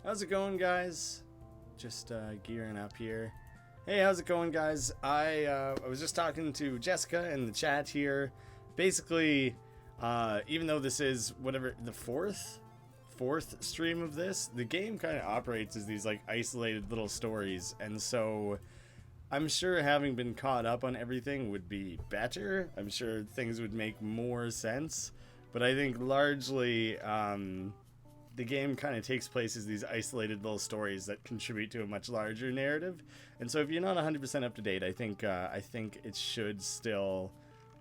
How's it going, guys? Just gearing up here. Hey, how's it going, guys? I was just talking to Jessica in the chat here. Basically, even though this is whatever the fourth stream of this, the game kind of operates as these like isolated little stories, and so I'm sure having been caught up on everything would be better. I'm sure things would make more sense, but I think largely the game kind of takes place as these isolated little stories that contribute to a much larger narrative. And so if you're not 100% up to date, I think it should still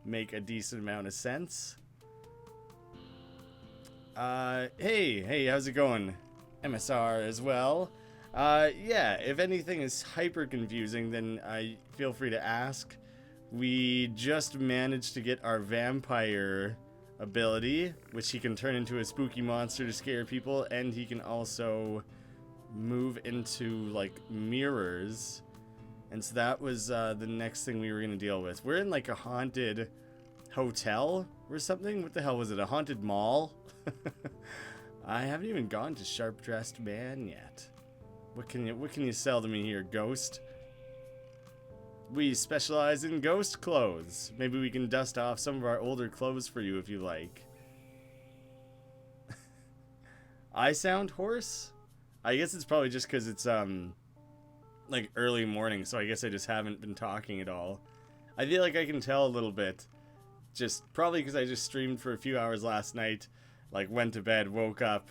make a decent amount of sense. Hey, how's it going? MSR as well. Yeah, if anything is hyper confusing, then feel free to ask. We just managed to get our vampire ability, which he can turn into a spooky monster to scare people, and he can also move into like mirrors. And so that was the next thing we were going to deal with. We're in like a haunted hotel or something. What the hell was it? A haunted mall? I haven't even gone to Sharp Dressed Man yet. What can you sell to me here, ghost? We specialize in ghost clothes. Maybe we can dust off some of our older clothes for you if you like. I sound hoarse? I guess it's probably just because it's like early morning, so I guess I just haven't been talking at all. I feel like I can tell a little bit. Just probably because I just streamed for a few hours last night, like went to bed, woke up.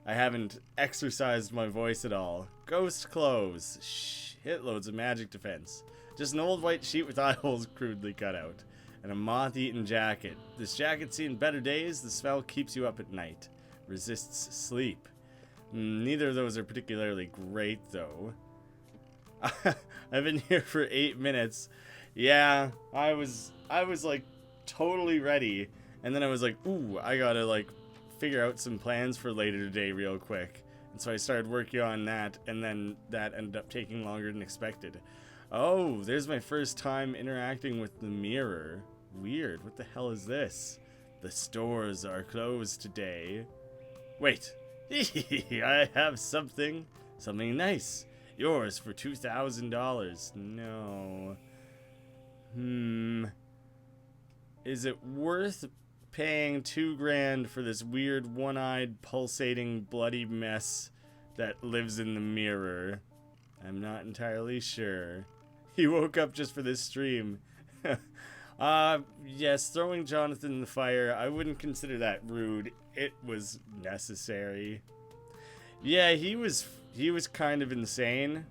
I haven't exercised my voice at all. Ghost clothes. Shitloads of magic defense. Just an old white sheet with eye holes crudely cut out. And a moth-eaten jacket. This jacket's seen better days. The smell keeps you up at night. Resists sleep. Neither of those are particularly great, though. I've been here for 8 minutes. Yeah, I was like totally ready. And then I was like, ooh, I gotta like figure out some plans for later today real quick. And so I started working on that, and then that ended up taking longer than expected. Oh, there's my first time interacting with the mirror. Weird, what the hell is this? The stores are closed today. Wait, I have something nice. Yours for $2,000. No. Is it worth paying $2,000 for this weird one-eyed pulsating bloody mess that lives in the mirror? I'm not entirely sure. He woke up just for this stream. Yes, throwing Jonathan in the fire, I wouldn't consider that rude. It was necessary. Yeah, he was kind of insane.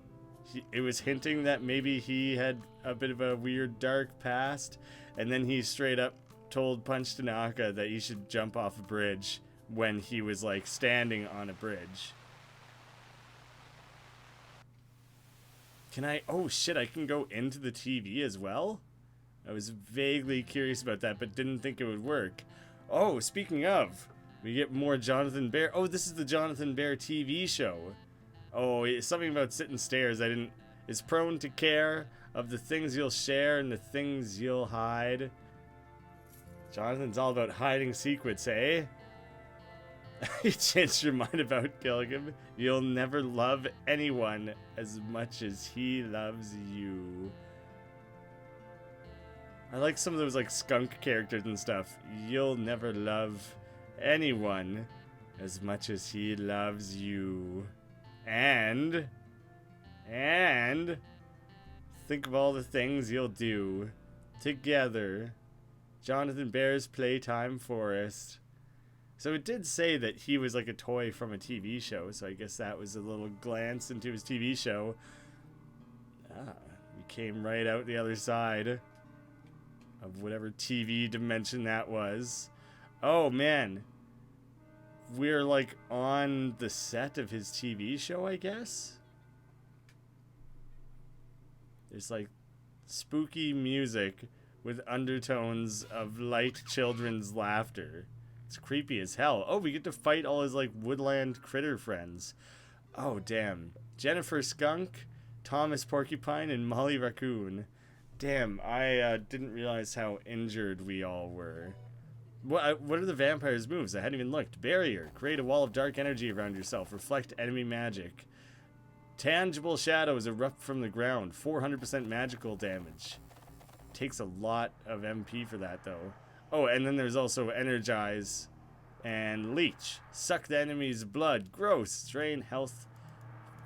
It was hinting that maybe he had a bit of a weird dark past, and then he straight up told Punch Tanaka that he should jump off a bridge when he was like standing on a bridge. Can I? Oh shit, I can go into the TV as well? I was vaguely curious about that, but didn't think it would work. Oh, speaking of, we get more Jonathan Bear. Oh, this is the Jonathan Bear TV show. Oh, it's something about sitting stairs. Is prone to care of the things you'll share and the things you'll hide. Jonathan's all about hiding secrets, eh? You changed your mind about killing him. You'll never love anyone as much as he loves you. I like some of those like skunk characters and stuff. You'll never love anyone as much as he loves you. And think of all the things you'll do together. Jonathan Bear's Playtime Forest. So it did say that he was like a toy from a TV show, so I guess that was a little glance into his TV show. We came right out the other side of whatever TV dimension that was. Oh man, we're like on the set of his TV show, I guess. There's like spooky music with undertones of light children's laughter. It's creepy as hell. Oh, we get to fight all his like woodland critter friends. Oh damn. Jennifer Skunk, Thomas Porcupine, and Molly Raccoon. Damn, I didn't realize how injured we all were. What are the vampire's moves? I hadn't even looked. Barrier. Create a wall of dark energy around yourself. Reflect enemy magic. Tangible shadows erupt from the ground. 400% magical damage. Takes a lot of MP for that, though. Oh, and then there's also Energize and Leech. Suck the enemy's blood. Gross. Drain health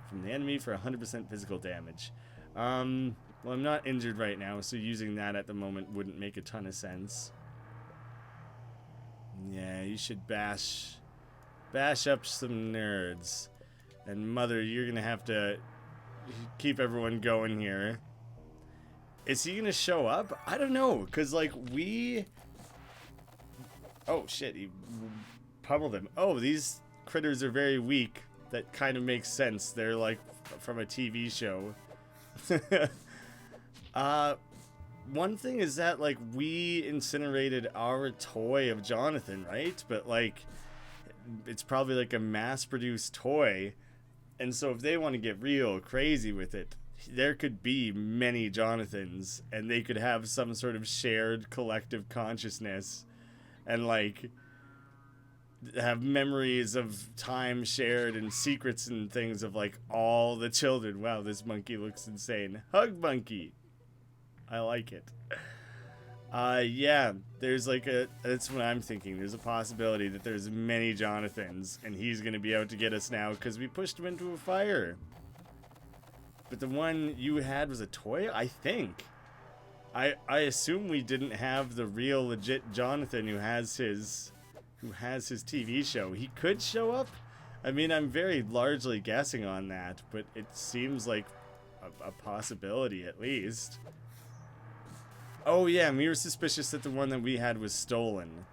from the enemy for 100% physical damage. Well, I'm not injured right now, so using that at the moment wouldn't make a ton of sense. Yeah, you should bash up some nerds. And Mother, you're gonna have to keep everyone going here. Is he gonna show up? I don't know, because, like, oh, shit, he pummeled him. Oh, these critters are very weak. That kind of makes sense. They're, like, from a TV show. One thing is that, like, we incinerated our toy of Jonathan, right? But, like, it's probably, like, a mass-produced toy. And so if they want to get real crazy with it, there could be many Jonathans, and they could have some sort of shared collective consciousness, and, like, have memories of time shared and secrets and things of, like, all the children. Wow, this monkey looks insane. Hug monkey. I like it. Yeah, there's like that's what I'm thinking. There's a possibility that there's many Jonathans, and he's gonna be out to get us now because we pushed him into a fire. But the one you had was a toy, I think. I assume we didn't have the real legit Jonathan who has his TV show. He could show up. I mean, I'm very largely guessing on that, but it seems like a possibility at least. Oh yeah, and we were suspicious that the one that we had was stolen.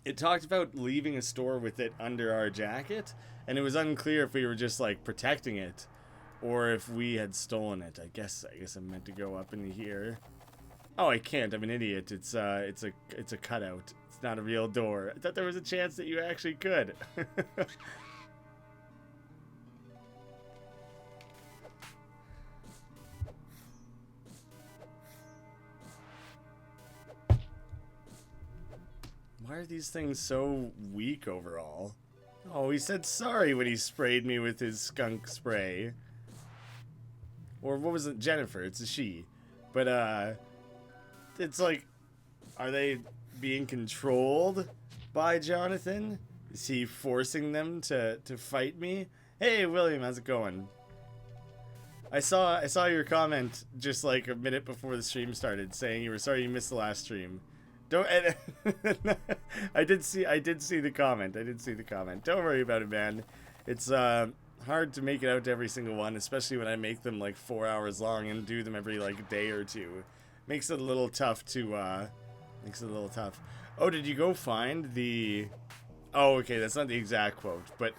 It talked about leaving a store with it under our jacket, and it was unclear if we were just, like, protecting it or if we had stolen it. I guess I'm meant to go up in here. Oh, I can't. I'm an idiot. It's a cutout. It's not a real door. I thought there was a chance that you actually could. Why are these things so weak overall? Oh, he said sorry when he sprayed me with his skunk spray. Or what was it? Jennifer. It's a she. But, it's like, are they being controlled by Jonathan? Is he forcing them to fight me? Hey, William, how's it going? I saw your comment just like a minute before the stream started saying you were sorry you missed the last stream. Don't. I did see the comment. Don't worry about it, man. It's hard to make it out to every single one, especially when I make them like 4 hours long and do them every like day or two. Makes it a little tough to. Oh, did you go find the? Oh, okay. That's not the exact quote, but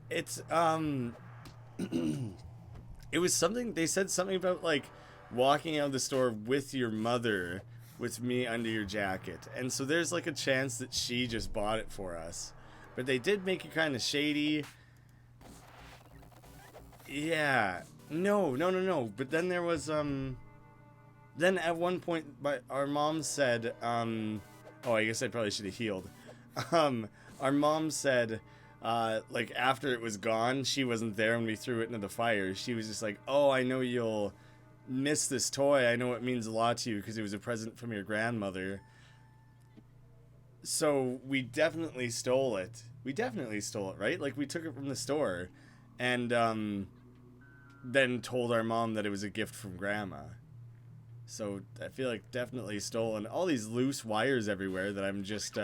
it's it was something. They said something about like walking out of the store with your mother with me under your jacket, and so there's like a chance that she just bought it for us, but they did make it kind of shady. Yeah, no, but then there was then at one point our mom said oh, I guess I probably should have healed. Our mom said like after it was gone, she wasn't there when we threw it into the fire. She was just like, oh, I know you'll miss this toy. I know it means a lot to you because it was a present from your grandmother. So we definitely stole it. Right? Like we took it from the store and then told our mom that it was a gift from grandma. So I feel like definitely stolen. All these loose wires everywhere that I'm just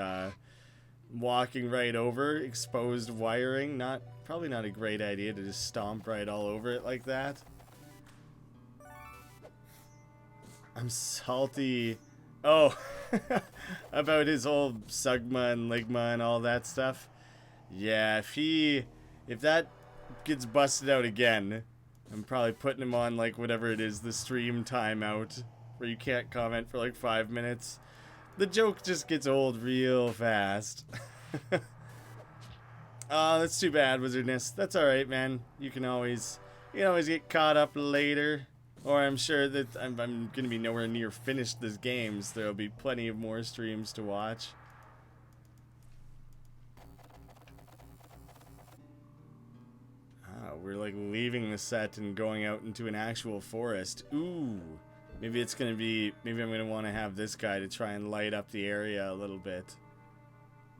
walking right over. Exposed wiring. Probably not a great idea to just stomp right all over it like that. I'm salty. Oh, about his whole Sugma and Ligma and all that stuff. Yeah, if that gets busted out again, I'm probably putting him on like whatever it is, the stream timeout, where you can't comment for like 5 minutes. The joke just gets old real fast. Oh, that's too bad, Wizardness. That's alright, man. You can always get caught up later. Or I'm sure that I'm going to be nowhere near finished this game, so there'll be plenty of more streams to watch. Ah, we're like leaving the set and going out into an actual forest. Ooh, maybe it's going to be, maybe I'm going to want to have this guy to try and light up the area a little bit.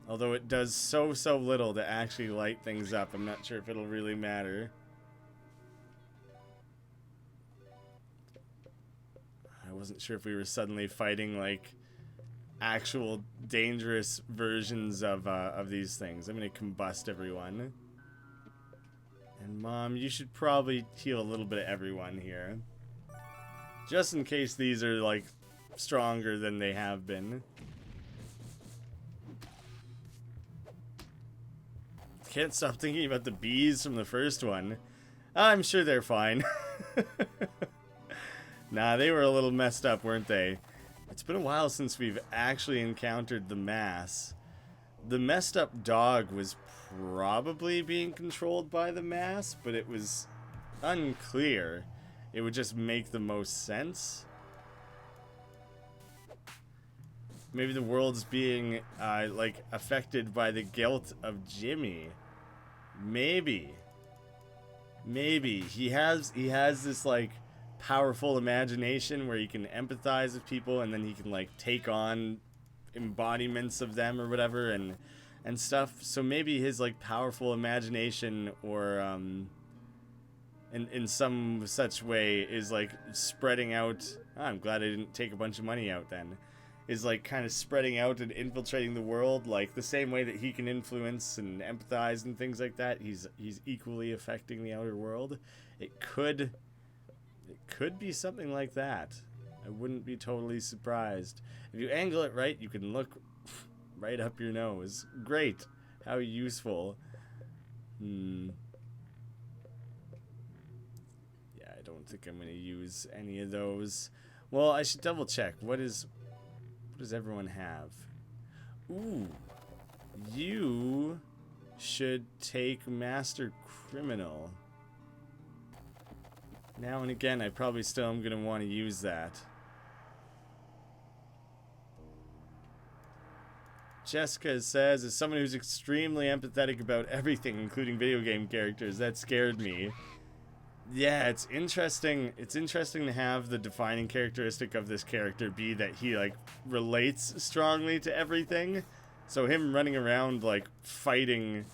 Although it does so little to actually light things up, I'm not sure if it'll really matter. I wasn't sure if we were suddenly fighting like actual dangerous versions of these things. I'm gonna combust everyone. And Mom, you should probably heal a little bit of everyone here. Just in case these are like stronger than they have been. Can't stop thinking about the bees from the first one. I'm sure they're fine. Nah, they were a little messed up, weren't they? It's been a while since we've actually encountered the mass. The messed up dog was probably being controlled by the mass, but it was unclear. It would just make the most sense. Maybe the world's being like affected by the guilt of Jimmy. Maybe he has this like powerful imagination where he can empathize with people, and then he can like take on embodiments of them or whatever and stuff. So maybe his like powerful imagination or in some such way is like spreading out. I'm glad I didn't take a bunch of money out then. Is like kind of spreading out and infiltrating the world, like the same way that he can influence and empathize and things like that. He's equally affecting the outer world. It could be something like that. I wouldn't be totally surprised. If you angle it right, you can look right up your nose. Great. How useful. Yeah, I don't think I'm going to use any of those. Well, I should double check. What does everyone have? Ooh. You should take Master Criminal. Now and again, I probably still am going to want to use that. Jessica says, as someone who's extremely empathetic about everything, including video game characters, that scared me. Yeah, it's interesting. It's interesting to have the defining characteristic of this character be that he like relates strongly to everything. So him running around like fighting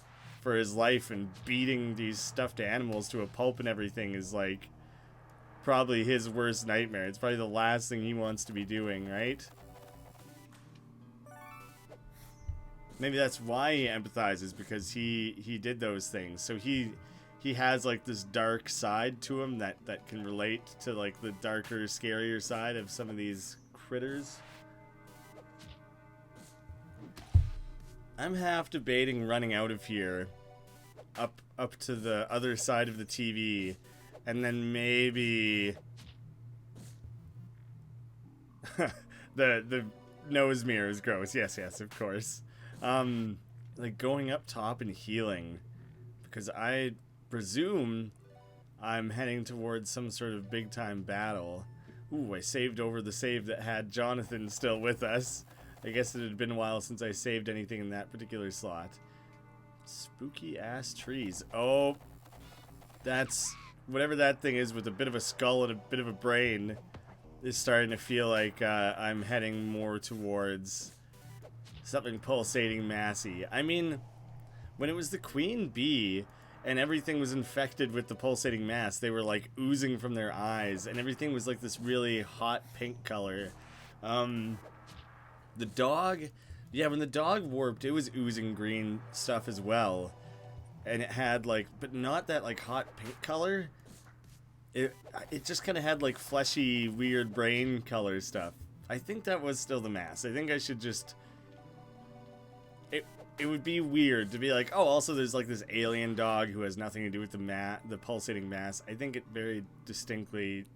for his life and beating these stuffed animals to a pulp and everything is like probably his worst nightmare. It's probably the last thing he wants to be doing, right? Maybe that's why he empathizes, because he did those things. So he has like this dark side to him that can relate to like the darker, scarier side of some of these critters. I'm half debating running out of here up to the other side of the TV, and then maybe the nose mirror is gross. Yes, of course. Like going up top and healing, because I presume I'm heading towards some sort of big time battle. Ooh, I saved over the save that had Jonathan still with us. I guess it had been a while since I saved anything in that particular slot. Spooky ass trees. Oh, that's whatever that thing is with a bit of a skull and a bit of a brain is starting to feel like I'm heading more towards something pulsating massy. I mean, when it was the queen bee and everything was infected with the pulsating mass, they were like oozing from their eyes and everything was like this really hot pink color. The dog, yeah, when the dog warped, it was oozing green stuff as well. And it had like, but not that like hot pink color. It just kind of had like fleshy, weird brain color stuff. I think that was still the mass. I think I should just... It would be weird to be like, oh, also there's like this alien dog who has nothing to do with the pulsating mass. I think it very distinctly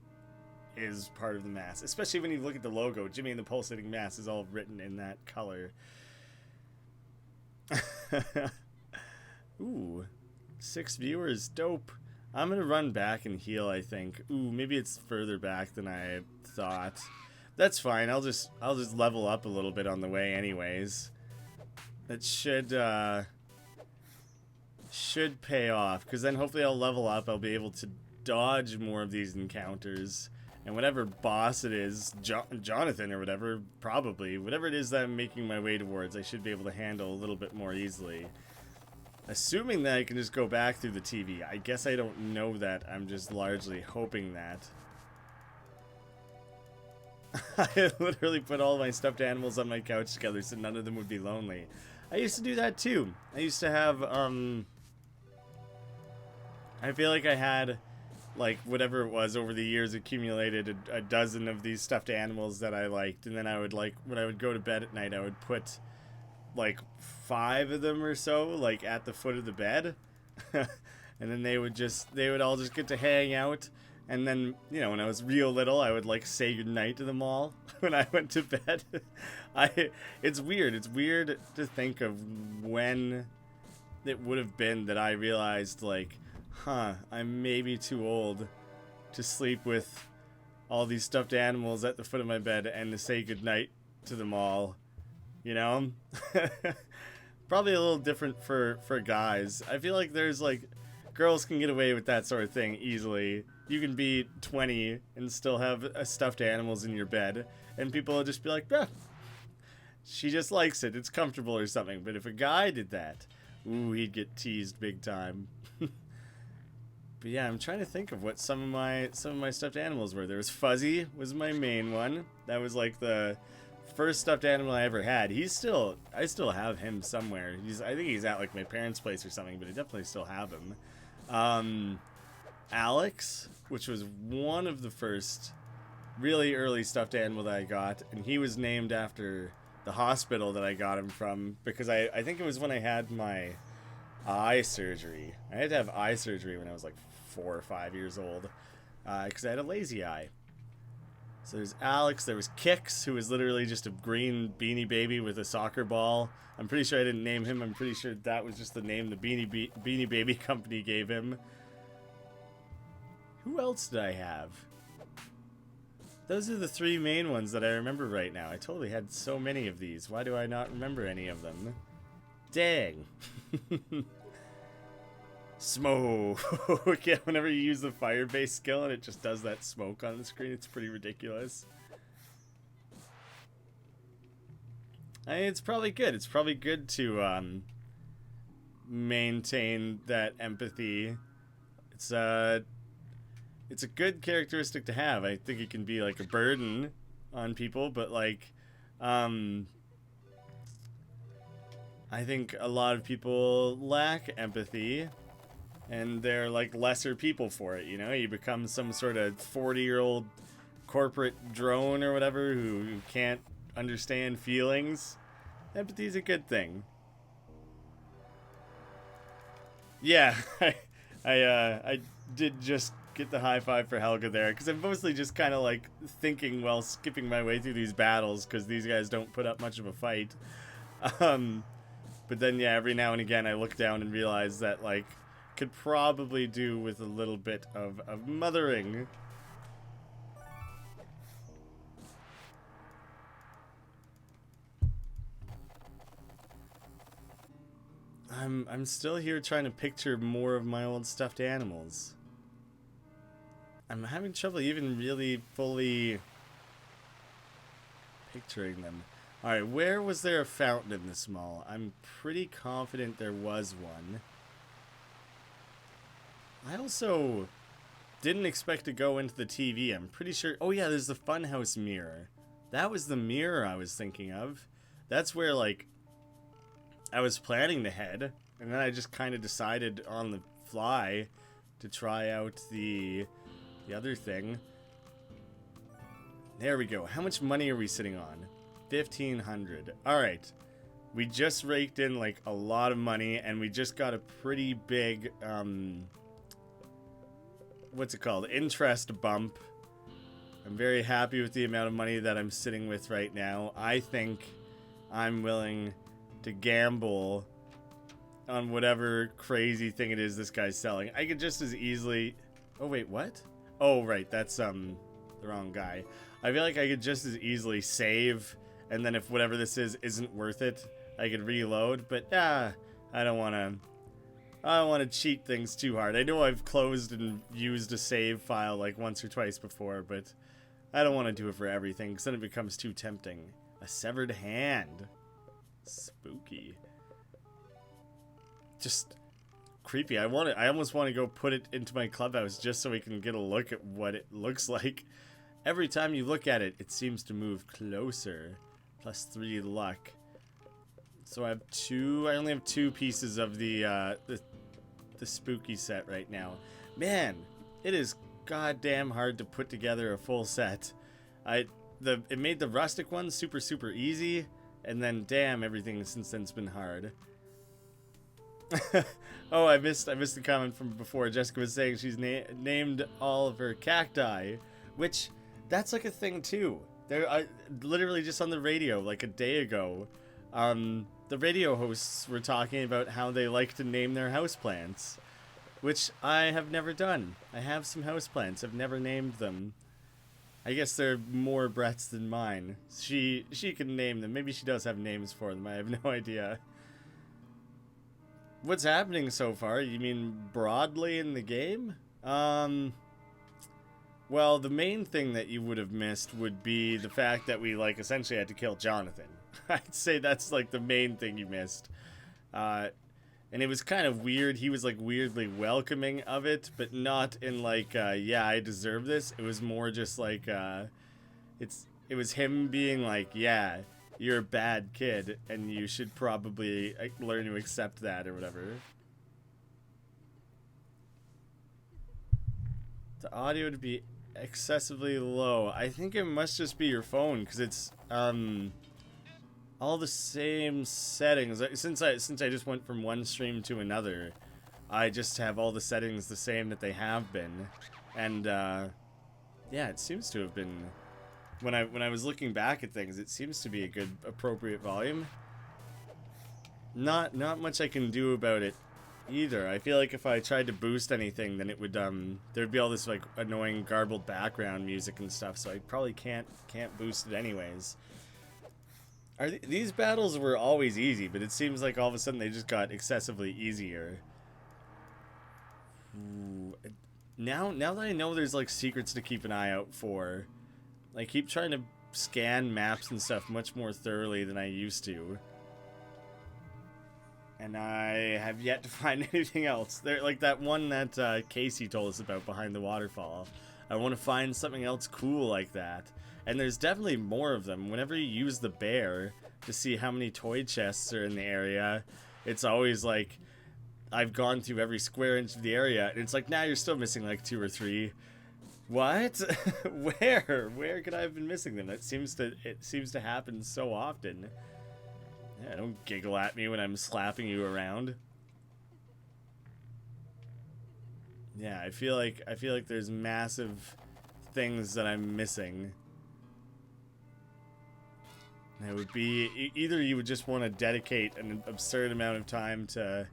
is part of the mass, especially when you look at the logo. Jimmy and the pulsating mass is all written in that color. Ooh, 6 viewers, dope. I'm gonna run back and heal, I think. Ooh, maybe it's further back than I thought. That's fine. I'll just level up a little bit on the way anyways. That should pay off, because then hopefully I'll level up. I'll be able to dodge more of these encounters, and whatever boss it is, Jonathan or whatever, probably whatever it is that I'm making my way towards, I should be able to handle a little bit more easily, assuming that I can just go back through the TV. I guess I don't know that. I'm just largely hoping that. I literally put all my stuffed animals on my couch together so none of them would be lonely. I used to do that too. I used to have I feel like I had, like, whatever it was over the years, accumulated a dozen of these stuffed animals that I liked, and then I would, like, when I would go to bed at night, I would put, like, 5 of them or so, like, at the foot of the bed, and then they would all just get to hang out, and then, you know, when I was real little, I would, like, say goodnight to them all when I went to bed. It's weird to think of when it would have been that I realized, like, I'm maybe too old to sleep with all these stuffed animals at the foot of my bed and to say goodnight to them all, you know? Probably a little different for guys. I feel like there's, like, girls can get away with that sort of thing easily. You can be 20 and still have stuffed animals in your bed, and people will just be like, "Bruh, she just likes it, it's comfortable," or something. But if a guy did that, ooh, he'd get teased big time. But yeah, I'm trying to think of what some of my stuffed animals were. There was Fuzzy, was my main one. That was like the first stuffed animal I ever had. I still have him somewhere. I think he's at like my parents' place or something, but I definitely still have him. Alex, which was one of the first really early stuffed animal that I got, and he was named after the hospital that I got him from, because I think it was when I had my eye surgery. I had to have eye surgery when I was like 4 or 5 years old, because I had a lazy eye. So there's Alex, there was Kix, who was literally just a green beanie baby with a soccer ball. I'm pretty sure I didn't name him. I'm pretty sure that was just the name the Beanie Baby company gave him. Who else did I have? Those are the 3 main ones that I remember right now. I totally had so many of these. Why do I not remember any of them? Dang. Smoke. Yeah, whenever you use the fire-based skill and it just does that smoke on the screen, it's pretty ridiculous. I mean, it's probably good. It's probably good to maintain that empathy. It's a good characteristic to have. I think it can be like a burden on people, but like I think a lot of people lack empathy, and they're like lesser people for it, you know? You become some sort of 40-year-old corporate drone or whatever who can't understand feelings. Empathy is a good thing. Yeah, I did just get the high five for Helga there, because I'm mostly just kind of like thinking while skipping my way through these battles, because these guys don't put up much of a fight. But then, yeah, every now and again I look down and realize that, like, could probably do with a little bit of mothering. I'm still here trying to picture more of my old stuffed animals. I'm having trouble even really fully picturing them. Alright, where was there a fountain in this mall? I'm pretty confident there was one. I also didn't expect to go into the TV. I'm pretty sure... Oh yeah, there's the funhouse mirror. That was the mirror I was thinking of. That's where, like, I was planning to head, and then I just kind of decided on the fly to try out the other thing. There we go. How much money are we sitting on? 1,500. Alright. We just raked in, like, a lot of money, and we just got a pretty big, what's it called? Interest bump. I'm very happy with the amount of money that I'm sitting with right now. I think I'm willing to gamble on whatever crazy thing it is this guy's selling. I could just as easily... Oh, wait, what? Oh, right, that's, the wrong guy. I feel like I could just as easily save, and then if whatever this is isn't worth it, I could reload, but, I don't want to cheat things too hard. I know I've closed and used a save file, like, once or twice before, but I don't want to do it for everything, because then it becomes too tempting. A severed hand. Spooky. Just creepy. I almost want to go put it into my clubhouse just so we can get a look at what it looks like. Every time you look at it, it seems to move closer. +3 luck. So I only have 2 pieces of the spooky set right now. Man, it is goddamn hard to put together a full set. It made the rustic one super easy, and then damn, everything since then's been hard. Oh, I missed the comment from before. Jessica was saying she's named all of her cacti, which that's like a thing too. I literally just on the radio like a day ago, the radio hosts were talking about how they like to name their houseplants, which I have never done. I have some houseplants. I've never named them. I guess they're more Brett's than mine. She can name them. Maybe she does have names for them. I have no idea. What's happening so far? You mean broadly in the game? Well, the main thing that you would have missed would be the fact that we, like, essentially had to kill Jonathan. I'd say that's, like, the main thing you missed. And it was kind of weird. He was, like, weirdly welcoming of it, but not in, like, yeah, I deserve this. It was more just, like, it was him being like, yeah, you're a bad kid, and you should probably learn to accept that, or whatever. The audio would be excessively low. I think it must just be your phone, because it's, all the same settings. Since I just went from one stream to another, I just have all the settings the same that they have been. And, yeah, it seems to have been... When I was looking back at things, it seems to be a good, appropriate volume. Not much I can do about it either. I feel like if I tried to boost anything, then it would there'd be all this like annoying garbled background music and stuff. So I probably can't boost it anyways. These battles were always easy, but it seems like all of a sudden they just got excessively easier. Ooh. Now that I know there's like secrets to keep an eye out for. I keep trying to scan maps and stuff much more thoroughly than I used to. And I have yet to find anything else. There, like that one that Casey told us about behind the waterfall. I want to find something else cool like that. And there's definitely more of them. Whenever you use the bear to see how many toy chests are in the area, it's always like, I've gone through every square inch of the area. And it's like, now you're still missing like 2 or 3. What? Where could I have been missing them? It seems to happen so often. Yeah, don't giggle at me when I'm slapping you around. Yeah, I feel like there's massive things that I'm missing. And it would be either you would just want to dedicate an absurd amount of time to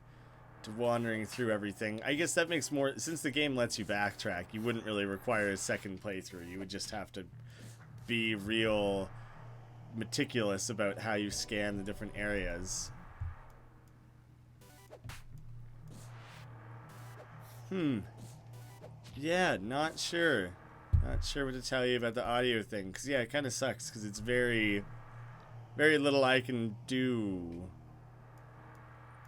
wandering through everything. I guess that makes more... Since the game lets you backtrack, you wouldn't really require a second playthrough. You would just have to be real meticulous about how you scan the different areas. Yeah, not sure. Not sure what to tell you about the audio thing. Because, yeah, it kind of sucks. Because it's very little I can do.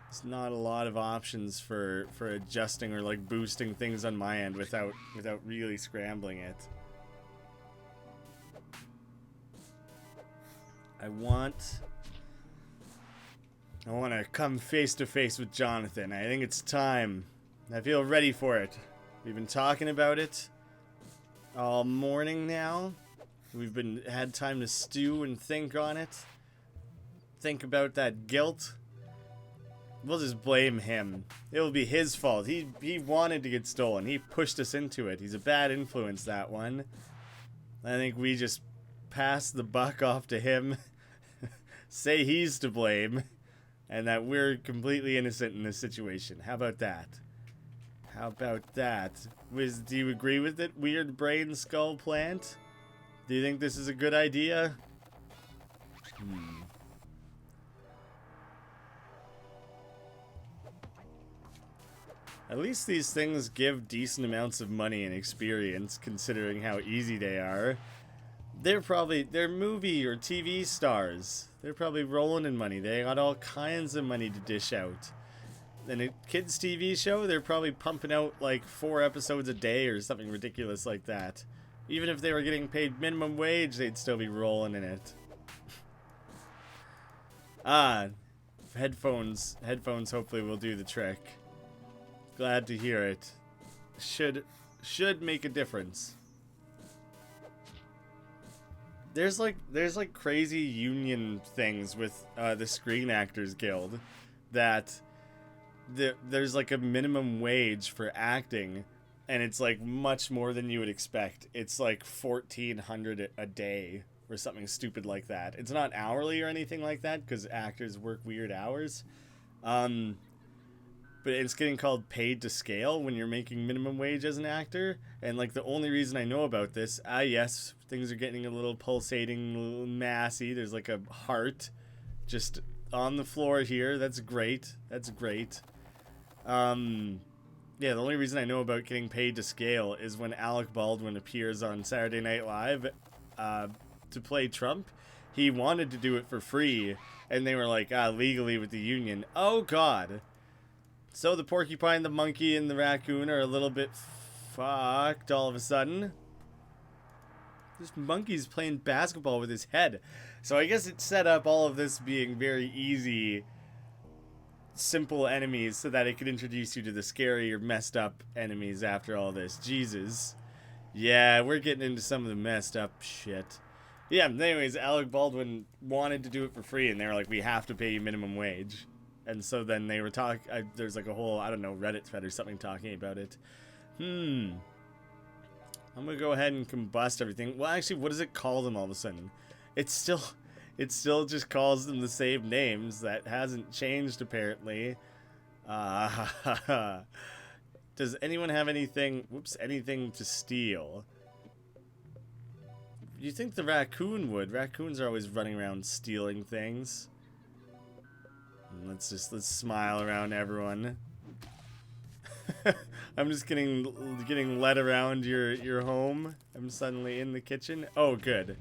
There's not a lot of options for adjusting or like boosting things on my end without really scrambling it. I want to come face to face with Jonathan. I think it's time. I feel ready for it. We've been talking about it all morning now. We've had time to stew and think on it. Think about that guilt. We'll just blame him. It'll be his fault. He wanted to get stolen. He pushed us into it. He's a bad influence, that one. I think we just pass the buck off to him. Say he's to blame. and that we're completely innocent in this situation. How about that? How about that? Do you agree with it, weird brain skull plant? Do you think this is a good idea? At least these things give decent amounts of money and experience, considering how easy they are. They're movie or TV stars. They're probably rolling in money. They got all kinds of money to dish out. And a kids' TV show, they're probably pumping out like 4 episodes a day or something ridiculous like that. Even if they were getting paid minimum wage, they'd still be rolling in it. Headphones hopefully will do the trick. Glad to hear it. Should make a difference. There's like crazy union things with the Screen Actors Guild that there's like a minimum wage for acting, and it's like much more than you would expect. It's like $1,400 a day or something stupid like that. It's not hourly or anything like that because actors work weird hours. But it's getting called paid to scale when you're making minimum wage as an actor. And like the only reason I know about this, yes, things are getting a little pulsating, a little massy. There's like a heart just on the floor here. That's great. That's great. Yeah, the only reason I know about getting paid to scale is when Alec Baldwin appears on Saturday Night Live to play Trump. He wanted to do it for free, and they were like, legally with the union. Oh, God. So the porcupine, the monkey, and the raccoon are a little bit fucked all of a sudden. This monkey's playing basketball with his head. So I guess it set up all of this being very easy, simple enemies so that it could introduce you to the scary or messed up enemies after all this. Jesus. Yeah, we're getting into some of the messed up shit. Yeah, anyways, Alec Baldwin wanted to do it for free, and they were like, we have to pay you minimum wage. And so then they were talking, there's like a whole, I don't know, Reddit thread or something talking about it. I'm gonna go ahead and combust everything. Well, actually, what does it call them all of a sudden? It still just calls them the same names. That hasn't changed, apparently. Does anyone have anything, anything to steal? You think the raccoon would. Raccoons are always running around stealing things. Let's smile around everyone. I'm just getting led around your home. I'm suddenly in the kitchen. Oh, good.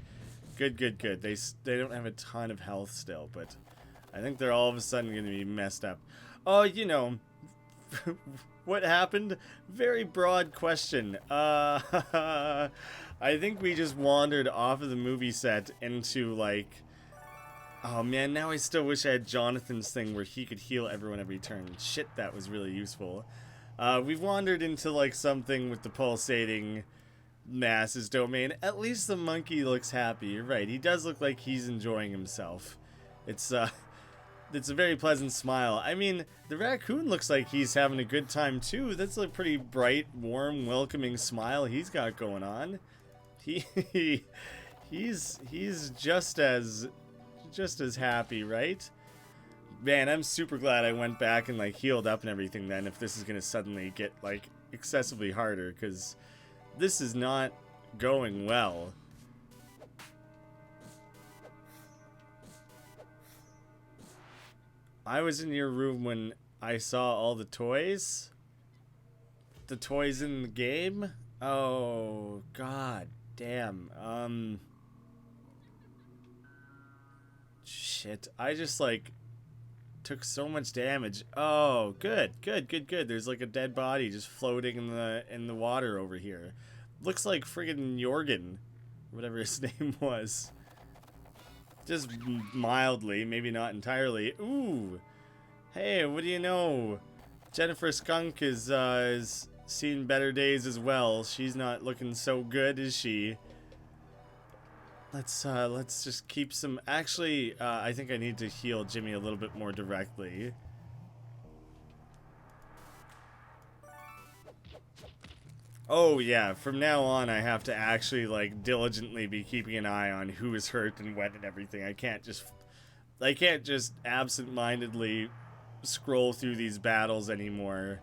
Good. They don't have a ton of health still, but I think they're all of a sudden going to be messed up. Oh, you know, what happened? Very broad question. I think we just wandered off of the movie set into like, oh man, now I still wish I had Jonathan's thing where he could heal everyone every turn. Shit, that was really useful. We've wandered into like something with the pulsating masses domain. At least the monkey looks happy. You're right. He does look like he's enjoying himself. It's a very pleasant smile. I mean, the raccoon looks like he's having a good time too. That's a pretty bright, warm, welcoming smile he's got going on. He's just as happy, right? Man, I'm super glad I went back and like healed up and everything then, if this is gonna suddenly get like excessively harder, because this is not going well. I was in your room when I saw all the toys. The toys in the game? Oh, god damn. Shit. I just like took so much damage. Oh, good. There's like a dead body just floating in the water over here. Looks like friggin' Jorgen, whatever his name was. Just mildly, maybe not entirely. Ooh. Hey, what do you know? Jennifer Skunk is seen better days as well. She's not looking so good, is she? Let's just keep some... Actually, I think I need to heal Jimmy a little bit more directly. Oh, yeah. From now on, I have to actually, like, diligently be keeping an eye on who is hurt and when and everything. I can't just... I can't just absent-mindedly scroll through these battles anymore.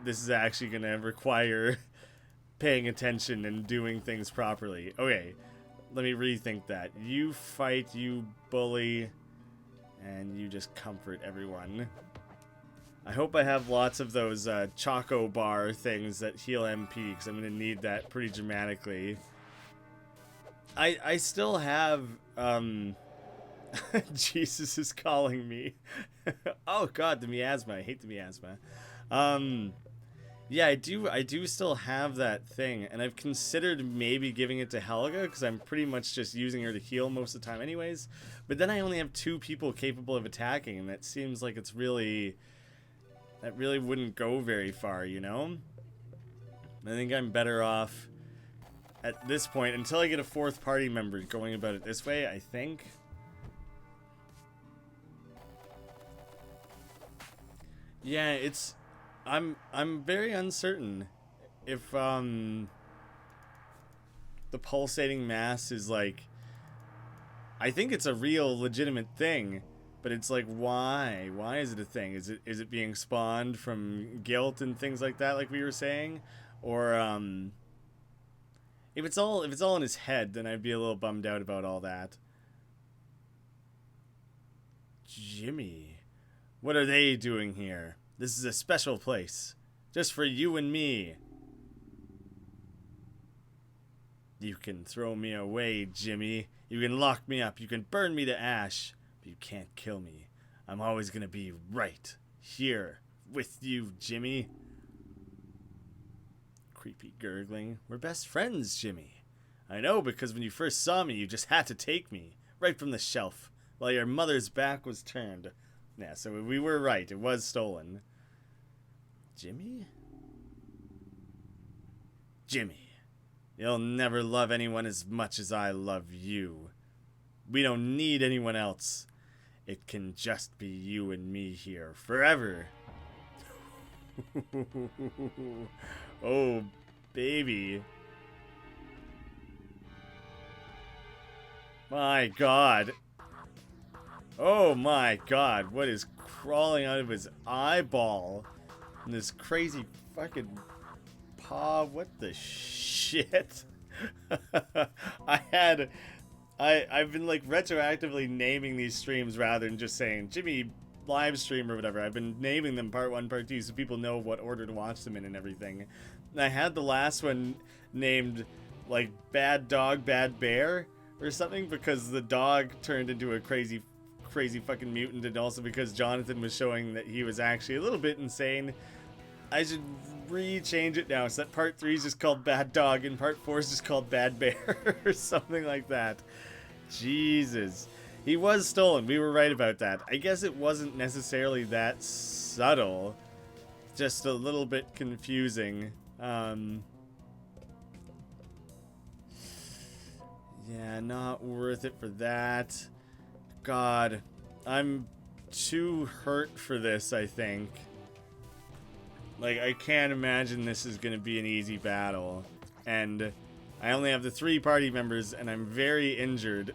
This is actually going to require paying attention and doing things properly. Okay, let me rethink that. You fight, you bully, and you just comfort everyone. I hope I have lots of those Choco Bar things that heal MP, because I'm going to need that pretty dramatically. I still have... Jesus is calling me. Oh god, the miasma. I hate the miasma. Yeah, I do still have that thing, and I've considered maybe giving it to Helga, because I'm pretty much just using her to heal most of the time anyways. But then I only have 2 people capable of attacking, and that seems like it's really... That really wouldn't go very far, you know? I think I'm better off at this point, until I get a 4th party member, going about it this way, I think. Yeah, it's... I'm very uncertain if, the pulsating mass is, like... I think it's a real, legitimate thing, but it's like, why? Why is it a thing? Is it being spawned from guilt and things like that, like we were saying? Or, if it's all in his head, then I'd be a little bummed out about all that. Jimmy. What are they doing here? This is a special place. Just for you and me. You can throw me away, Jimmy. You can lock me up. You can burn me to ash. But you can't kill me. I'm always gonna be right here with you, Jimmy. Creepy gurgling. We're best friends, Jimmy. I know, because when you first saw me, you just had to take me. Right from the shelf. While your mother's back was turned. Yeah, so we were right. It was stolen. Jimmy? Jimmy. You'll never love anyone as much as I love you. We don't need anyone else. It can just be you and me here forever. Oh, baby. My god. Oh my god, what is crawling out of his eyeball? And this crazy fucking paw, what the shit? I've been like retroactively naming these streams rather than just saying Jimmy live stream or whatever. I've been naming them part 1, part 2 so people know what order to watch them in and everything. And I had the last one named like Bad Dog, Bad Bear or something because the dog turned into a crazy fucking mutant, and also because Jonathan was showing that he was actually a little bit insane. I should re-change it now so that part 3 is just called Bad Dog and part 4 is just called Bad Bear or something like that. Jesus. He was stolen. We were right about that. I guess it wasn't necessarily that subtle. Just a little bit confusing. Yeah, not worth it for that. God, I'm too hurt for this, I think. Like, I can't imagine this is going to be an easy battle. And I only have the 3 party members, and I'm very injured.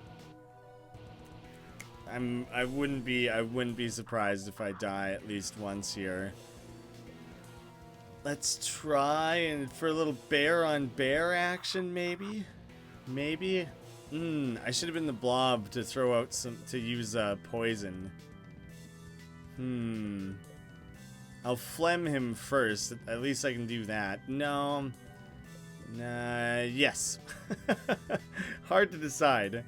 I wouldn't be surprised if I die at least once here. Let's try and for a little bear on bear action, maybe? Maybe? I should have been the blob to throw out to use poison. I'll phlegm him first. At least I can do that. No. Yes. Hard to decide.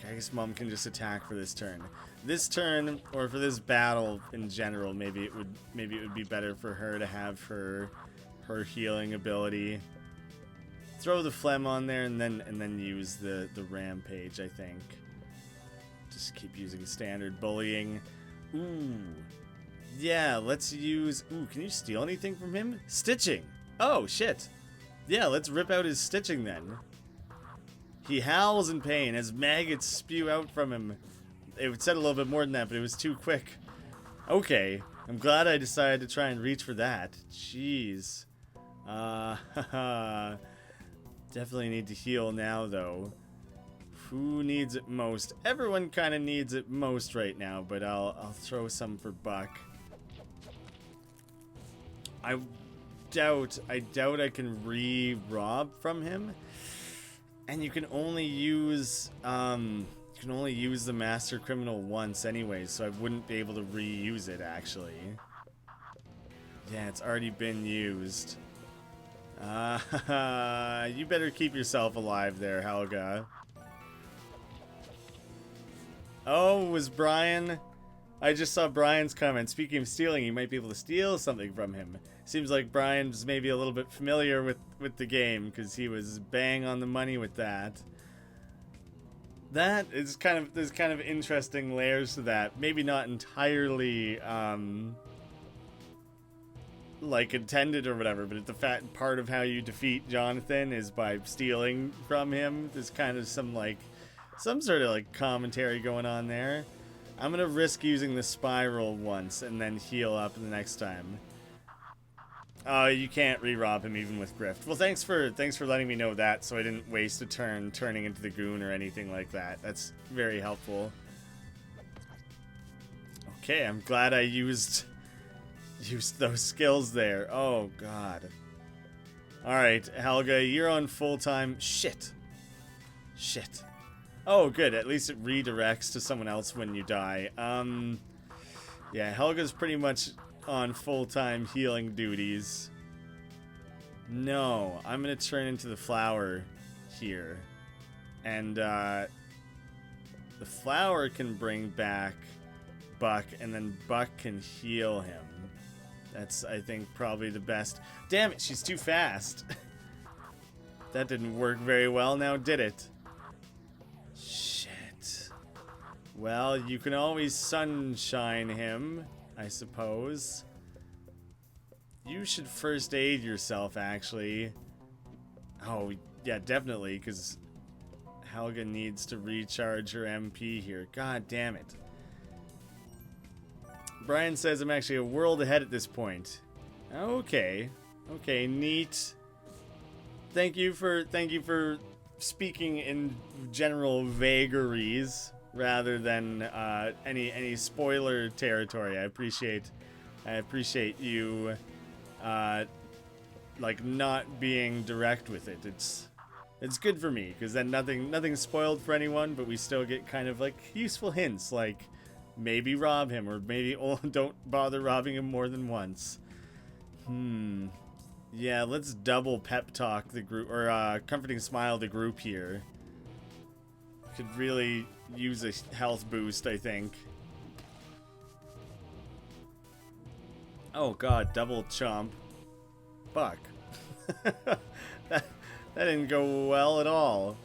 I guess Mom can just attack for this turn. This turn, or for this battle in general, maybe it would be better for her to have her healing ability. Throw the phlegm on there and then use the rampage, I think. Just keep using standard bullying. Ooh. Yeah, let's use... Ooh, can you steal anything from him? Stitching! Oh, shit. Yeah, let's rip out his stitching then. He howls in pain as maggots spew out from him. It said a little bit more than that, but it was too quick. Okay. I'm glad I decided to try and reach for that. Jeez. Definitely need to heal now, though. Who needs it most? Everyone kind of needs it most right now, but I'll throw some for Buck. I doubt I can re-rob from him. And you can only use the Master Criminal once anyway, so I wouldn't be able to reuse it actually. Yeah, it's already been used. You better keep yourself alive there, Helga. Oh, was Brian? I just saw Brian's comment. Speaking of stealing, you might be able to steal something from him. Seems like Brian's maybe a little bit familiar with the game, because he was bang on the money with that. That is there's kind of interesting layers to that. Maybe not entirely, like intended or whatever, but the part of how you defeat Jonathan is by stealing from him. There's kind of some sort of like commentary going on there. I'm gonna risk using the spiral once and then heal up the next time. Oh, you can't re-rob him even with Grift. Well, thanks for letting me know that, so I didn't waste a turn turning into the goon or anything like that. That's very helpful. Okay, I'm glad I used those skills there. Oh god. Alright, Helga, you're on full-time. Shit. Oh, good. At least it redirects to someone else when you die. Yeah, Helga's pretty much on full-time healing duties. No, I'm gonna turn into the flower here. And, the flower can bring back Buck, and then Buck can heal him. That's, I think, probably the best. Damn it, she's too fast. That didn't work very well now, did it? Shit. Well, you can always sunshine him, I suppose. You should first aid yourself, actually. Oh, yeah, definitely, because Helga needs to recharge her MP here. God damn it. Brian says I'm actually a world ahead at this point. Okay. Okay, neat. Thank you for speaking in general vagaries rather than any spoiler territory. I appreciate you like not being direct with it. It's good for me because then nothing's spoiled for anyone, but we still get kind of like useful hints like maybe rob him or maybe don't bother robbing him more than once. Yeah, let's double pep talk the group, or comforting smile the group here. Could really use a health boost, I think. Oh god, double chomp. Fuck. that didn't go well at all.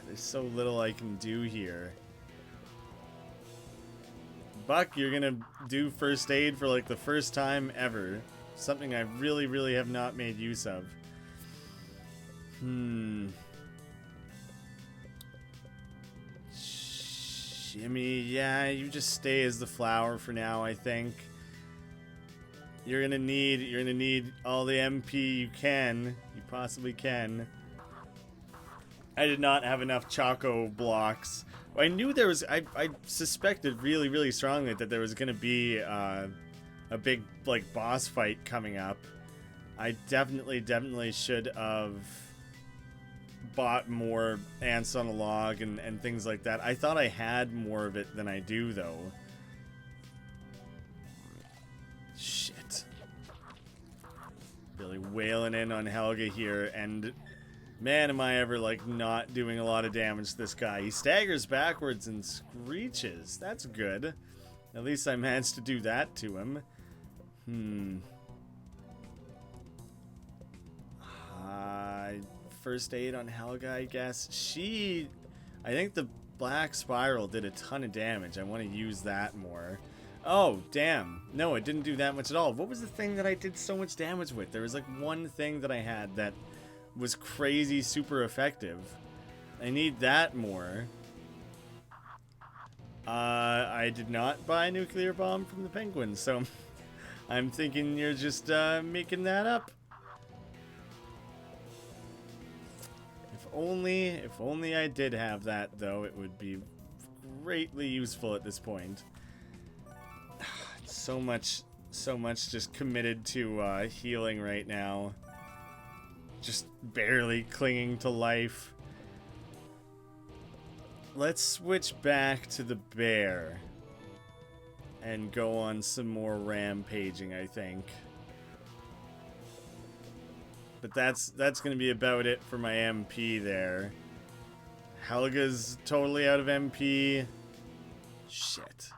There's so little I can do here. Buck, you're gonna do first aid for like the first time ever. Something I really, really have not made use of. Jimmy, yeah, you just stay as the flower for now, I think. You're gonna need all the MP you possibly can. I did not have enough Choco blocks. I knew there was, I suspected really, really strongly that there was gonna be a big, like, boss fight coming up. I definitely should have bought more ants on a log and things like that. I thought I had more of it than I do, though. Shit. Really wailing in on Helga here, and man, am I ever, like, not doing a lot of damage to this guy. He staggers backwards and screeches. That's good. At least I managed to do that to him. First aid on Helga, I guess. I think the black spiral did a ton of damage. I want to use that more. Oh, damn. No, it didn't do that much at all. What was the thing that I did so much damage with? There was, like, one thing that I had that was crazy super effective. I need that more. I did not buy a nuclear bomb from the penguin, so I'm thinking you're just making that up. If only I did have that, though, it would be greatly useful at this point. So much just committed to healing right now. Just barely clinging to life. Let's switch back to the bear and go on some more rampaging, I think. But that's going to be about it for my MP there. Helga's totally out of MP. Shit.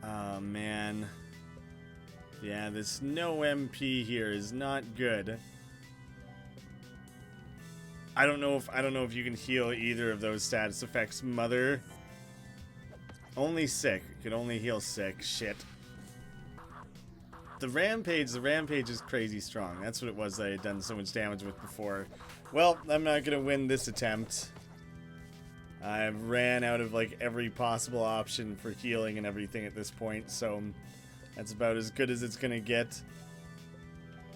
Oh, man. Yeah, this no MP here is not good. I don't know if you can heal either of those status effects. Mother. Only sick. Can only heal sick. Shit. The rampage is crazy strong. That's what it was that I had done so much damage with before. Well, I'm not gonna win this attempt. I've ran out of like every possible option for healing and everything at this point, so that's about as good as it's gonna get.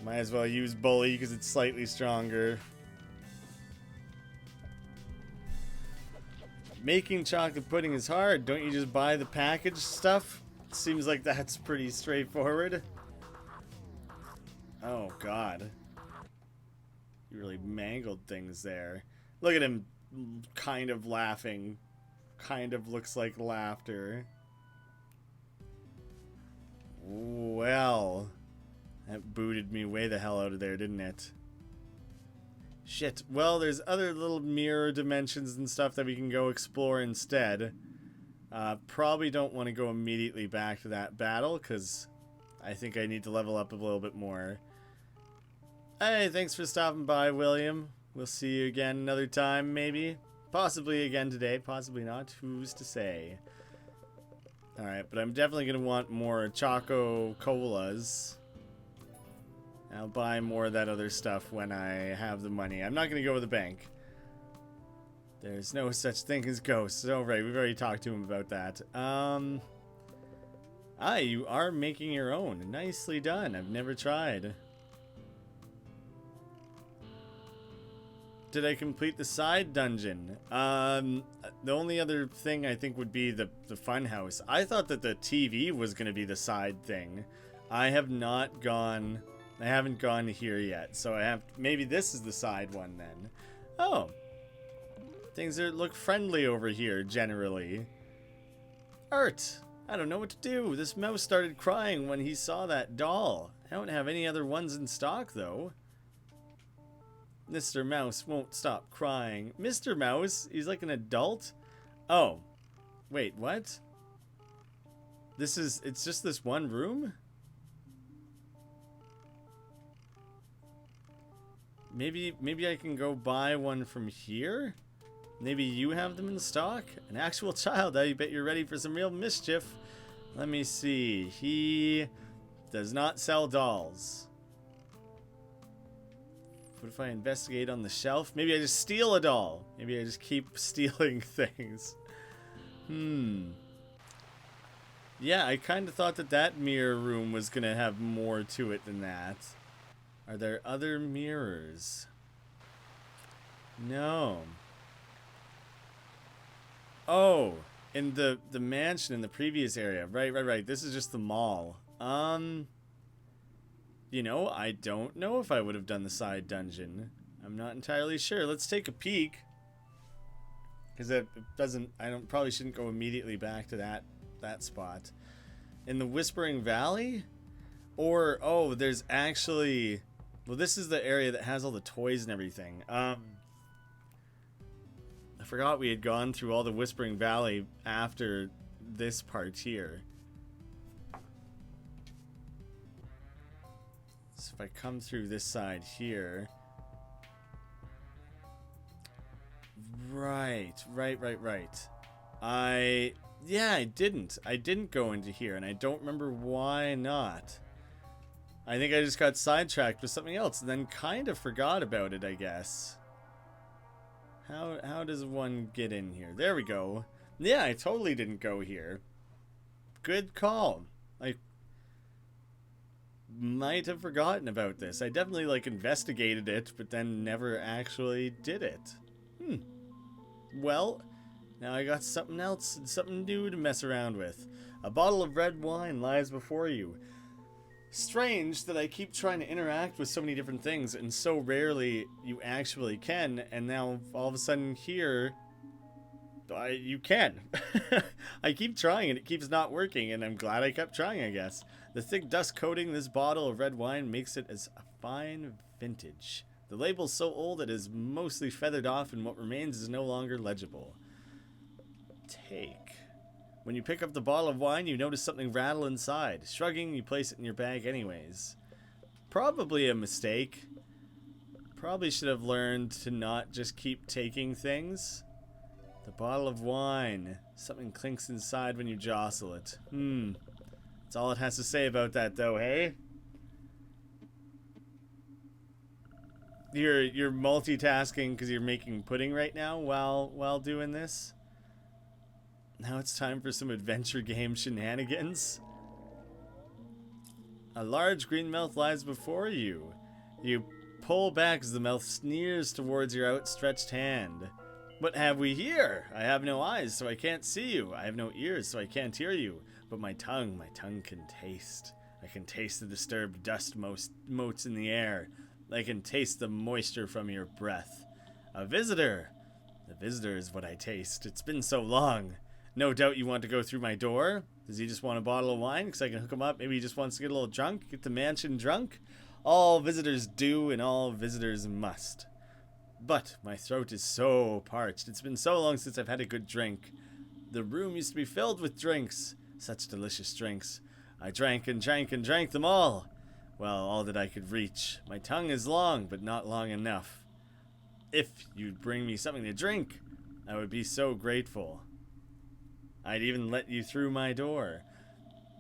Might as well use Bully because it's slightly stronger. Making chocolate pudding is hard. Don't you just buy the packaged stuff? Seems like that's pretty straightforward. Oh, God. You really mangled things there. Look at him kind of laughing. Kind of looks like laughter. Well, that booted me way the hell out of there, didn't it? Shit. Well, there's other little mirror dimensions and stuff that we can go explore instead. Probably don't want to go immediately back to that battle, because I think I need to level up a little bit more. Hey, thanks for stopping by, William. We'll see you again another time, maybe. Possibly again today, possibly not. Who's to say? Alright, but I'm definitely going to want more Choco Colas. I'll buy more of that other stuff when I have the money. I'm not going to go with the bank. There's no such thing as ghosts. Oh, right, we've already talked to him about that. You are making your own. Nicely done. I've never tried. Did I complete the side dungeon? The only other thing I think would be the fun house. I thought that the TV was going to be the side thing. I haven't gone here yet, so maybe this is the side one then. Oh. Things look friendly over here, generally. Art! I don't know what to do. This mouse started crying when he saw that doll. I don't have any other ones in stock, though. Mr. Mouse won't stop crying. Mr. Mouse? He's like an adult? Oh. Wait, what? It's just this one room? Maybe I can go buy one from here? Maybe you have them in stock? An actual child, I bet you're ready for some real mischief. Let me see. He does not sell dolls. What if I investigate on the shelf? Maybe I just steal a doll. Maybe I just keep stealing things. Yeah, I kind of thought that mirror room was going to have more to it than that. Are there other mirrors? No. Oh, in the mansion in the previous area. Right. This is just the mall. You know, I don't know if I would have done the side dungeon. I'm not entirely sure. Let's take a peek. Because probably shouldn't go immediately back to that spot. In the Whispering Valley? Or, oh, there's actually... Well, this is the area that has all the toys and everything. I forgot we had gone through all the Whispering Valley after this part here. So if I come through this side here... Right. I didn't go into here, and I don't remember why not. I think I just got sidetracked with something else, and then kind of forgot about it, I guess. How does one get in here? There we go. Yeah, I totally didn't go here. Good call. might have forgotten about this. I definitely, like, investigated it, but then never actually did it. Well, now I got something else and something new to mess around with. A bottle of red wine lies before you. Strange that I keep trying to interact with so many different things, and so rarely you actually can, and now all of a sudden here, you can. I keep trying and it keeps not working, and I'm glad I kept trying, I guess. The thick dust coating this bottle of red wine makes it as a fine vintage. The label's so old it is mostly feathered off, and what remains is no longer legible. Take. When you pick up the bottle of wine, you notice something rattle inside. Shrugging, you place it in your bag anyways. Probably a mistake. Probably should have learned to not just keep taking things. The bottle of wine. Something clinks inside when you jostle it. That's all it has to say about that, though, hey? You're multitasking because you're making pudding right now while doing this? Now it's time for some adventure game shenanigans. A large green mouth lies before you. You pull back as the mouth sneers towards your outstretched hand. What have we here? I have no eyes, so I can't see you. I have no ears, so I can't hear you. But my tongue can taste. I can taste the disturbed dust motes in the air. I can taste the moisture from your breath. A visitor. The visitor is what I taste. It's been so long. No doubt you want to go through my door. Does he just want a bottle of wine? Because I can hook him up. Maybe he just wants to get a little drunk. Get the mansion drunk. All visitors do, and all visitors must. But my throat is so parched. It's been so long since I've had a good drink. The room used to be filled with drinks. Such delicious drinks. I drank and drank and drank them all. Well, all that I could reach. My tongue is long, but not long enough. If you'd bring me something to drink, I would be so grateful. I'd even let you through my door.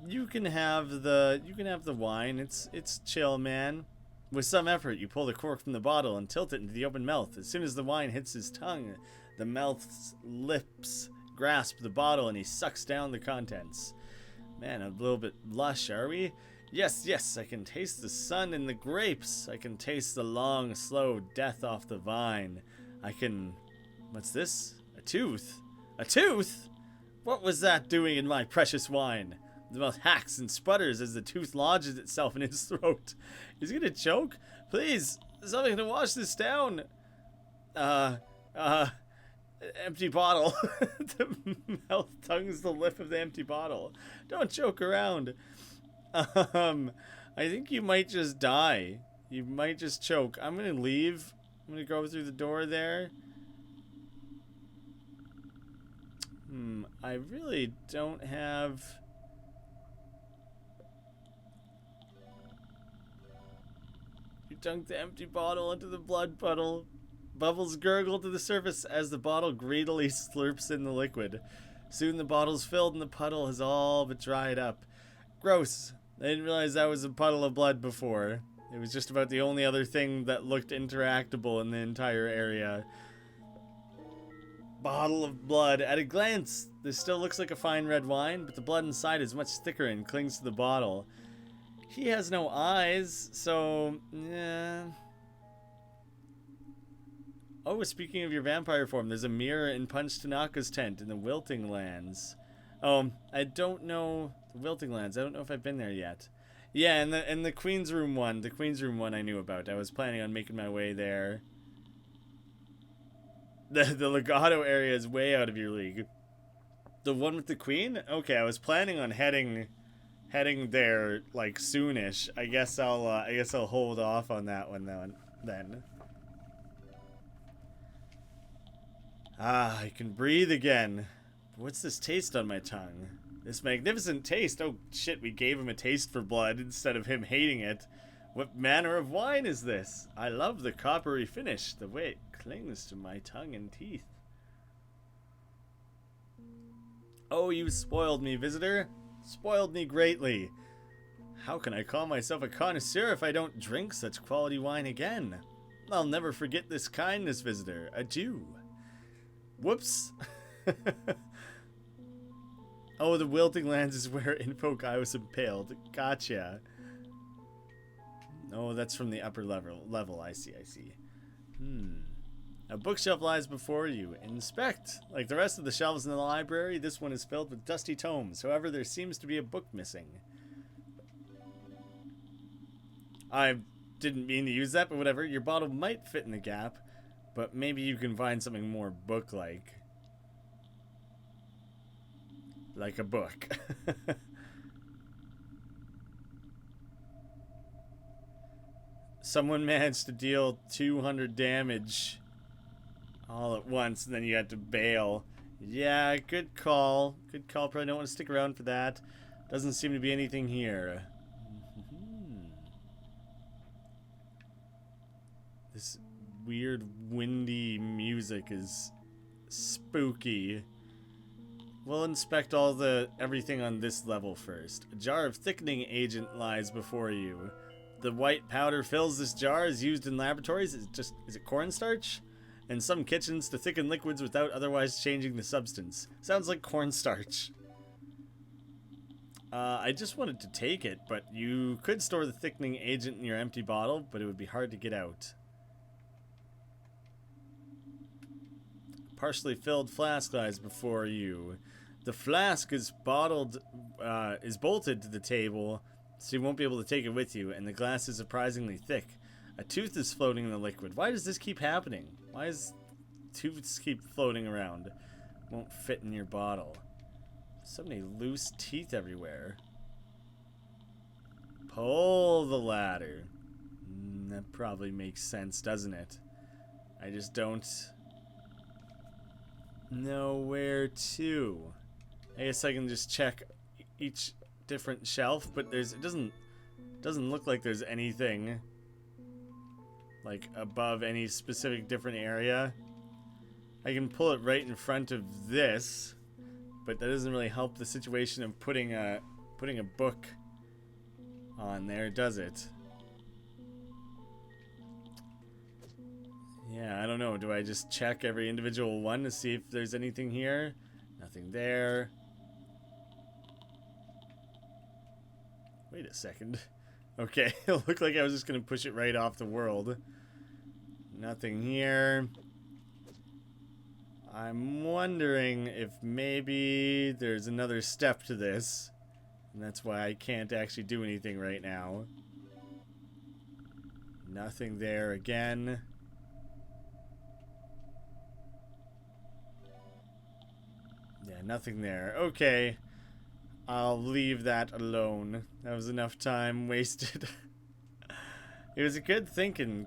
You can have the wine. It's chill, man. With some effort, you pull the cork from the bottle and tilt it into the open mouth. As soon as the wine hits his tongue, the mouth's lips grasp the bottle and he sucks down the contents. Man, a little bit lush, are we? Yes, I can taste the sun in the grapes. I can taste the long, slow death off the vine. What's this? A tooth? A tooth? What was that doing in my precious wine? The mouth hacks and sputters as the tooth lodges itself in his throat. He's gonna choke? Please, something to wash this down. Empty bottle. The mouth tongues the lip of the empty bottle. Don't choke around. I think you might just die. You might just choke. I'm gonna leave. I'm gonna go through the door there. I really don't have... You dunk the empty bottle into the blood puddle. Bubbles gurgle to the surface as the bottle greedily slurps in the liquid. Soon the bottle's filled and the puddle has all but dried up. Gross. I didn't realize that was a puddle of blood before. It was just about the only other thing that looked interactable in the entire area. Bottle of blood. At a glance, this still looks like a fine red wine, but the blood inside is much thicker and clings to the bottle. He has no eyes, so... yeah. Oh, speaking of your vampire form, there's a mirror in Punch Tanaka's tent in the Wilting Lands. Oh, I don't know... the Wilting Lands, I don't know if I've been there yet. Yeah, and the Queen's Room one. The Queen's Room one I knew about. I was planning on making my way there. The Legato area is way out of your league. The one with the Queen? Okay, I was planning on heading there like soonish. I guess I'll hold off on that one then. Ah, I can breathe again. What's this taste on my tongue? This magnificent taste. Oh shit, we gave him a taste for blood instead of him hating it. What manner of wine is this? I love the coppery finish, the way it clings to my tongue and teeth. Oh, you spoiled me, visitor. Spoiled me greatly. How can I call myself a connoisseur if I don't drink such quality wine again? I'll never forget this kindness, visitor. Adieu. Whoops. Oh, the Wilting Lands is where Info Guy was impaled. Gotcha. Oh, that's from the upper level. I see. A bookshelf lies before you. Inspect. Like the rest of the shelves in the library, this one is filled with dusty tomes. However, there seems to be a book missing. I didn't mean to use that, but whatever. Your bottle might fit in the gap, but maybe you can find something more book-like. Like a book. Someone managed to deal 200 damage all at once, and then you had to bail. Yeah, good call. Good call. Probably don't want to stick around for that. Doesn't seem to be anything here. This weird, windy music is spooky. We'll inspect everything on this level first. A jar of thickening agent lies before you. The white powder fills this jar, is used in laboratories. Is it cornstarch? And some kitchens to thicken liquids without otherwise changing the substance. Sounds like cornstarch. I just wanted to take it, but you could store the thickening agent in your empty bottle, but it would be hard to get out. Partially filled flask lies before you. The flask is bolted to the table, so you won't be able to take it with you, and the glass is surprisingly thick. A tooth is floating in the liquid. Why does this keep happening? Why does tooths keep floating around? Won't fit in your bottle. So many loose teeth everywhere. Pull the ladder. That probably makes sense, doesn't it? I just don't know where to. I guess I can just check each different shelf, but it doesn't look like there's anything like above any specific different area. I can pull it right in front of this, but that doesn't really help the situation of putting a book on there, does it? Yeah, I don't know. Do I just check every individual one to see if there's anything here? Nothing there. Wait a second. Okay, it looked like I was just going to push it right off the world. Nothing here. I'm wondering if maybe there's another step to this, and that's why I can't actually do anything right now. Nothing there again. Yeah, nothing there. Okay. I'll leave that alone. That was enough time wasted. It was a good thinking,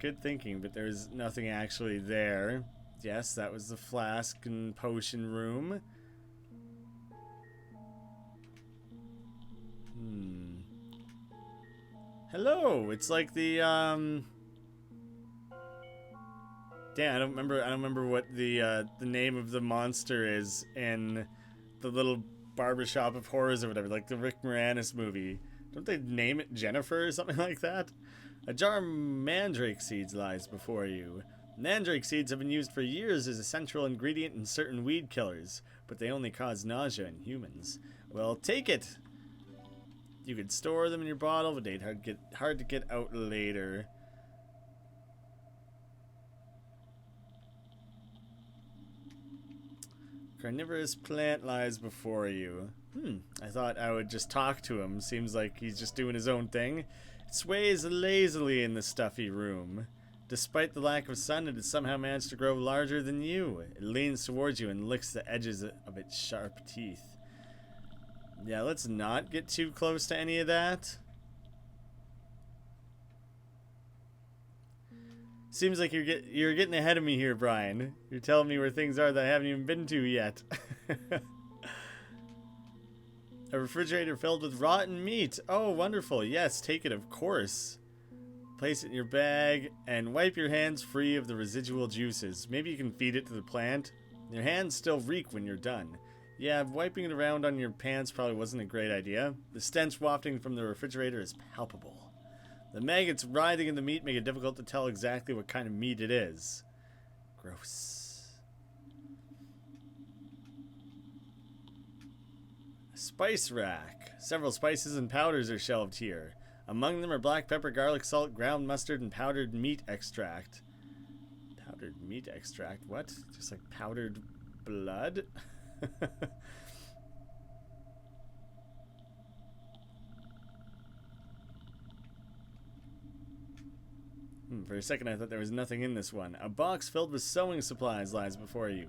but there's nothing actually there. Yes, that was the flask and potion room. Hello, it's like the damn, I don't remember what the name of the monster is in the little barbershop of horrors or whatever, like the Rick Moranis movie. Don't they name it Jennifer or something like that? A jar of mandrake seeds lies before you. Mandrake seeds have been used for years as a central ingredient in certain weed killers, but they only cause nausea in humans. Well, take it! You could store them in your bottle, but they'd hard to get out later. Carnivorous plant lies before you. I thought I would just talk to him. Seems like he's just doing his own thing. It sways lazily in the stuffy room. Despite the lack of sun, it has somehow managed to grow larger than you. It leans towards you and licks the edges of its sharp teeth. Yeah, let's not get too close to any of that. Seems like you're getting ahead of me here, Brian. You're telling me where things are that I haven't even been to yet. A refrigerator filled with rotten meat. Oh, wonderful. Yes, take it, of course. Place it in your bag and wipe your hands free of the residual juices. Maybe you can feed it to the plant. Your hands still reek when you're done. Yeah, wiping it around on your pants probably wasn't a great idea. The stench wafting from the refrigerator is palpable. The maggots writhing in the meat make it difficult to tell exactly what kind of meat it is. Gross. A spice rack. Several spices and powders are shelved here. Among them are black pepper, garlic salt, ground mustard, and powdered meat extract. Powdered meat extract? What? Just like powdered blood? For a second I thought there was nothing in this one. A box filled with sewing supplies lies before you.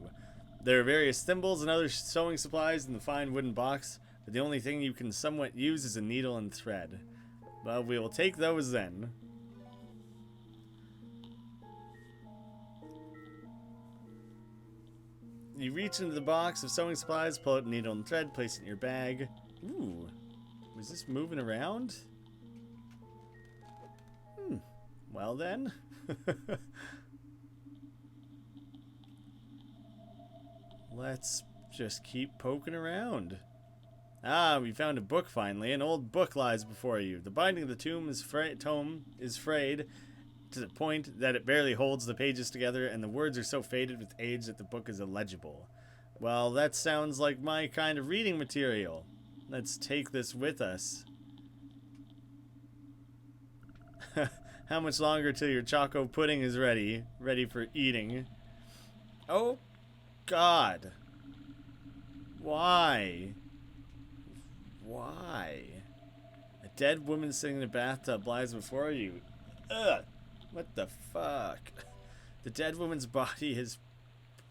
There are various thimbles and other sewing supplies in the fine wooden box, but the only thing you can somewhat use is a needle and thread. Well, we will take those then. You reach into the box of sewing supplies, pull out a needle and thread, place it in your bag. Ooh. Was this moving around? Well then. Let's just keep poking around. Ah, we found a book finally. An old book lies before you. The binding of the tome is frayed to the point that it barely holds the pages together, and the words are so faded with age that the book is illegible. Well, that sounds like my kind of reading material. Let's take this with us. How much longer till your choco pudding is ready for eating? Oh, God. Why? Why? A dead woman sitting in a bathtub lies before you. Ugh. What the fuck? The dead woman's body is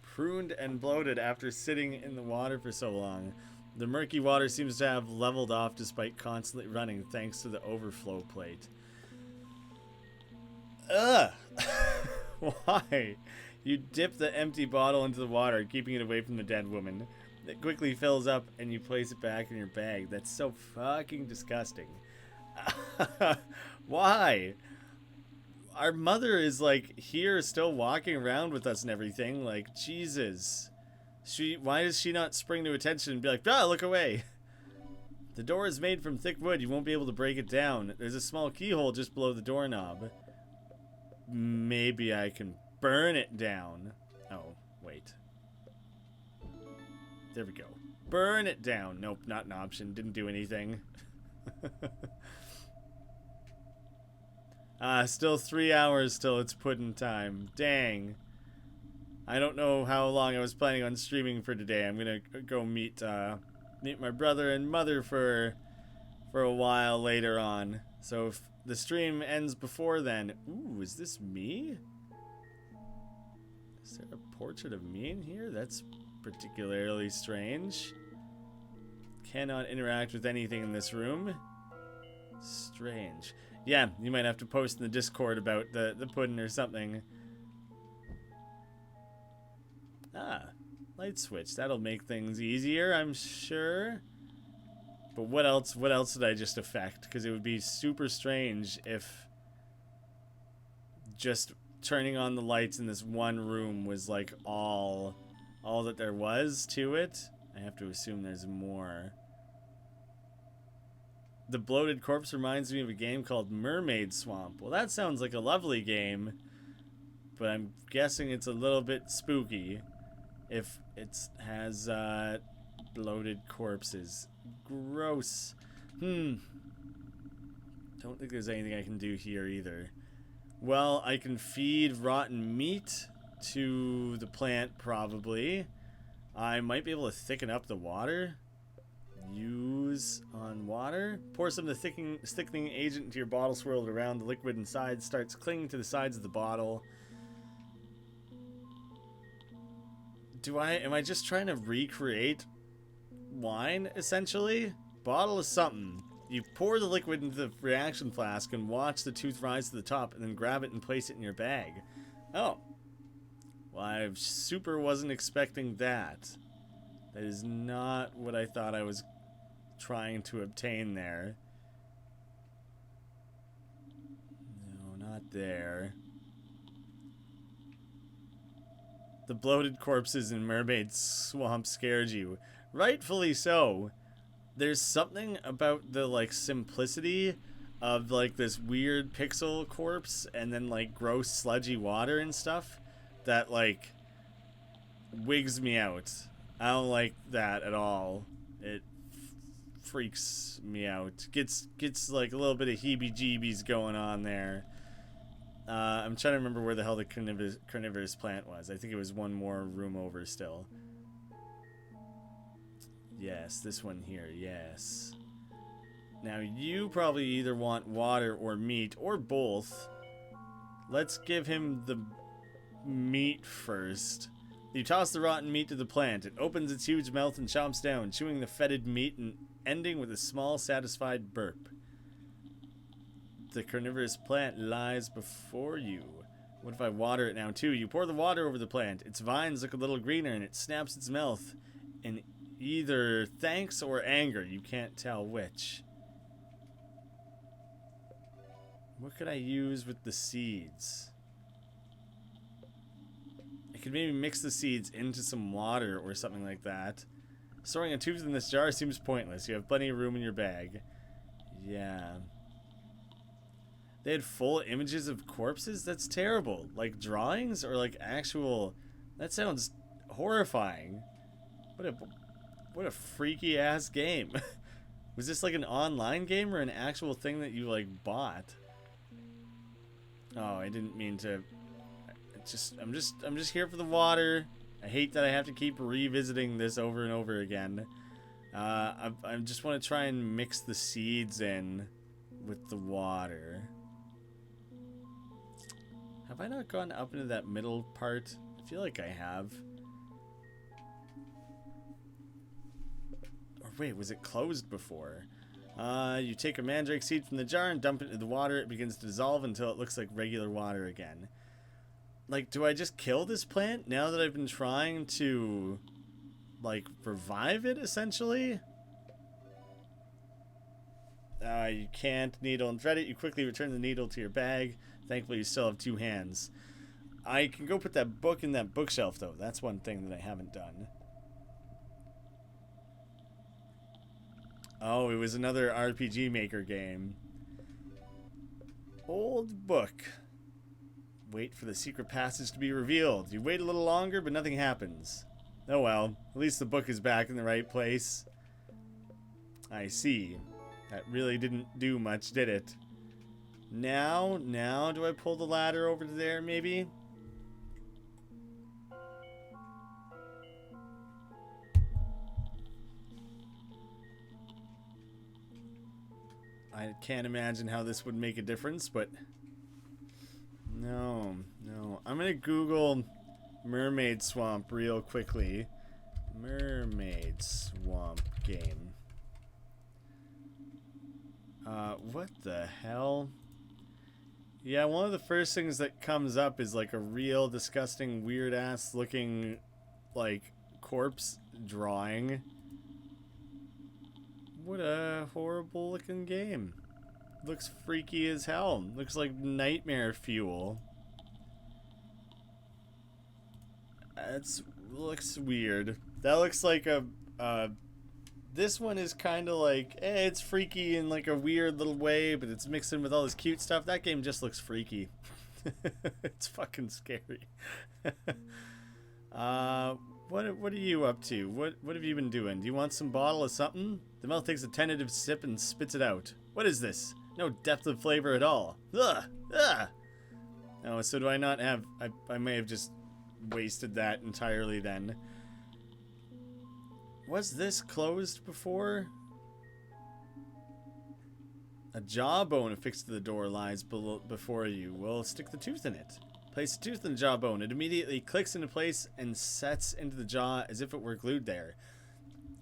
pruned and bloated after sitting in the water for so long. The murky water seems to have leveled off despite constantly running thanks to the overflow plate. Ugh! Why? You dip the empty bottle into the water, keeping it away from the dead woman. It quickly fills up and you place it back in your bag. That's so fucking disgusting. Why? Our mother is like here still walking around with us and everything. Like, Jesus. Why does she not spring to attention and be like, ah, look away? The door is made from thick wood. You won't be able to break it down. There's a small keyhole just below the doorknob. Maybe I can burn it down. Oh, wait. There we go. Burn it down. Nope, not an option. Didn't do anything. Still 3 hours till it's pudding time. Dang. I don't know how long I was planning on streaming for today. I'm gonna go meet my brother and mother for a while later on. So if the stream ends before then... Ooh, is this me? Is there a portrait of me in here? That's particularly strange. Cannot interact with anything in this room. Strange. Yeah, you might have to post in the Discord about the pudding or something. Ah, light switch. That'll make things easier, I'm sure. But what else did I just affect? Because it would be super strange if just turning on the lights in this one room was like all that there was to it. I have to assume there's more. The bloated corpse reminds me of a game called Mermaid Swamp. Well, that sounds like a lovely game, but I'm guessing it's a little bit spooky if it has bloated corpses. Gross. Don't think there's anything I can do here either. Well, I can feed rotten meat to the plant, probably. I might be able to thicken up the water. Use on water. Pour some of the thickening agent into your bottle, swirl it around. The liquid inside starts clinging to the sides of the bottle. Am I just trying to recreate wine, essentially? Bottle is something. You pour the liquid into the reaction flask and watch the tooth rise to the top and then grab it and place it in your bag. Oh. Well, I super wasn't expecting that. That is not what I thought I was trying to obtain there. No, not there. The bloated corpses in Mermaid Swamp scared you. Rightfully so. There's something about the, like, simplicity of, like, this weird pixel corpse and then, like, gross sludgy water and stuff that, like, wigs me out. I don't like that at all. It freaks me out. Gets like a little bit of heebie-jeebies going on there. I'm trying to remember where the hell the carnivorous plant was. I think it was one more room over still. Yes, this one here, yes. Now you probably either want water or meat, or both. Let's give him the meat first. You toss the rotten meat to the plant. It opens its huge mouth and chomps down, chewing the fetid meat and ending with a small, satisfied burp. The carnivorous plant lies before you. What if I water it now too? You pour the water over the plant. Its vines look a little greener and it snaps its mouth in either thanks or anger. You can't tell which. What could I use with the seeds? I could maybe mix the seeds into some water or something like that. Storing a tooth in this jar seems pointless. You have plenty of room in your bag. Yeah. They had full images of corpses? That's terrible. Like drawings or like actual... That sounds horrifying. What a freaky ass game. Was this like an online game or an actual thing that you like bought? Oh, I didn't mean to... I'm just here for the water. I hate that I have to keep revisiting this over and over again. I just want to try and mix the seeds in with the water. Have I not gone up into that middle part? I feel like I have. Or wait, was it closed before? You take a mandrake seed from the jar and dump it into the water. It begins to dissolve until it looks like regular water again. Like, do I just kill this plant now that I've been trying to, like, revive it, essentially? You can't needle and thread it. You quickly return the needle to your bag. Thankfully, you still have 2 hands. I can go put that book in that bookshelf, though. That's one thing that I haven't done. Oh, it was another RPG Maker game. Old book. Wait for the secret passage to be revealed. You wait a little longer, but nothing happens. Oh well, at least the book is back in the right place. I see. That really didn't do much, did it? Now do I pull the ladder over to there, maybe? I can't imagine how this would make a difference, but... No. I'm gonna Google Mermaid Swamp real quickly. Mermaid Swamp game. What the hell? Yeah, one of the first things that comes up is like a real disgusting, weird ass looking, like, corpse drawing. What a horrible looking game. Looks freaky as hell. Looks like nightmare fuel. That looks weird. That looks like a... this one is kind of like... it's freaky in like a weird little way, but it's mixed in with all this cute stuff. That game just looks freaky. It's fucking scary. What are you up to? What have you been doing? Do you want some bottle of something? The mouth takes a tentative sip and spits it out. What is this? No depth of flavor at all. Ugh! Ugh! Oh, so do I not have... I may have just wasted that entirely then. Was this closed before? A jawbone affixed to the door lies before you. Well, stick the tooth in it. Place a tooth in the jawbone. It immediately clicks into place and sets into the jaw as if it were glued there.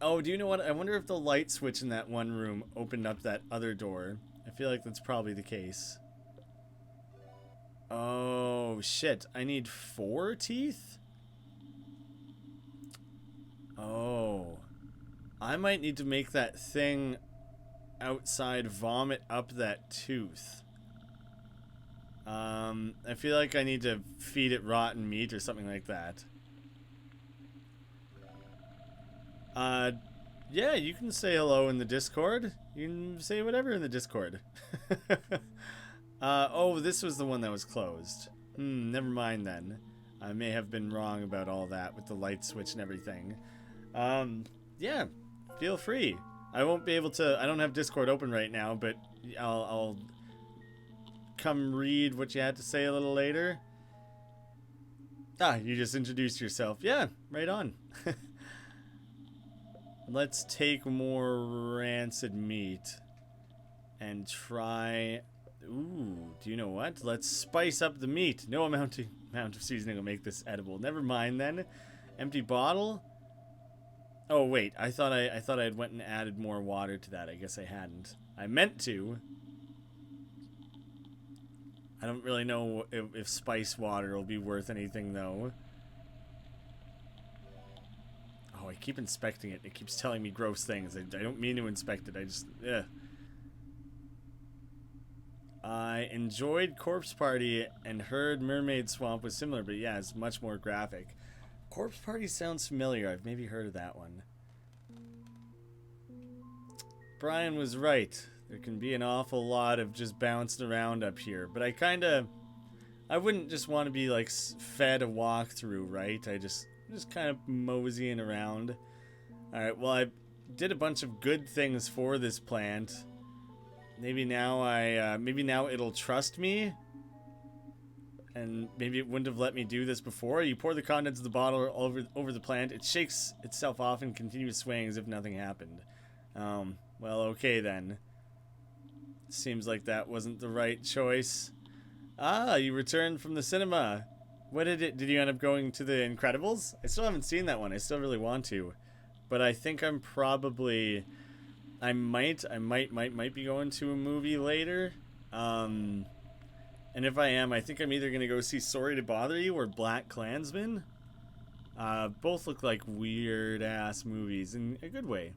Oh, do you know what? I wonder if the light switch in that one room opened up that other door. I feel like that's probably the case. Oh, shit. I need 4 teeth? Oh. I might need to make that thing outside vomit up that tooth. I feel like I need to feed it rotten meat or something like that. Yeah, you can say hello in the Discord. You can say whatever in the Discord. Oh, this was the one that was closed. Never mind then. I may have been wrong about all that with the light switch and everything. Yeah, feel free. I won't be able to... I don't have Discord open right now, but I'll come read what you had to say a little later. Ah, you just introduced yourself. Yeah, right on. Let's take more rancid meat and try... Ooh, do you know what? Let's spice up the meat. No amount of seasoning will make this edible. Never mind then. Empty bottle. Oh wait, I thought I had went and added more water to that. I guess I hadn't. I meant to. I don't really know if spice water will be worth anything though. Oh, I keep inspecting it. It keeps telling me gross things. I don't mean to inspect it. I just... Ugh. I enjoyed Corpse Party and heard Mermaid Swamp was similar, but yeah, it's much more graphic. Corpse Party sounds familiar. I've maybe heard of that one. Brian was right. There can be an awful lot of just bouncing around up here, but I wouldn't just want to be like fed a walkthrough, right? I just kind of moseying around. All right, well, I did a bunch of good things for this plant. Maybe now it'll trust me, and maybe it wouldn't have let me do this before. You pour the contents of the bottle over the plant. It shakes itself off and continues swaying as if nothing happened. Well, okay then. Seems like that wasn't the right choice. Ah, you returned from the cinema. Did you end up going to The Incredibles? I still haven't seen that one. I still really want to, but I think I'm probably... I might be going to a movie later. And if I am, I think I'm either going to go see Sorry to Bother You or Black Klansman. Both look like weird-ass movies in a good way.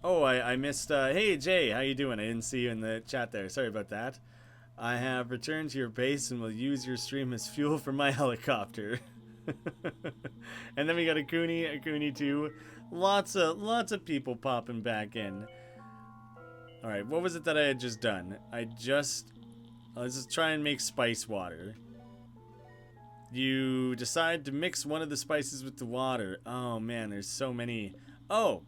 Oh, I missed... hey, Jay, how you doing? I didn't see you in the chat there. Sorry about that. I have returned to your base and will use your stream as fuel for my helicopter. And then we got a Cooney 2. Lots of people popping back in. Alright, what was it that I had just done? Let's just try and make spice water. You decide to mix one of the spices with the water. Oh man, there's so many. Oh,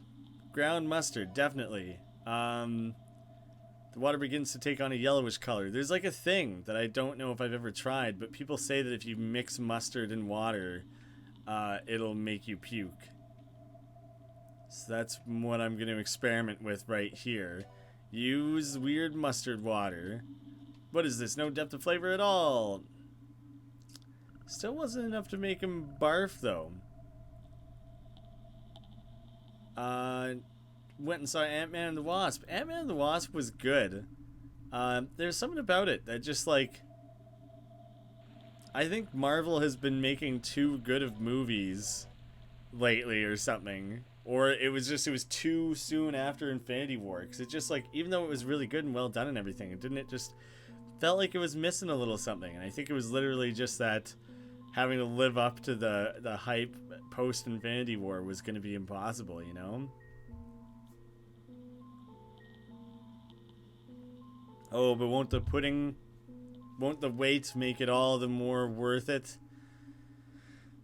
ground mustard, definitely. The water begins to take on a yellowish color. There's like a thing that I don't know if I've ever tried, but people say that if you mix mustard and water, it'll make you puke. So that's what I'm going to experiment with right here. Use weird mustard water. What is this? No depth of flavor at all. Still wasn't enough to make him barf, though. Went and saw Ant-Man and the Wasp. Ant-Man and the Wasp was good. There's something about it that just, like... I think Marvel has been making too good of movies lately or something. Or it was too soon after Infinity War. Because it just, like, even though it was really good and well done and everything, it just felt like it was missing a little something. And I think it was literally just that having to live up to the hype post-Infinity War was going to be impossible, you know? Oh, but won't the wait make it all the more worth it?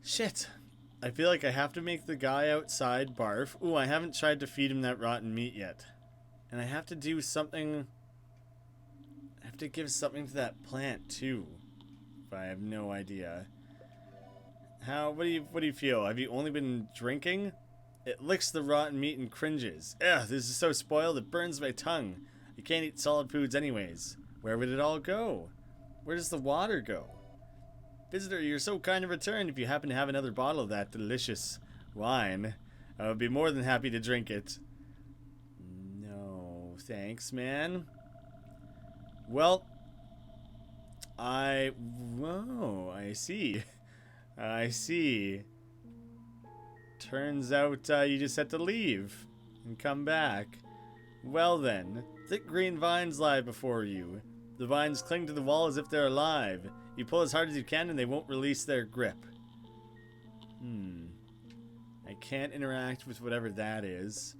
Shit. I feel like I have to make the guy outside barf. Ooh, I haven't tried to feed him that rotten meat yet. And I have to do something... I have to give something to that plant, too. But I have no idea. What do you feel? Have you only been drinking? It licks the rotten meat and cringes. Ugh, this is so spoiled it burns my tongue. You can't eat solid foods anyways. Where would it all go? Where does the water go? Visitor, you're so kind of returned. If you happen to have another bottle of that delicious wine, I would be more than happy to drink it. No, thanks, man. Well, whoa, I see. I see. Turns out you just had to leave and come back. Well then, thick green vines lie before you. The vines cling to the wall as if they're alive. You pull as hard as you can and they won't release their grip. I can't interact with whatever that is.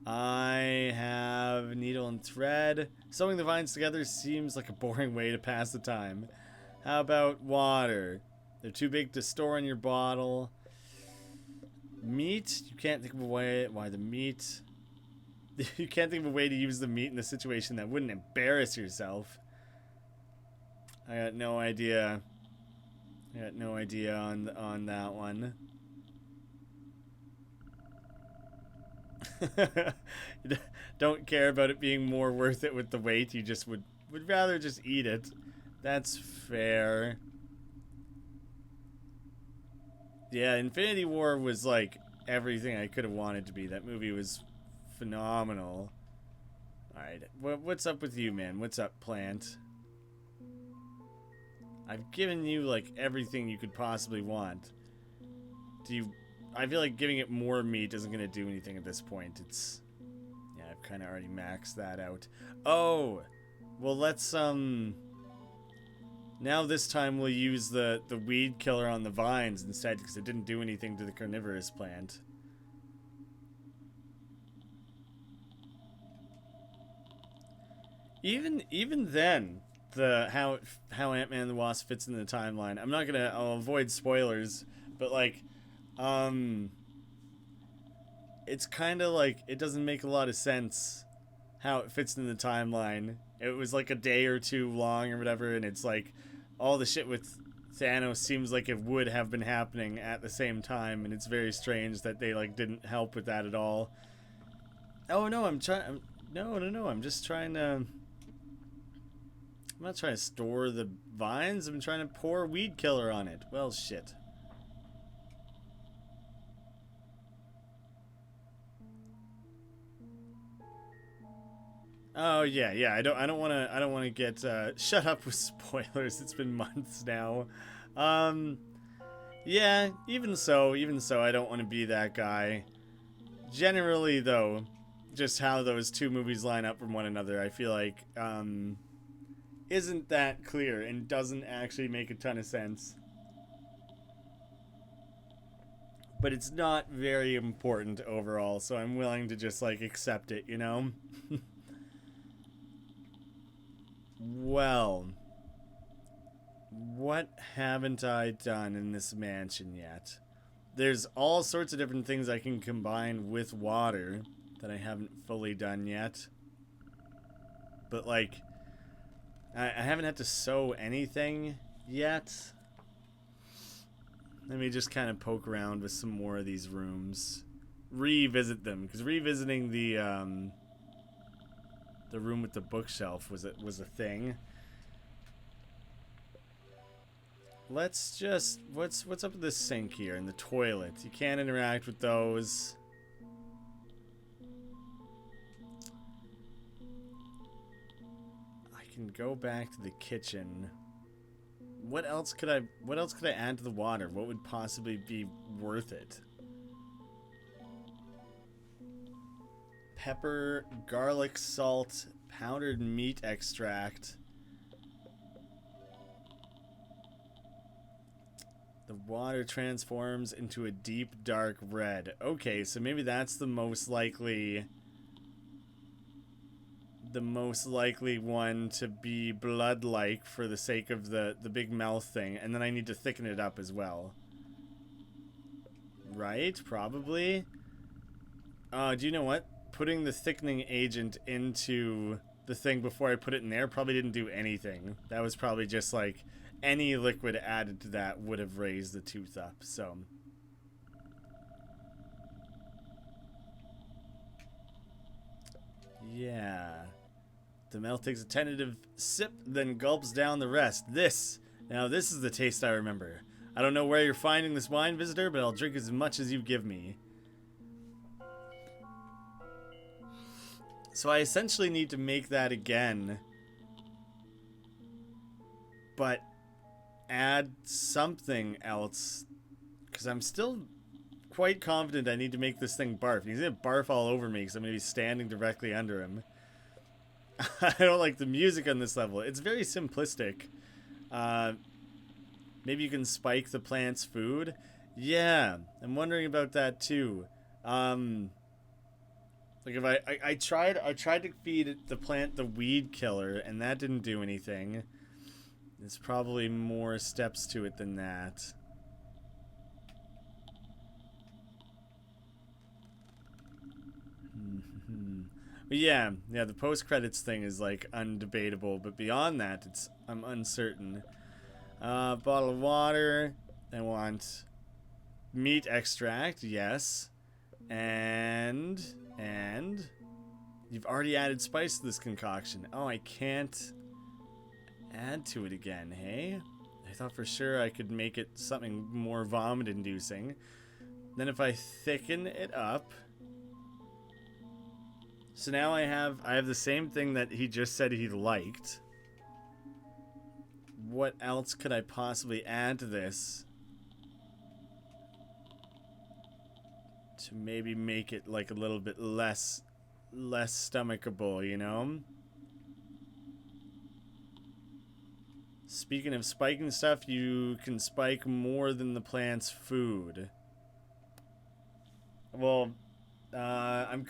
I have needle and thread. Sewing the vines together seems like a boring way to pass the time. How about water? They're too big to store in your bottle. Meat? You can't think of a way... Why the meat? You can't think of a way to use the meat in a situation that wouldn't embarrass yourself. I got no idea. I got no idea on that one. You don't care about it being more worth it with the weight. You just would rather just eat it. That's fair. Yeah, Infinity War was like everything I could have wanted to be. That movie was phenomenal. Alright, what's up with you, man? What's up, plant? I've given you like everything you could possibly want. I feel like giving it more meat isn't going to do anything at this point. Yeah, I've kind of already maxed that out. Oh, well, let's, now this time we'll use the weed killer on the vines instead, because it didn't do anything to the carnivorous plant. Even then, how Ant-Man and the Wasp fits in the timeline. I'll avoid spoilers, but like, it's kind of like, it doesn't make a lot of sense how it fits in the timeline. It was like a day or two long or whatever, and it's like all the shit with Thanos seems like it would have been happening at the same time, and it's very strange that they like didn't help with that at all. Oh no, I'm just trying to... I'm not trying to store the vines, I'm trying to pour weed killer on it. Well, shit. Oh yeah. I don't want to get shut up with spoilers. It's been months now. Yeah, even so, I don't want to be that guy. Generally, though, just how those two movies line up from one another, I feel like isn't that clear and doesn't actually make a ton of sense. But it's not very important overall, so I'm willing to just like accept it, you know? Well, what haven't I done in this mansion yet? There's all sorts of different things I can combine with water that I haven't fully done yet. But like, I haven't had to sew anything yet. Let me just kind of poke around with some more of these rooms. Revisit them, because revisiting the room with the bookshelf was a thing. Let's just... What's up with this sink here and the toilet? You can't interact with those. I can go back to the kitchen. What else could I add to the water? What would possibly be worth it? Pepper, garlic salt, powdered meat extract. The water transforms into a deep dark red. Okay, so maybe that's the most likely one to be blood-like for the sake of the big mouth thing, and then I need to thicken it up as well. Right? Probably. Do you know what? Putting the thickening agent into the thing before I put it in there probably didn't do anything. That was probably just like any liquid added to that would have raised the tooth up, so... Yeah. The mouth takes a tentative sip, then gulps down the rest. Now this is the taste I remember. I don't know where you're finding this wine, visitor, but I'll drink as much as you give me. So I essentially need to make that again, but add something else, because I'm still quite confident I need to make this thing barf. He's going to barf all over me because I'm going to be standing directly under him. I don't like the music on this level. It's very simplistic. Maybe you can spike the plant's food. Yeah, I'm wondering about that too. Like if I tried to feed the plant the weed killer, and that didn't do anything. There's probably more steps to it than that. But yeah, the post-credits thing is like undebatable, but beyond that, I'm uncertain. Bottle of water. I want meat extract, yes. And you've already added spice to this concoction. Oh, I can't add to it again, hey? I thought for sure I could make it something more vomit-inducing. Then if I thicken it up... So now I have the same thing that he just said he liked. What else could I possibly add to this to maybe make it like a little bit less stomachable, you know? Speaking of spiking stuff, you can spike more than the plant's food. Well, I'm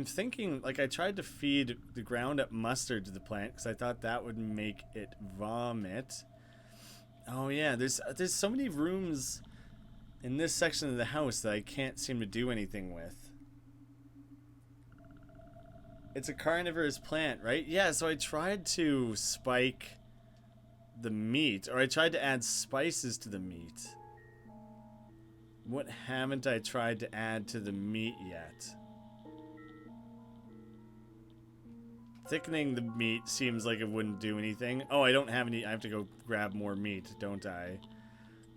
thinking, like, I tried to feed the ground up mustard to the plant because I thought that would make it vomit. Oh yeah, there's so many rooms in this section of the house that I can't seem to do anything with. It's a carnivorous plant, right? Yeah, so I tried to spike the meat, or I tried to add spices to the meat. What haven't I tried to add to the meat yet? Thickening the meat seems like it wouldn't do anything. Oh, I don't have any. I have to go grab more meat, don't I?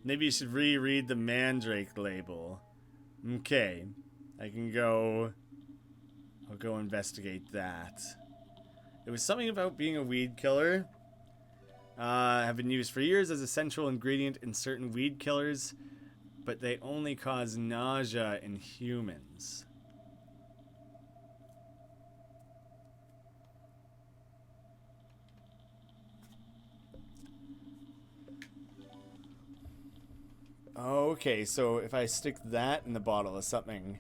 Maybe you should reread the mandrake label. Okay. I can go... I'll go investigate that. It was something about being a weed killer. Have been used for years as a central ingredient in certain weed killers, but they only cause nausea in humans. Okay, so if I stick that in the bottle of something,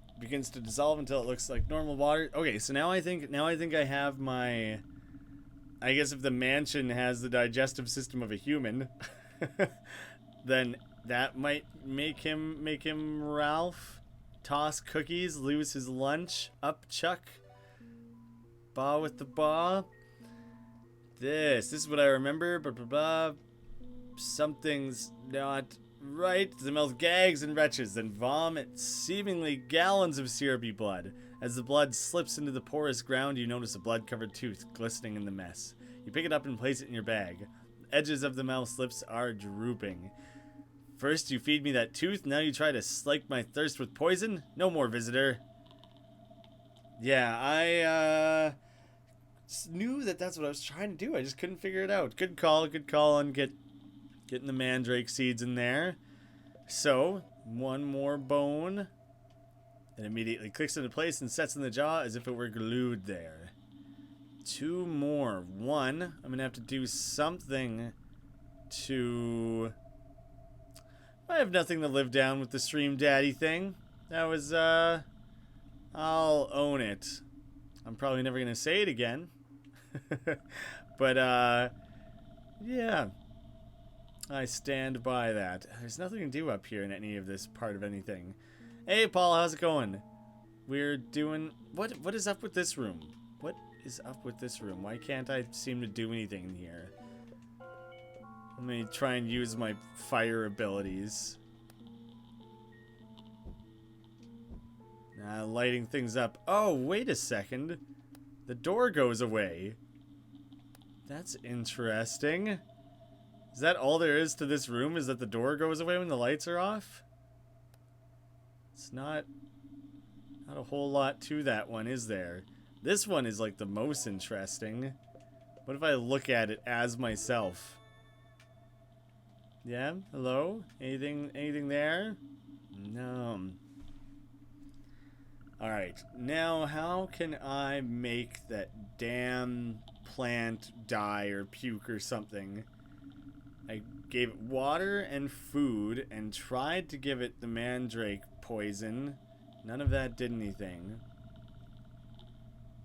it begins to dissolve until it looks like normal water. Okay, so now I think I have my... I guess if the mansion has the digestive system of a human, then that might make him Ralph. Toss cookies, lose his lunch, up Chuck. Ba with the ba. This is what I remember, blah blah blah. Something's not right. The mouth gags and retches, then vomits seemingly gallons of syrupy blood. As the blood slips into the porous ground, you notice a blood-covered tooth glistening in the mess. You pick it up and place it in your bag. The edges of the mouth's lips are drooping. First you feed me that tooth, now you try to slake my thirst with poison? No more, visitor. Yeah, I knew that that's what I was trying to do. I just couldn't figure it out. Good call on getting the mandrake seeds in there. So, one more bone. It immediately clicks into place and sets in the jaw as if it were glued there. Two more. One, I'm going to have to do something to... I have nothing to live down with the stream daddy thing. That was, I'll own it. I'm probably never going to say it again. But, yeah. I stand by that. There's nothing to do up here in any of this part of anything. Hey, Paul, how's it going? We're doing... What is up with this room? What is up with this room? Why can't I seem to do anything in here? Let me try and use my fire abilities. Lighting things up. Oh, wait a second. The door goes away. That's interesting. Is that all there is to this room? Is that the door goes away when the lights are off? It's not a whole lot to that one, is there? This one is like the most interesting. What if I look at it as myself? Yeah, hello? Anything there? No. Alright, now how can I make that damn plant die or puke or something? I gave it water and food and tried to give it the mandrake poison. None of that did anything.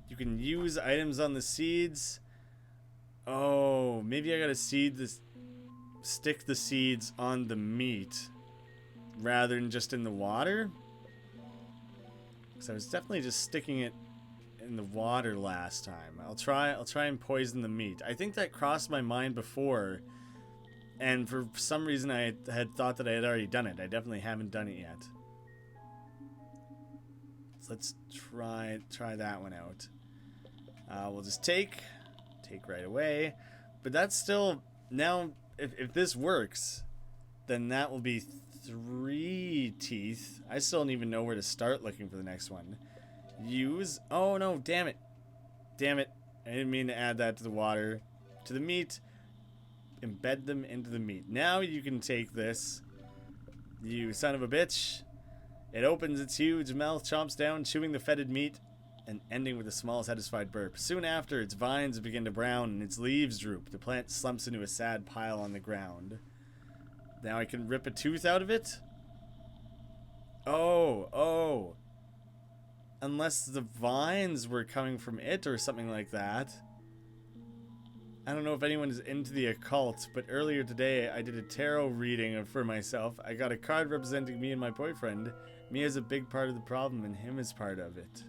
You can use items on the seeds. Oh, maybe I gotta stick the seeds on the meat rather than just in the water? Because I was definitely just sticking it in the water last time. I'll try and poison the meat. I think that crossed my mind before, and for some reason I had thought that I had already done it. I definitely haven't done it yet. So let's try that one out. We'll just take right away. But that's still, now, if this works, then that will be 3 teeth. I still don't even know where to start looking for the next one. Use, oh no, damn it. I didn't mean to add that to the water. To the meat. Embed them into the meat. Now you can take this, you son of a bitch. It opens its huge mouth, chomps down, chewing the fetid meat, and ending with a small, satisfied burp. Soon after, its vines begin to brown and its leaves droop. The plant slumps into a sad pile on the ground. Now I can rip a tooth out of it? Oh. Unless the vines were coming from it or something like that. I don't know if anyone is into the occult, but earlier today I did a tarot reading for myself. I got a card representing me and my boyfriend. Me as a big part of the problem and him as part of it.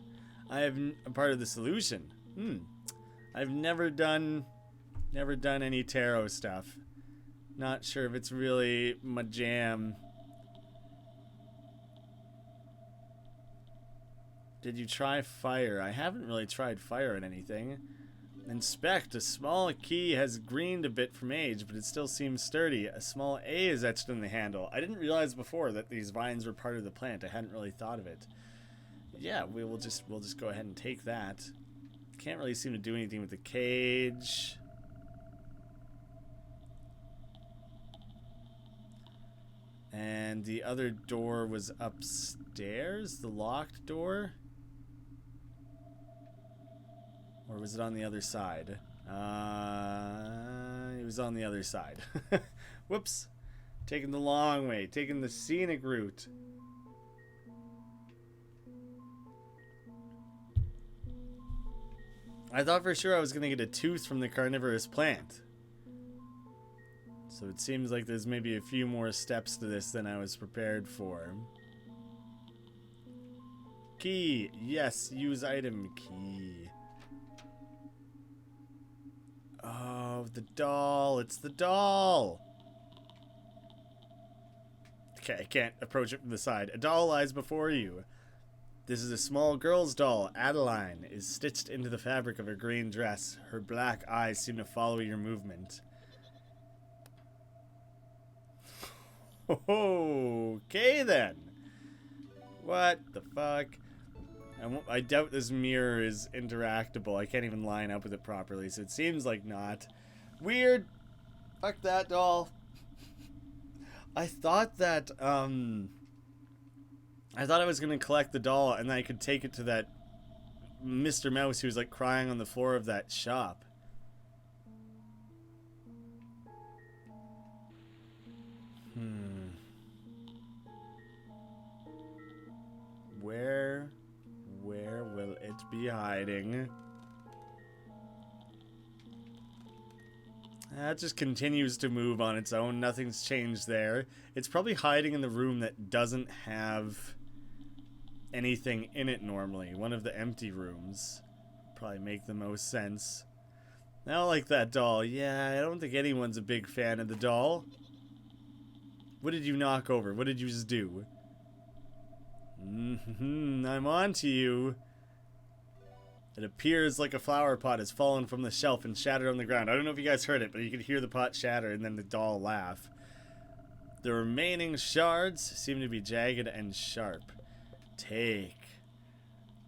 I am a part of the solution. I've never done any tarot stuff. Not sure if it's really my jam. Did you try fire? I haven't really tried fire in anything. Inspect. A small key has greened a bit from age, but it still seems sturdy. A small A is etched in the handle. I didn't realize before that these vines were part of the plant. I hadn't really thought of it. Yeah, we'll just go ahead and take that. Can't really seem to do anything with the cage. And the other door was upstairs, the locked door? Or was it on the other side? It was on the other side. Whoops. Taking the long way. Taking the scenic route. I thought for sure I was going to get a tooth from the carnivorous plant. So it seems like there's maybe a few more steps to this than I was prepared for. Key. Yes, use item. Key. Oh, the doll. It's the doll. Okay, I can't approach it from the side. A doll lies before you. This is a small girl's doll. Adeline is stitched into the fabric of her green dress. Her black eyes seem to follow your movement. Okay then. What the fuck? I doubt this mirror is interactable. I can't even line up with it properly, so it seems like not. Weird. Fuck that doll. I thought that, I thought I was going to collect the doll and then I could take it to that Mr. Mouse who was like crying on the floor of that shop. Where will it be hiding? That just continues to move on its own. Nothing's changed there. It's probably hiding in the room that doesn't have anything in it normally. One of the empty rooms. Probably make the most sense. I don't like that doll. Yeah, I don't think anyone's a big fan of the doll. What did you knock over? What did you just do? I'm on to you. It appears like a flower pot has fallen from the shelf and shattered on the ground. I don't know if you guys heard it, but you could hear the pot shatter and then the doll laugh. The remaining shards seem to be jagged and sharp. Take.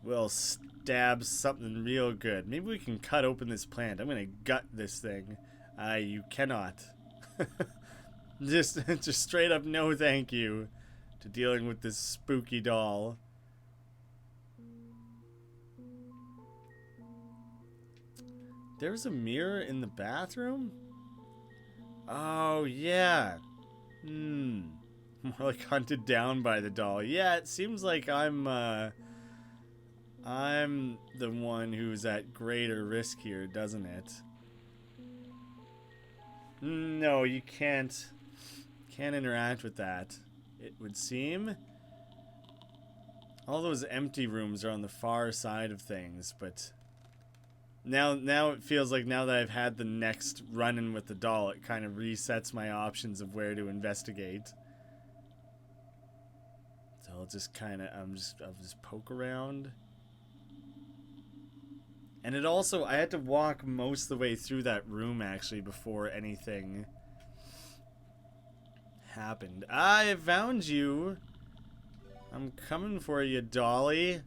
We'll stab something real good. Maybe we can cut open this plant. I'm gonna gut this thing. You cannot. Just straight up no thank you to dealing with this spooky doll. There's a mirror in the bathroom? Oh, yeah. More like hunted down by the doll. Yeah, it seems like I'm the one who's at greater risk here, doesn't it? No, you can't interact with that, it would seem. All those empty rooms are on the far side of things, but now it feels like now that I've had the next run-in with the doll, it kind of resets my options of where to investigate. So I'll just kind of, I'll just poke around. And it also, I had to walk most of the way through that room actually before anything happened. I found you. I'm coming for you, Dolly.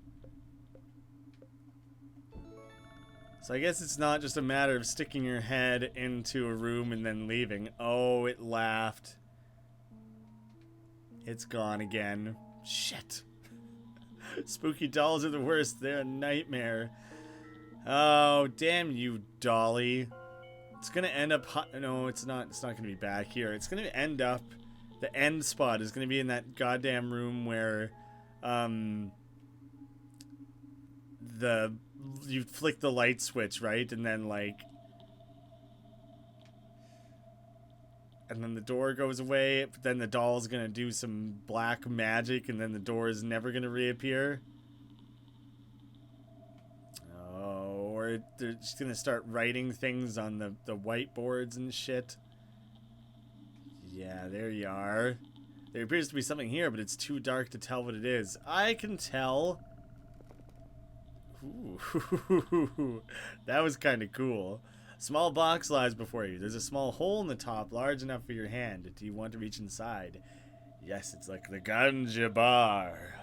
So I guess it's not just a matter of sticking your head into a room and then leaving. Oh, it laughed. It's gone again. Shit. Spooky dolls are the worst. They're a nightmare. Oh, damn you, Dolly. It's gonna end up... No, it's not. It's not gonna be back here. It's gonna end up... The end spot is gonna be in that goddamn room where... You flick the light switch, right? And then, like... And then the door goes away, but then the doll's gonna do some black magic, and then the door is never gonna reappear. Oh, or they're just gonna start writing things on the whiteboards and shit. Yeah, there you are. There appears to be something here, but it's too dark to tell what it is. I can tell. Ooh, that was kind of cool. A small box lies before you. There's a small hole in the top, large enough for your hand. Do you want to reach inside? Yes, it's like the ganja bar.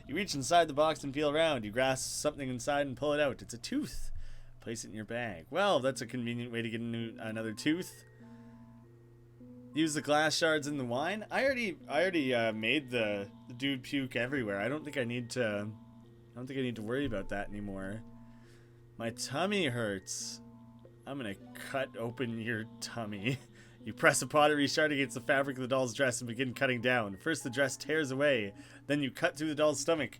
You reach inside the box and feel around. You grasp something inside and pull it out. It's a tooth. Place it in your bag. Well, that's a convenient way to get another tooth. Use the glass shards in the wine. I already made the dude puke everywhere. I don't think I need to worry about that anymore. My tummy hurts. I'm gonna cut open your tummy. You press a pottery shard against the fabric of the doll's dress and begin cutting down. First the dress tears away, then you cut through the doll's stomach.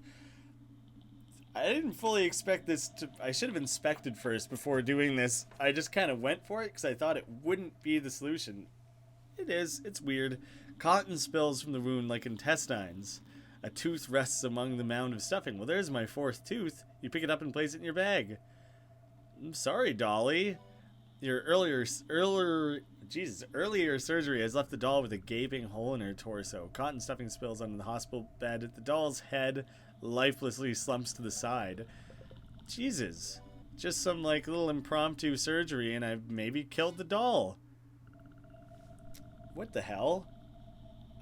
I didn't fully expect this to... I should have inspected first before doing this. I just kind of went for it because I thought it wouldn't be the solution. It is. It's weird. Cotton spills from the wound like intestines. A tooth rests among the mound of stuffing. Well, there's my fourth tooth. You pick it up and place it in your bag. I'm sorry, Dolly. Your earlier surgery has left the doll with a gaping hole in her torso. Cotton stuffing spills onto the hospital bed. The doll's head lifelessly slumps to the side. Jesus. Just some, like, little impromptu surgery and I've maybe killed the doll. What the hell?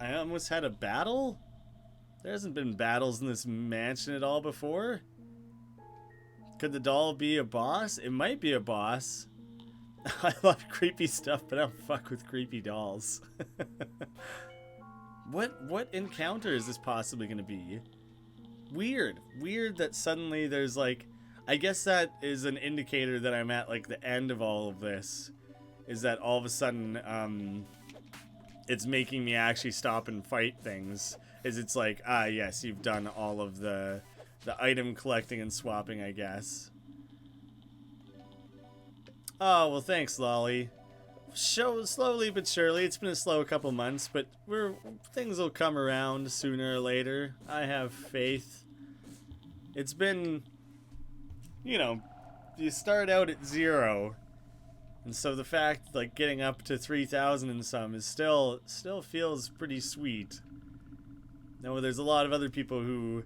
I almost had a battle? There hasn't been battles in this mansion at all before. Could the doll be a boss? It might be a boss. I love creepy stuff, but I don't fuck with creepy dolls. What encounter is this possibly going to be? Weird. Weird that suddenly there's like... I guess that is an indicator that I'm at like the end of all of this. Is that all of a sudden it's making me actually stop and fight things. It's like, ah yes, you've done all of the item collecting and swapping, I guess. Oh, well thanks, Lolly. Slowly but surely. It's been a slow couple months, but things will come around sooner or later. I have faith. It's been, you know, you start out at 0. And so the fact, like, getting up to 3,000 and some is still feels pretty sweet. Now, there's a lot of other people who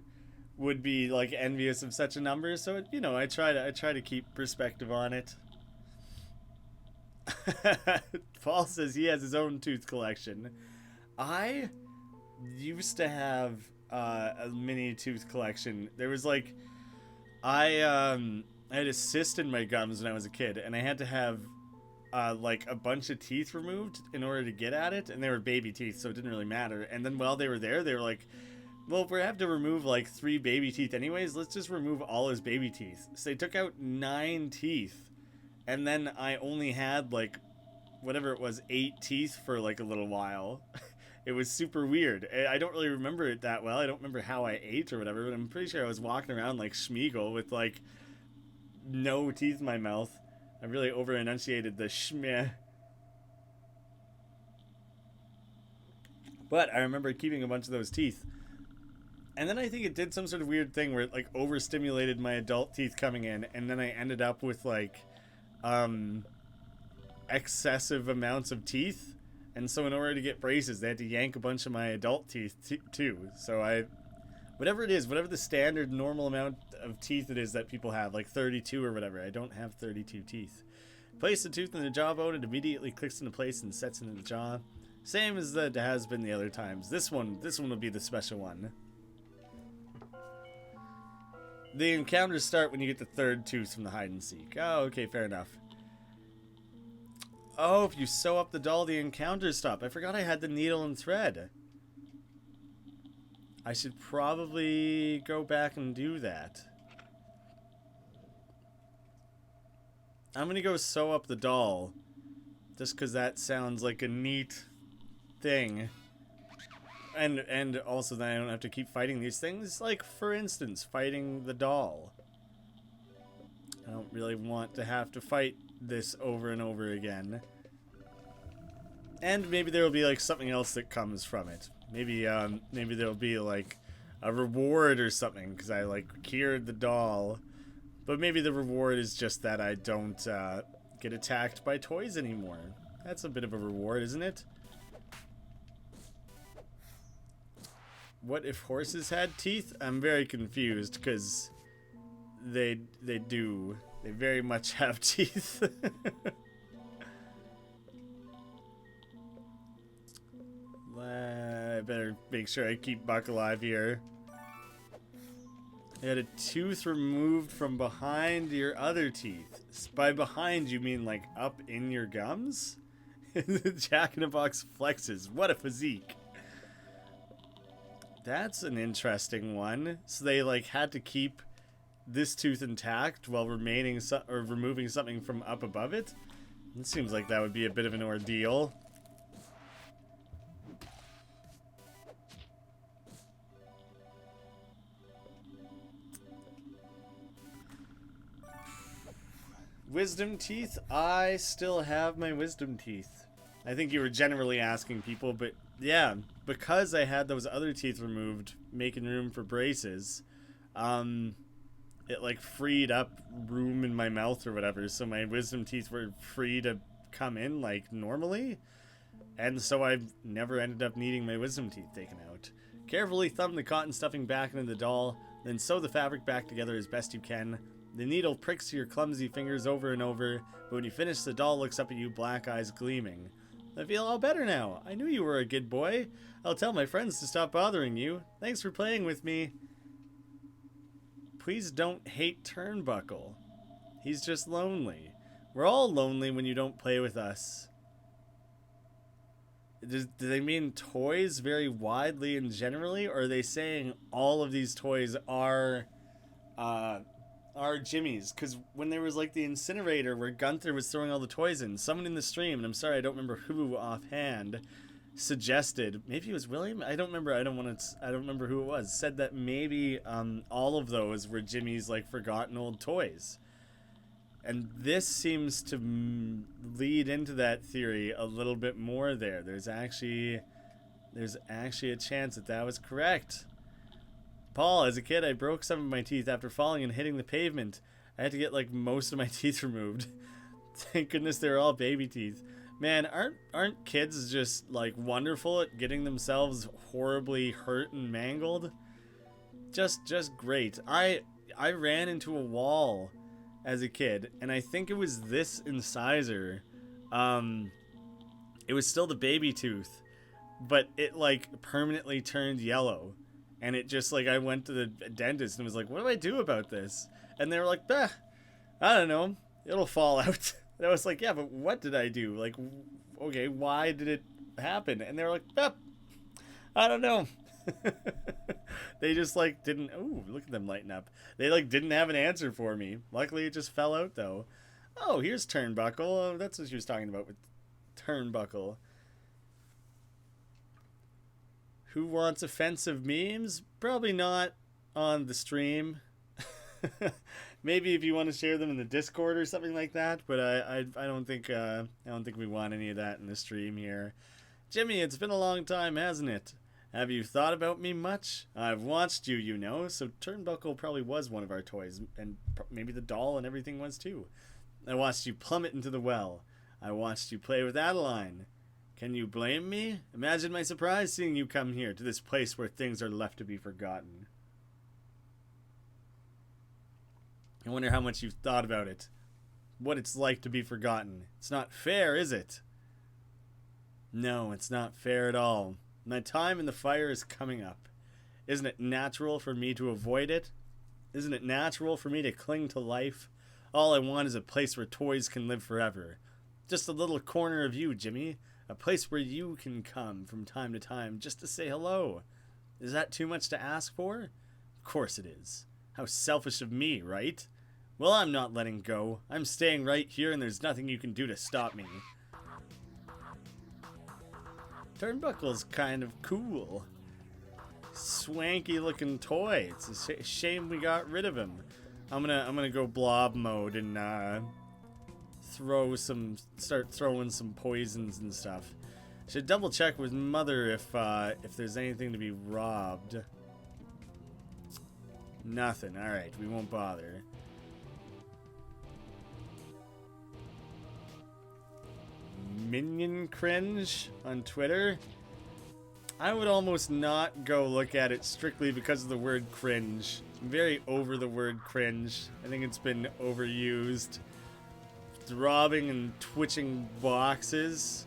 would be, like, envious of such a number, so, you know, I try to keep perspective on it. Paul says he has his own tooth collection. I used to have a mini tooth collection. There was, like, I had a cyst in my gums when I was a kid, and I had to have like a bunch of teeth removed in order to get at it, and they were baby teeth, so it didn't really matter. And then while they were there, they were like, well, if we have to remove like 3 baby teeth anyways, let's just remove all his baby teeth. So they took out 9 teeth, and then I only had like whatever it was, 8 teeth for like a little while. It was super weird. I don't really remember it that well. I don't remember how I ate or whatever, but I'm pretty sure I was walking around like Schmeagol with like no teeth in my mouth. I really over-enunciated the schmeh. But I remember keeping a bunch of those teeth. And then I think it did some sort of weird thing where it like overstimulated my adult teeth coming in, and then I ended up with like excessive amounts of teeth. And so in order to get braces, they had to yank a bunch of my adult teeth too. So whatever it is, whatever the standard normal amount of teeth it is that people have, like 32 or whatever, I don't have 32 teeth. Place the tooth in the jawbone, it immediately clicks into place and sets into the jaw. Same as it has been the other times. This one will be the special one. The encounters start when you get the third tooth from the hide and seek. Oh, okay, fair enough. Oh, if you sew up the doll, the encounters stop. I forgot I had the needle and thread. I should probably go back and do that. I'm gonna go sew up the doll. Just because that sounds like a neat thing. And also then I don't have to keep fighting these things. Like, for instance, fighting the doll. I don't really want to have to fight this over and over again. And maybe there will be like something else that comes from it. Maybe there'll be like a reward or something because I like cured the doll. But maybe the reward is just that I don't get attacked by toys anymore. That's a bit of a reward, isn't it? What if horses had teeth? I'm very confused because they do. They very much have teeth. I better make sure I keep Buck alive here. You had a tooth removed from behind your other teeth. By behind, you mean like up in your gums? The Jack-in-a-Box flexes. What a physique. That's an interesting one. So they like had to keep this tooth intact while removing something from up above it. It seems like that would be a bit of an ordeal. Wisdom teeth? I still have my wisdom teeth. I think you were generally asking people, but yeah, because I had those other teeth removed, making room for braces, it like freed up room in my mouth or whatever, so my wisdom teeth were free to come in like normally, and so I've never ended up needing my wisdom teeth taken out. Carefully thumb the cotton stuffing back into the doll, then sew the fabric back together as best you can. The needle pricks your clumsy fingers over and over, but when you finish, the doll looks up at you, black eyes gleaming. I feel all better now. I knew you were a good boy. I'll tell my friends to stop bothering you. Thanks for playing with me. Please don't hate Turnbuckle. He's just lonely. We're all lonely when you don't play with us. Do they mean toys very widely and generally, or are they saying all of these toys are Jimmy's? Because when there was like the incinerator where Gunther was throwing all the toys in, someone in the stream, and I'm sorry I don't remember who offhand, suggested, maybe it was William, I don't remember who it was, said that maybe all of those were Jimmy's like forgotten old toys. And this seems to lead into that theory a little bit more there. There's actually a chance that was correct. Paul, as a kid, I broke some of my teeth after falling and hitting the pavement. I had to get like most of my teeth removed. Thank goodness they were all baby teeth. Man, aren't kids just like wonderful at getting themselves horribly hurt and mangled? Just great. I ran into a wall as a kid, and I think it was this incisor. It was still the baby tooth, but it like permanently turned yellow. And it just, like, I went to the dentist and was like, what do I do about this? And they were like, bah, I don't know. It'll fall out. And I was like, yeah, but what did I do? Like, okay, why did it happen? And they were like, bah, I don't know. They just, like, didn't, ooh, look at them lighting up. They, like, didn't have an answer for me. Luckily, it just fell out, though. Oh, here's Turnbuckle. Oh, that's what she was talking about with Turnbuckle. Who wants offensive memes? Probably not on the stream. Maybe if you want to share them in the Discord or something like that, but I don't think we want any of that in the stream here. Jimmy, it's been a long time, hasn't it? Have you thought about me much? I've watched you, you know, so Turnbuckle probably was one of our toys, and maybe the doll and everything was too. I watched you plummet into the well. I watched you play with Adeline. Can you blame me? Imagine my surprise seeing you come here, to this place where things are left to be forgotten. I wonder how much you've thought about it. What it's like to be forgotten. It's not fair, is it? No, it's not fair at all. My time in the fire is coming up. Isn't it natural for me to avoid it? Isn't it natural for me to cling to life? All I want is a place where toys can live forever. Just a little corner of you, Jimmy. A place where you can come from time to time just to say hello. Is that too much to ask for? Of course it is. How selfish of me, right? Well, I'm not letting go. I'm staying right here and there's nothing you can do to stop me. Turnbuckle's kind of cool. Swanky looking toy. It's a shame we got rid of him. I'm gonna go blob mode and start throwing some poisons and stuff. Should double check with Mother if there's anything to be robbed. Nothing. All right, we won't bother. Minion cringe on Twitter. I would almost not go look at it strictly because of the word cringe. I'm very over the word cringe. I think it's been overused. Throbbing and twitching boxes.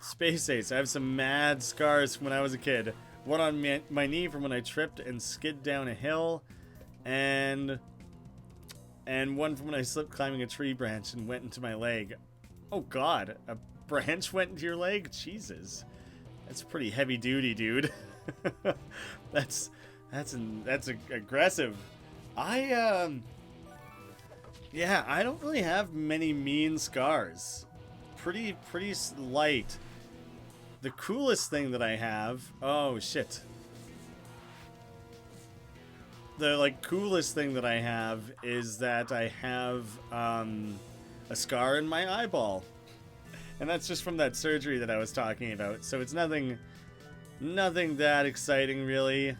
Space Ace. I have some mad scars from when I was a kid. One on my knee from when I tripped and skid down a hill. And one from when I slipped climbing a tree branch and went into my leg. Oh god, a branch went into your leg? Jesus. That's pretty heavy duty, dude. that's aggressive. Yeah, I don't really have many mean scars. Pretty light. The coolest thing that I have, oh shit. The coolest thing that I have is that I have a scar in my eyeball. And that's just from that surgery that I was talking about. So it's nothing that exciting, really.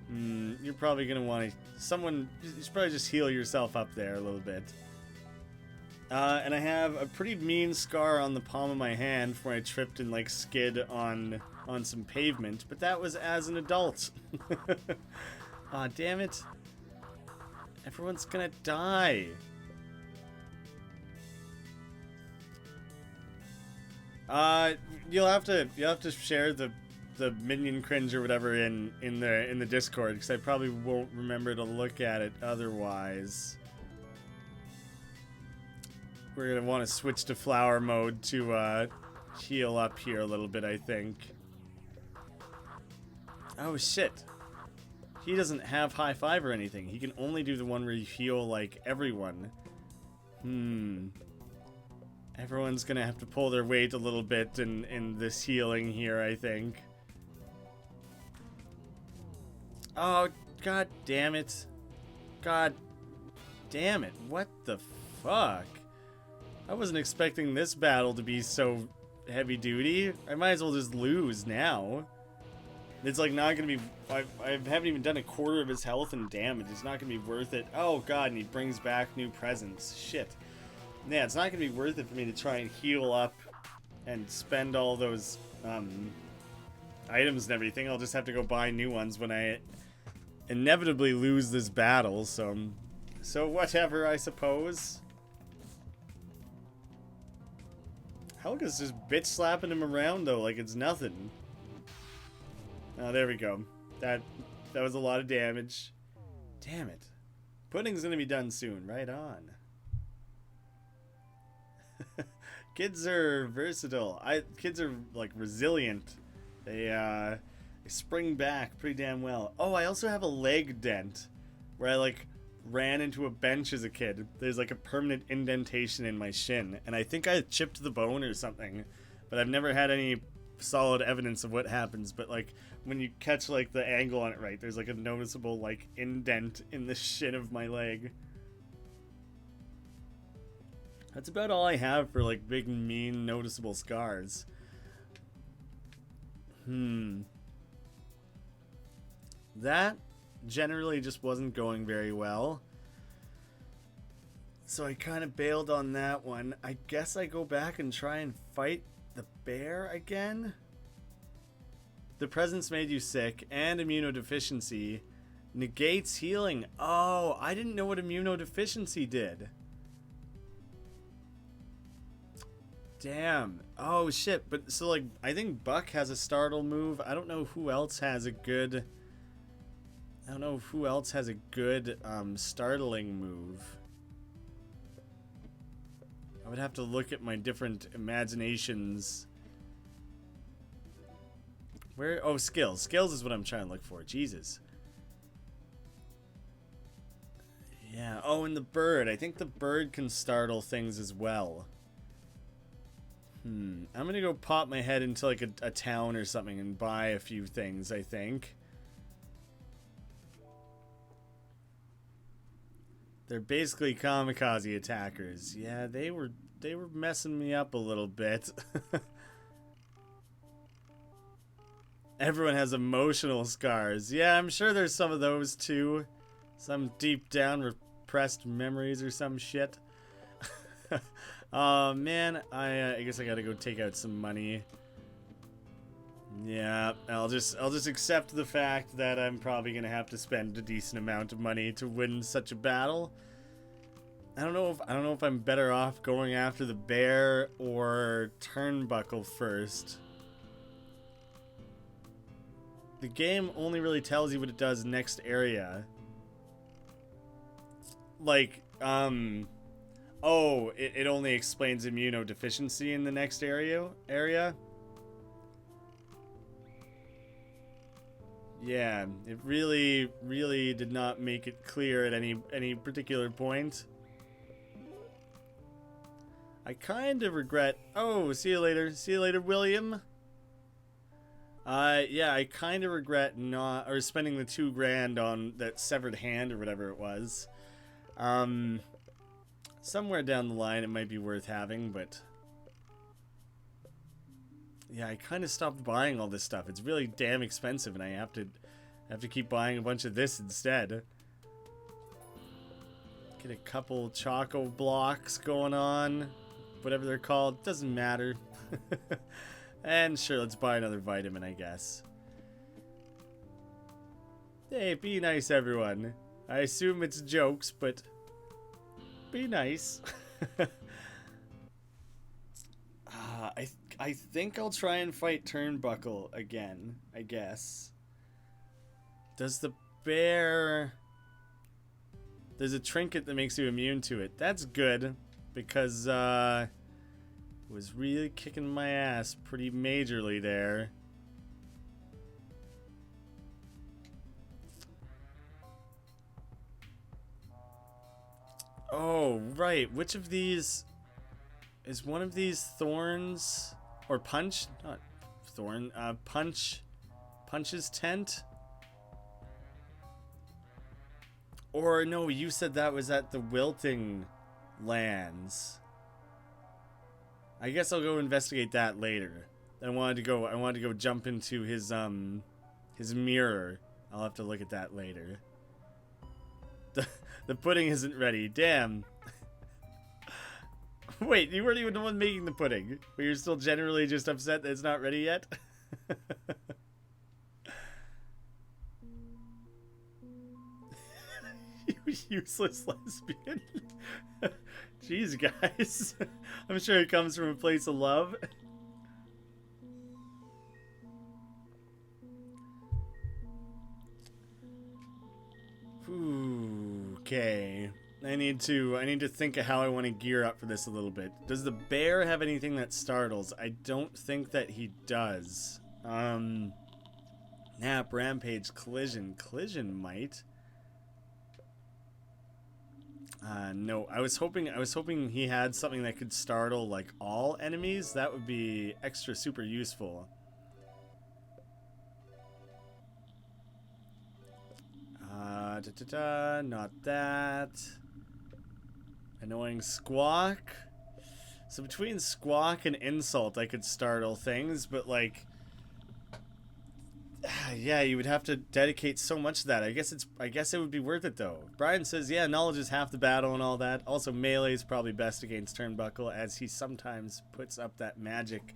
You're probably going to want to... You should probably just heal yourself up there a little bit. And I have a pretty mean scar on the palm of my hand where I tripped and, skid on some pavement. But that was as an adult. Aw, damn it. Everyone's going to die. You'll have to share the minion cringe or whatever in the Discord, because I probably won't remember to look at it otherwise. We're gonna want to switch to flower mode to heal up here a little bit, I think. Oh shit. He doesn't have high five or anything. He can only do the one where you heal everyone. Everyone's gonna have to pull their weight a little bit in this healing here, I think. Oh, god damn it. God damn it. What the fuck? I wasn't expecting this battle to be so heavy duty. I might as well just lose now. It's not gonna be... I haven't even done a quarter of his health and damage. It's not gonna be worth it. Oh god, and he brings back new presents. Shit. Yeah, it's not going to be worth it for me to try and heal up and spend all those items and everything. I'll just have to go buy new ones when I inevitably lose this battle, so whatever, I suppose. Helga's just bitch slapping him around, though, like it's nothing. Oh, there we go. That was a lot of damage. Damn it. Pudding's going to be done soon. Right on. Kids are versatile. Kids are resilient. They spring back pretty damn well. Oh, I also have a leg dent where I ran into a bench as a kid. There's a permanent indentation in my shin, and I think I chipped the bone or something, but I've never had any solid evidence of what happens. But when you catch the angle on it right, there's a noticeable indent in the shin of my leg. That's about all I have for big, mean, noticeable scars. That generally just wasn't going very well. So I kind of bailed on that one. I guess I go back and try and fight the bear again. The presence made you sick, and immunodeficiency negates healing. Oh, I didn't know what immunodeficiency did. Damn. Oh shit. But so like, I think Buck has a startle move. I don't know who else has a good. I don't know who else has a good startling move. I would have to look at my different imaginations. Where? Oh, skills. Skills is what I'm trying to look for. Jesus. Yeah. Oh, and the bird. I think the bird can startle things as well. I'm gonna go pop my head into like a town or something and buy a few things, I think. They're basically kamikaze attackers. Yeah, they were messing me up a little bit. Everyone has emotional scars. Yeah, I'm sure there's some of those too. Some deep down repressed memories or some shit. Oh man, I guess I gotta go take out some money. Yeah, I'll just accept the fact that I'm probably gonna have to spend a decent amount of money to win such a battle. I don't know if I'm better off going after the bear or Turnbuckle first. The game only really tells you what it does next area. Like, oh, it only explains immunodeficiency in the next area? Yeah, it really did not make it clear at any particular point. I kind of regret... Oh, see you later. See you later, William. Yeah, I kind of regret not... Or spending the $2,000 on that severed hand or whatever it was. Somewhere down the line it might be worth having, but... Yeah, I kind of stopped buying all this stuff. It's really damn expensive, and I have to keep buying a bunch of this instead. Get a couple choco blocks going on. Whatever they're called. Doesn't matter. And sure, let's buy another vitamin, I guess. Hey, be nice, everyone. I assume it's jokes, but... Be nice. I think I'll try and fight Turnbuckle again, I guess. Does the bear... There's a trinket that makes you immune to it. That's good, because it was really kicking my ass pretty majorly there. Oh, right. Which of these... Is one of these thorns... Or punch? Not thorn. Punch's tent? Or no, you said that was at the Wilting lands. I guess I'll go investigate that later. I wanted to go jump into his mirror. I'll have to look at that later. The pudding isn't ready. Damn. Wait, you weren't even the one making the pudding. But you're still generally just upset that it's not ready yet? You useless lesbian. Jeez, guys. I'm sure it comes from a place of love. Ooh, okay. I need to think of how I want to gear up for this a little bit. Does the bear have anything that startles? I don't think that he does. Nap, rampage, collision. Collision might. No, I was hoping he had something that could startle like all enemies. That would be extra super useful. Not that. Annoying squawk. So between squawk and insult, I could startle things, but like, Yeah, you would have to dedicate so much to that. I guess it would be worth it though. Brian says, yeah, knowledge is half the battle and all that. Also, melee is probably best against Turnbuckle, as he sometimes puts up that magic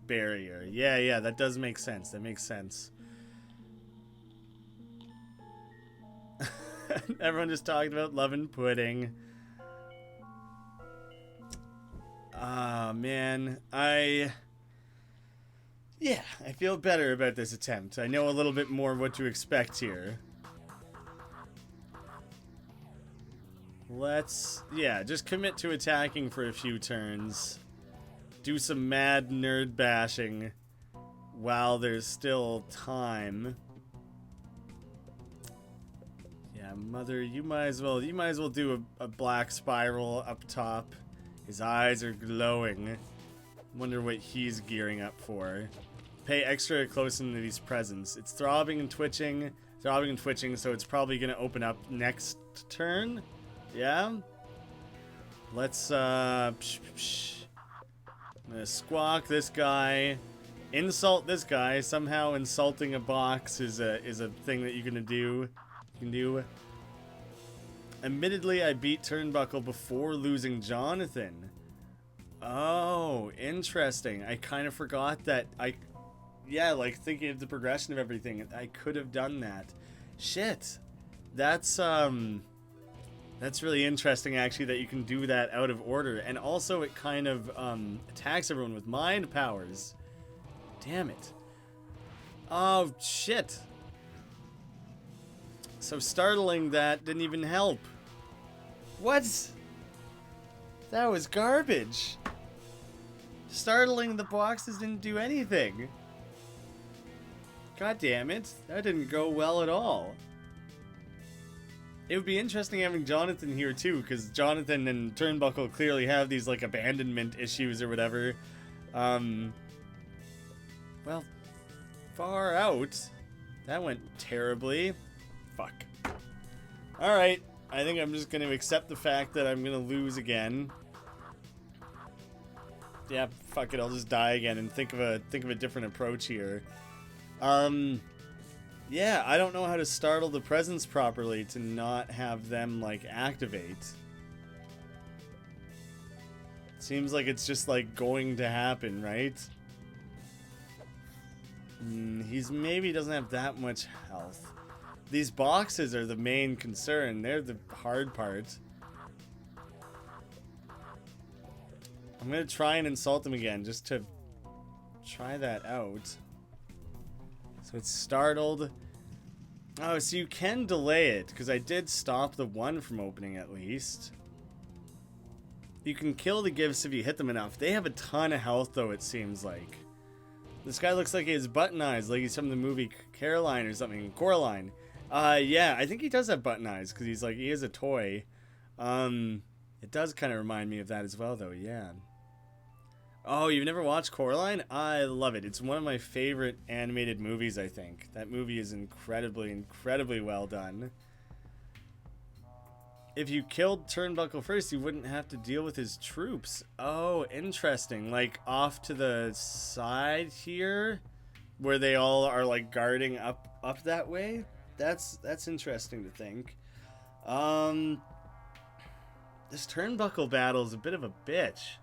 barrier. Yeah, that does make sense. That makes sense. Everyone just talked about loving pudding. Ah, man. Yeah, I feel better about this attempt. I know a little bit more what to expect here. Yeah, just commit to attacking for a few turns. Do some mad nerd bashing while there's still time. Yeah, Mother, you might as well do a black spiral up top. His eyes are glowing. Wonder what he's gearing up for. Pay extra close into these presents. It's throbbing and twitching, so it's probably gonna open up next turn. Yeah. Let's I'm gonna squawk this guy, insult this guy. Somehow insulting a box is a thing that you can do. Admittedly, I beat Turnbuckle before losing Jonathan. Oh, interesting. I kind of forgot that yeah, like thinking of the progression of everything, I could have done that. Shit. That's really interesting actually that you can do that out of order. And also it kind of attacks everyone with mind powers. Damn it. Oh, shit. So startling that didn't even help. What? That was garbage. Startling the boxes didn't do anything. God damn it. That didn't go well at all. It would be interesting having Jonathan here too, because Jonathan and Turnbuckle clearly have these like abandonment issues or whatever. Well, far out. That went terribly. Fuck. Alright. I think I'm just going to accept the fact that I'm going to lose again. Yeah, fuck it. I'll just die again and think of a different approach here. Yeah, I don't know how to startle the presents properly to not have them, like, activate. Seems like it's just, like, going to happen, right? He's maybe doesn't have that much health. These boxes are the main concern. They're the hard part. I'm gonna try and insult them again, just to try that out. So it's startled. Oh, so you can delay it, because I did stop the one from opening at least. You can kill the gifts if you hit them enough. They have a ton of health, though, it seems like. This guy looks like he has button eyes, like he's from the movie Caroline or something. Coraline. Yeah, I think he does have button eyes, because he's like, he is a toy. It does kind of remind me of that as well, though, yeah. Oh, you've never watched Coraline? I love it. It's one of my favorite animated movies, I think. That movie is incredibly well done. If you killed Turnbuckle first, you wouldn't have to deal with his troops. Oh, interesting. Like, off to the side here, where they all are, like, guarding up that way? That's interesting to think. This Turnbuckle battle is a bit of a bitch.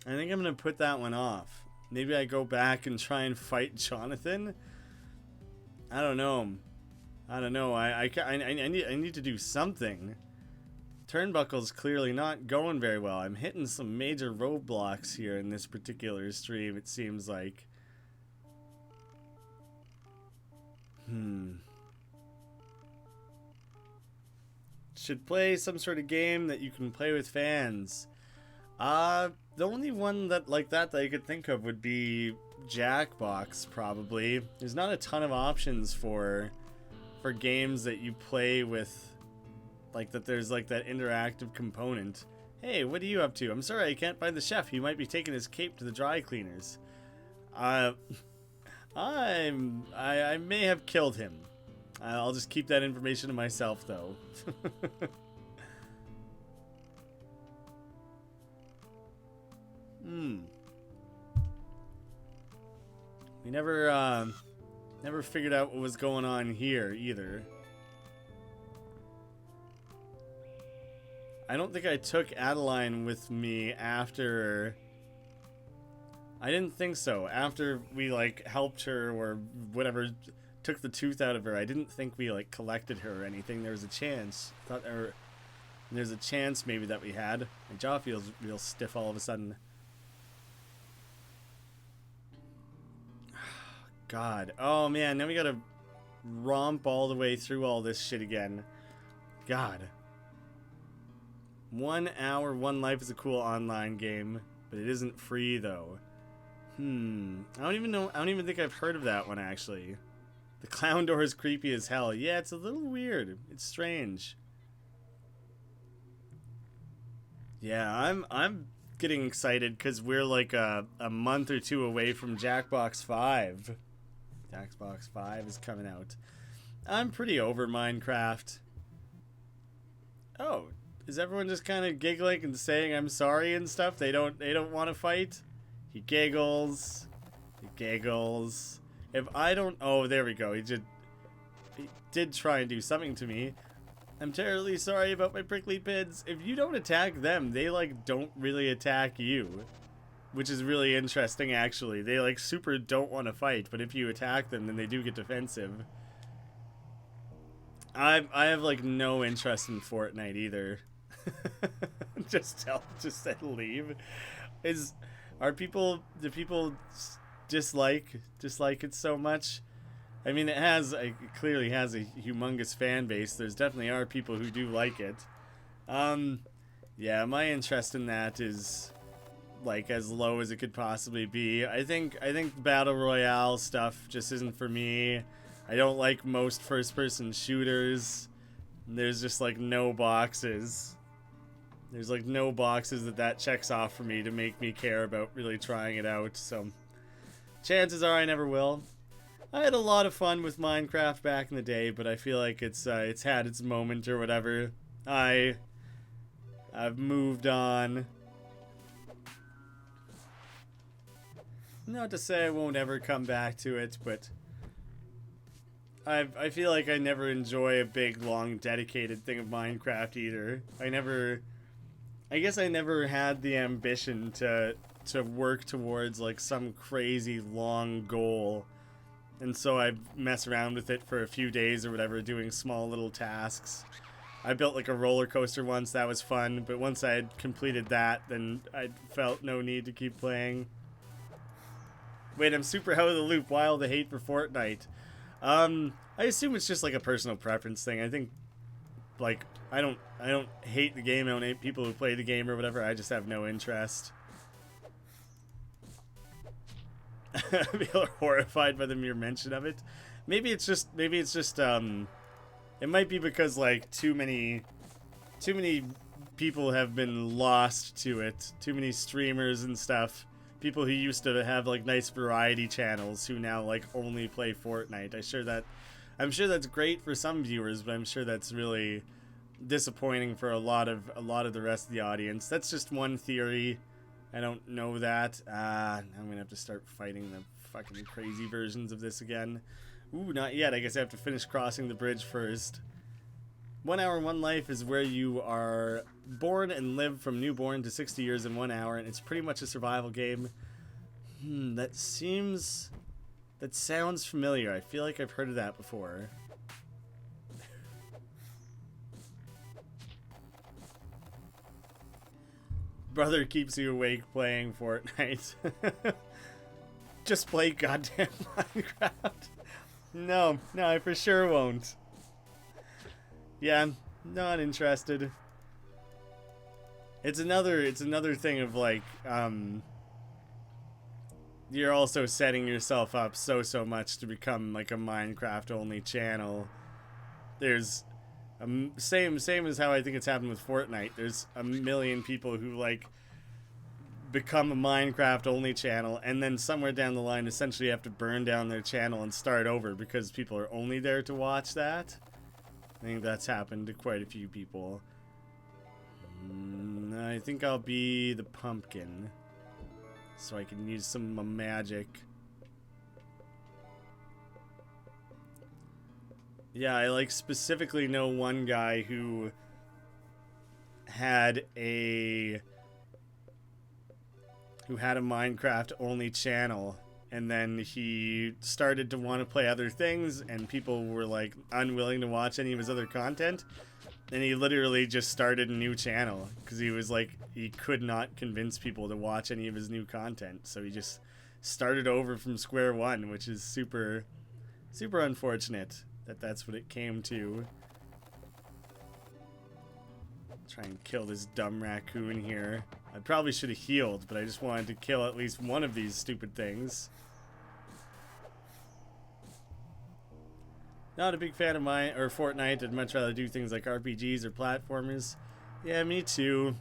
I think I'm going to put that one off. Maybe I go back and try and fight Jonathan? I don't know. I need to do something. Turnbuckle's clearly not going very well. I'm hitting some major roadblocks here in this particular stream, it seems like. Should play some sort of game that you can play with fans. The only one that like that I could think of would be Jackbox, probably. There's not a ton of options for games that you play with, like that there's like that interactive component. Hey, what are you up to? I'm sorry, I can't find the chef. He might be taking his cape to the dry cleaners. I may have killed him. I'll just keep that information to myself, though. We never figured out what was going on here either. I don't think I took Adeline with me after... I didn't think so. After we, like, helped her or whatever, took the tooth out of her, I didn't think we, like, collected her or anything. There was a chance. There's a chance maybe that we had. My jaw feels real stiff all of a sudden. God. Oh, man. Now we gotta romp all the way through all this shit again. God. 1 hour, 1 life is a cool online game, but it isn't free, though. I don't even know. I don't even think I've heard of that one, actually. The clown door is creepy as hell. Yeah, it's a little weird. It's strange. Yeah, I'm getting excited because we're like a month or two away from Jackbox 5. Jackbox 5 is coming out. I'm pretty over Minecraft. Oh, is everyone just kind of giggling and saying I'm sorry and stuff? They don't want to fight? He giggles. He giggles. If I don't... Oh, there we go. He did try and do something to me. I'm terribly sorry about my prickly pins. If you don't attack them, they, like, don't really attack you. Which is really interesting, actually. They, like, super don't want to fight, but if you attack them, then they do get defensive. I have, like, no interest in Fortnite either. Just said leave. Do people dislike it so much? I mean, it clearly has a humongous fan base. There's definitely are people who do like it. Yeah, my interest in that is like as low as it could possibly be. I think battle royale stuff just isn't for me. I don't like most first-person shooters. There's just like no boxes. There's like no boxes that checks off for me to make me care about really trying it out. So chances are I never will. I had a lot of fun with Minecraft back in the day, but I feel like it's had its moment or whatever. I've moved on. Not to say I won't ever come back to it, but I feel like I never enjoy a big, long, dedicated thing of Minecraft either. I guess I never had the ambition to work towards like some crazy long goal. And so I mess around with it for a few days or whatever, doing small little tasks. I built like a roller coaster once, that was fun, but once I had completed that, then I felt no need to keep playing. Wait, I'm super out of the loop. Why all the hate for Fortnite? I assume it's just like a personal preference thing. I think, like, I don't hate the game. I don't hate people who play the game or whatever. I just have no interest. People are horrified by the mere mention of it. Maybe it's just it might be because like too many people have been lost to it. Too many streamers and stuff. People who used to have like nice variety channels who now like only play Fortnite. I'm sure that's great for some viewers, but I'm sure that's really disappointing for a lot of the rest of the audience. That's just one theory. I don't know that. I'm gonna have to start fighting the fucking crazy versions of this again. Ooh, not yet. I guess I have to finish crossing the bridge first. 1 hour, 1 life is where you are born and live from newborn to 60 years in 1 hour, and it's pretty much a survival game. That sounds familiar. I feel like I've heard of that before. Brother keeps you awake playing Fortnite. Just play goddamn Minecraft. No, I for sure won't. Yeah, not interested. It's another thing of like, you're also setting yourself up so much to become like a Minecraft only channel. There's same as how I think it's happened with Fortnite. There's a million people who like become a Minecraft only channel, and then somewhere down the line essentially have to burn down their channel and start over because people are only there to watch that. I think that's happened to quite a few people. I think I'll be the pumpkin so I can use some of my magic. Yeah, I like specifically know one guy who had a Minecraft only channel, and then he started to want to play other things, and people were like unwilling to watch any of his other content, and he literally just started a new channel because he was like, he could not convince people to watch any of his new content, so he just started over from square one, which is super unfortunate that that's what it came to. Try and kill this dumb raccoon here. I probably should have healed, but I just wanted to kill at least one of these stupid things. Not a big fan of Fortnite. I'd much rather do things like RPGs or platformers. Yeah, me too.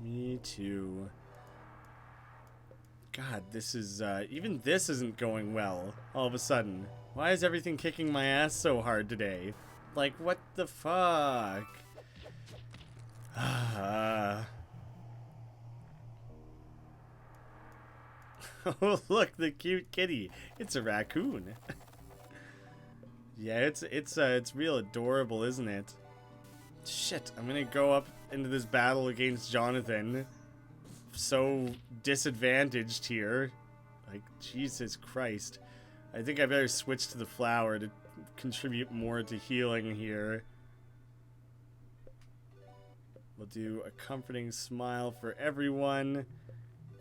Me too. God, this is, even this isn't going well, all of a sudden. Why is everything kicking my ass so hard today? Like, what the fuck? Oh, look, the cute kitty. It's a raccoon. Yeah, it's real adorable, isn't it? Shit, I'm gonna go up into this battle against Jonathan. So disadvantaged here. Like, Jesus Christ. I think I better switch to the flower to contribute more to healing here. We'll do a comforting smile for everyone.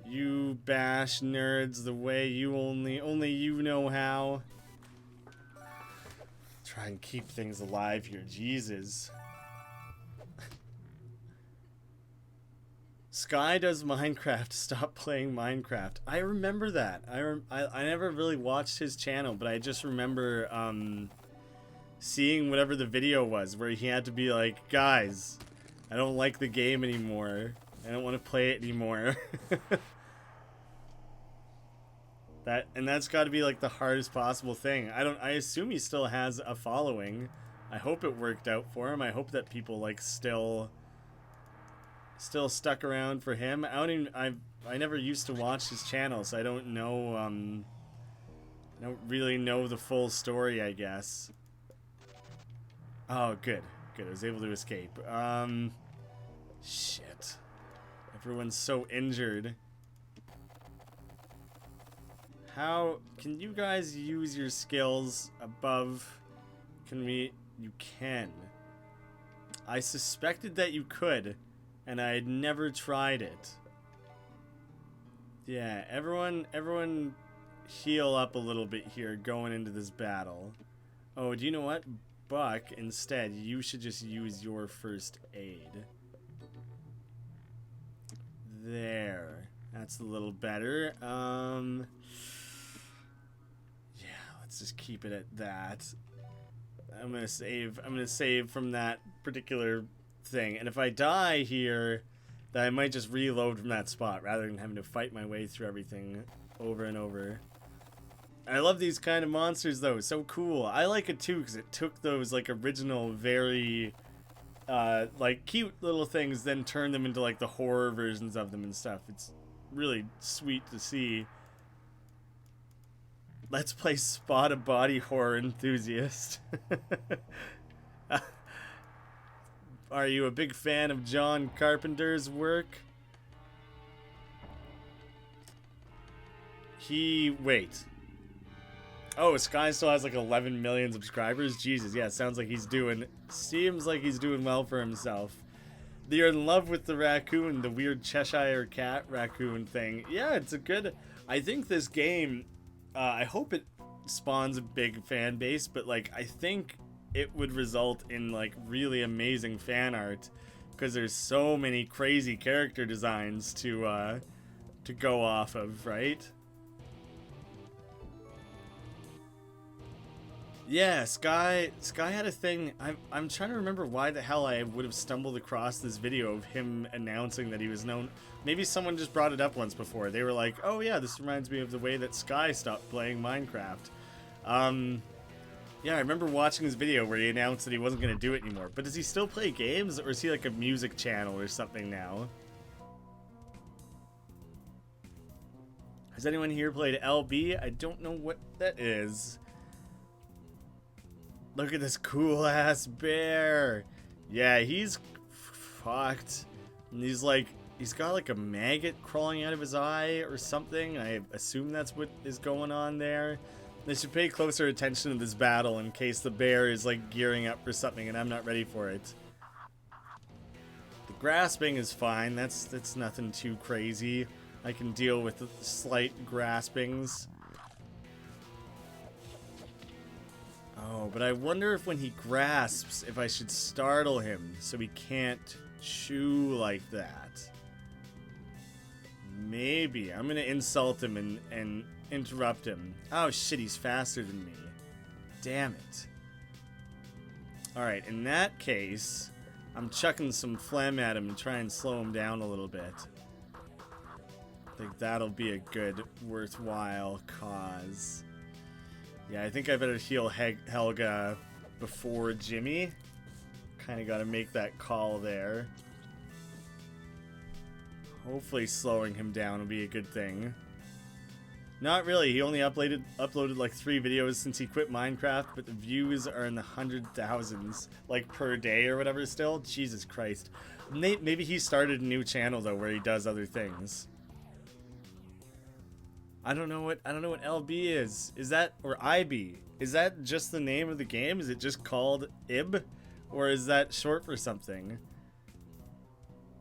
You bash nerds the way you only you know how. Try and keep things alive here, Jesus. Sky does Minecraft. Stop playing Minecraft. I remember that. I never really watched his channel, but I just remember seeing whatever the video was where he had to be like, guys, I don't like the game anymore. I don't want to play it anymore. That's got to be like the hardest possible thing. I assume he still has a following. I hope it worked out for him. I hope that people like still stuck around for him. I never used to watch his channel, so I don't know I don't really know the full story, I guess. Oh, good. Good. I was able to escape. Shit. Everyone's so injured. How can you guys use your skills above? You can. I suspected that you could, and I had never tried it. Yeah, everyone heal up a little bit here going into this battle. Oh, do you know what? Buck, instead, you should just use your first aid. There. That's a little better. Yeah, let's just keep it at that. I'm gonna save from that particular thing. And if I die here, then I might just reload from that spot rather than having to fight my way through everything over and over. I love these kind of monsters though, so cool. I like it too because it took those like original, very like cute little things, then turned them into like the horror versions of them and stuff. It's really sweet to see. Let's play Spot a Body Horror Enthusiast. Are you a big fan of John Carpenter's work? Wait. Oh, Sky still has like 11 million subscribers? Jesus, yeah, seems like he's doing well for himself. You're in love with the raccoon, the weird Cheshire cat raccoon thing. Yeah, it's a good... I think this game, I hope it spawns a big fan base, but like, I think it would result in like really amazing fan art, because there's so many crazy character designs to go off of, right? Yeah, Sky had a thing. I'm trying to remember why the hell I would have stumbled across this video of him announcing that he was known. Maybe someone just brought it up once before. They were like, oh yeah, this reminds me of the way that Sky stopped playing Minecraft. Yeah, I remember watching this video where he announced that he wasn't going to do it anymore. But does he still play games, or is he like a music channel or something now? Has anyone here played LB? I don't know what that is. Look at this cool ass bear. Yeah, he's fucked. And he's got like a maggot crawling out of his eye or something. I assume that's what is going on there. They should pay closer attention to this battle in case the bear is like gearing up for something and I'm not ready for it. The grasping is fine. That's nothing too crazy. I can deal with the slight graspings. Oh, but I wonder if when he grasps, if I should startle him so he can't chew like that. Maybe. I'm gonna insult him and interrupt him. Oh shit, he's faster than me. Damn it. Alright, in that case, I'm chucking some phlegm at him and try and slow him down a little bit. I think that'll be a good, worthwhile cause. Yeah, I think I better heal Helga before Jimmy. Kind of got to make that call there. Hopefully slowing him down will be a good thing. Not really. He only uploaded like 3 videos since he quit Minecraft, but the views are in the 100,000s, like per day or whatever still. Jesus Christ. Maybe he started a new channel though where he does other things. I don't know what LB is. Is that, or IB? Is that just the name of the game? Is it just called IB? Or is that short for something?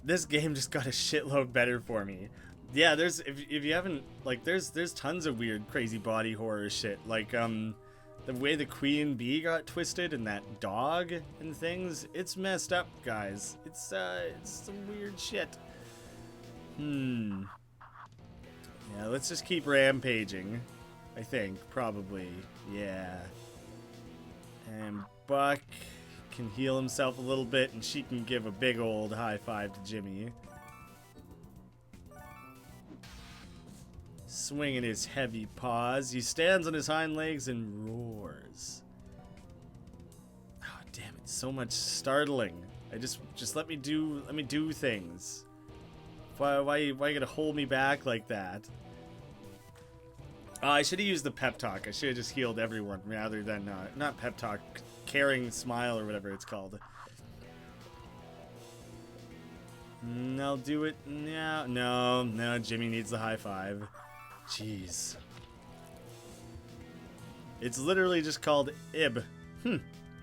This game just got a shitload better for me. Yeah, there's, if you haven't, like, there's tons of weird, crazy body horror shit. Like, the way the queen bee got twisted and that dog and things. It's messed up, guys. It's some weird shit. Yeah, let's just keep rampaging. I think, probably. Yeah. And Buck can heal himself a little bit, and she can give a big old high five to Jimmy. Swinging his heavy paws, he stands on his hind legs and roars. Oh, damn it! So much startling. I just let me do things. Why you gotta hold me back like that? I should have used the pep talk. I should have just healed everyone rather than not pep talk, caring smile or whatever it's called. I'll do it now. No, Jimmy needs the high five. Jeez. It's literally just called IB.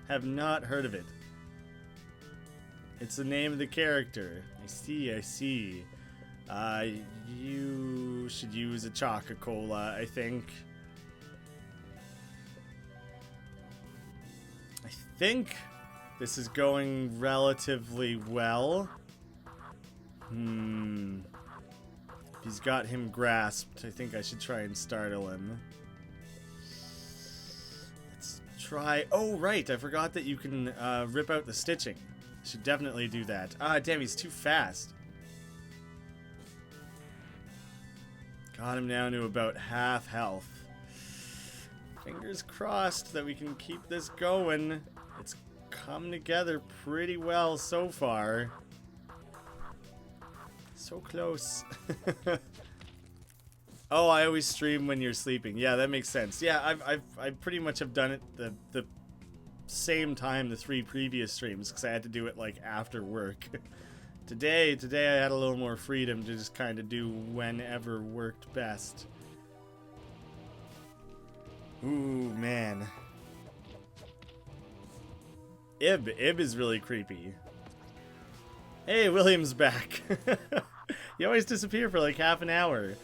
Have not heard of it. It's the name of the character. I see. You should use a Choca-Cola, I think. I think this is going relatively well. He's got him grasped. I think I should try and startle him. Let's try. Oh, right. I forgot that you can rip out the stitching. Should definitely do that. Ah, damn, he's too fast. Got him down to about half health. Fingers crossed that we can keep this going. It's come together pretty well so far. So close. Oh, I always stream when you're sleeping. Yeah, that makes sense. Yeah, I pretty much have done it the same time the 3 previous streams because I had to do it like after work. Today I had a little more freedom to just kind of do whenever worked best. Ooh, man. Ib is really creepy. Hey, William's back. You always disappear for like half an hour.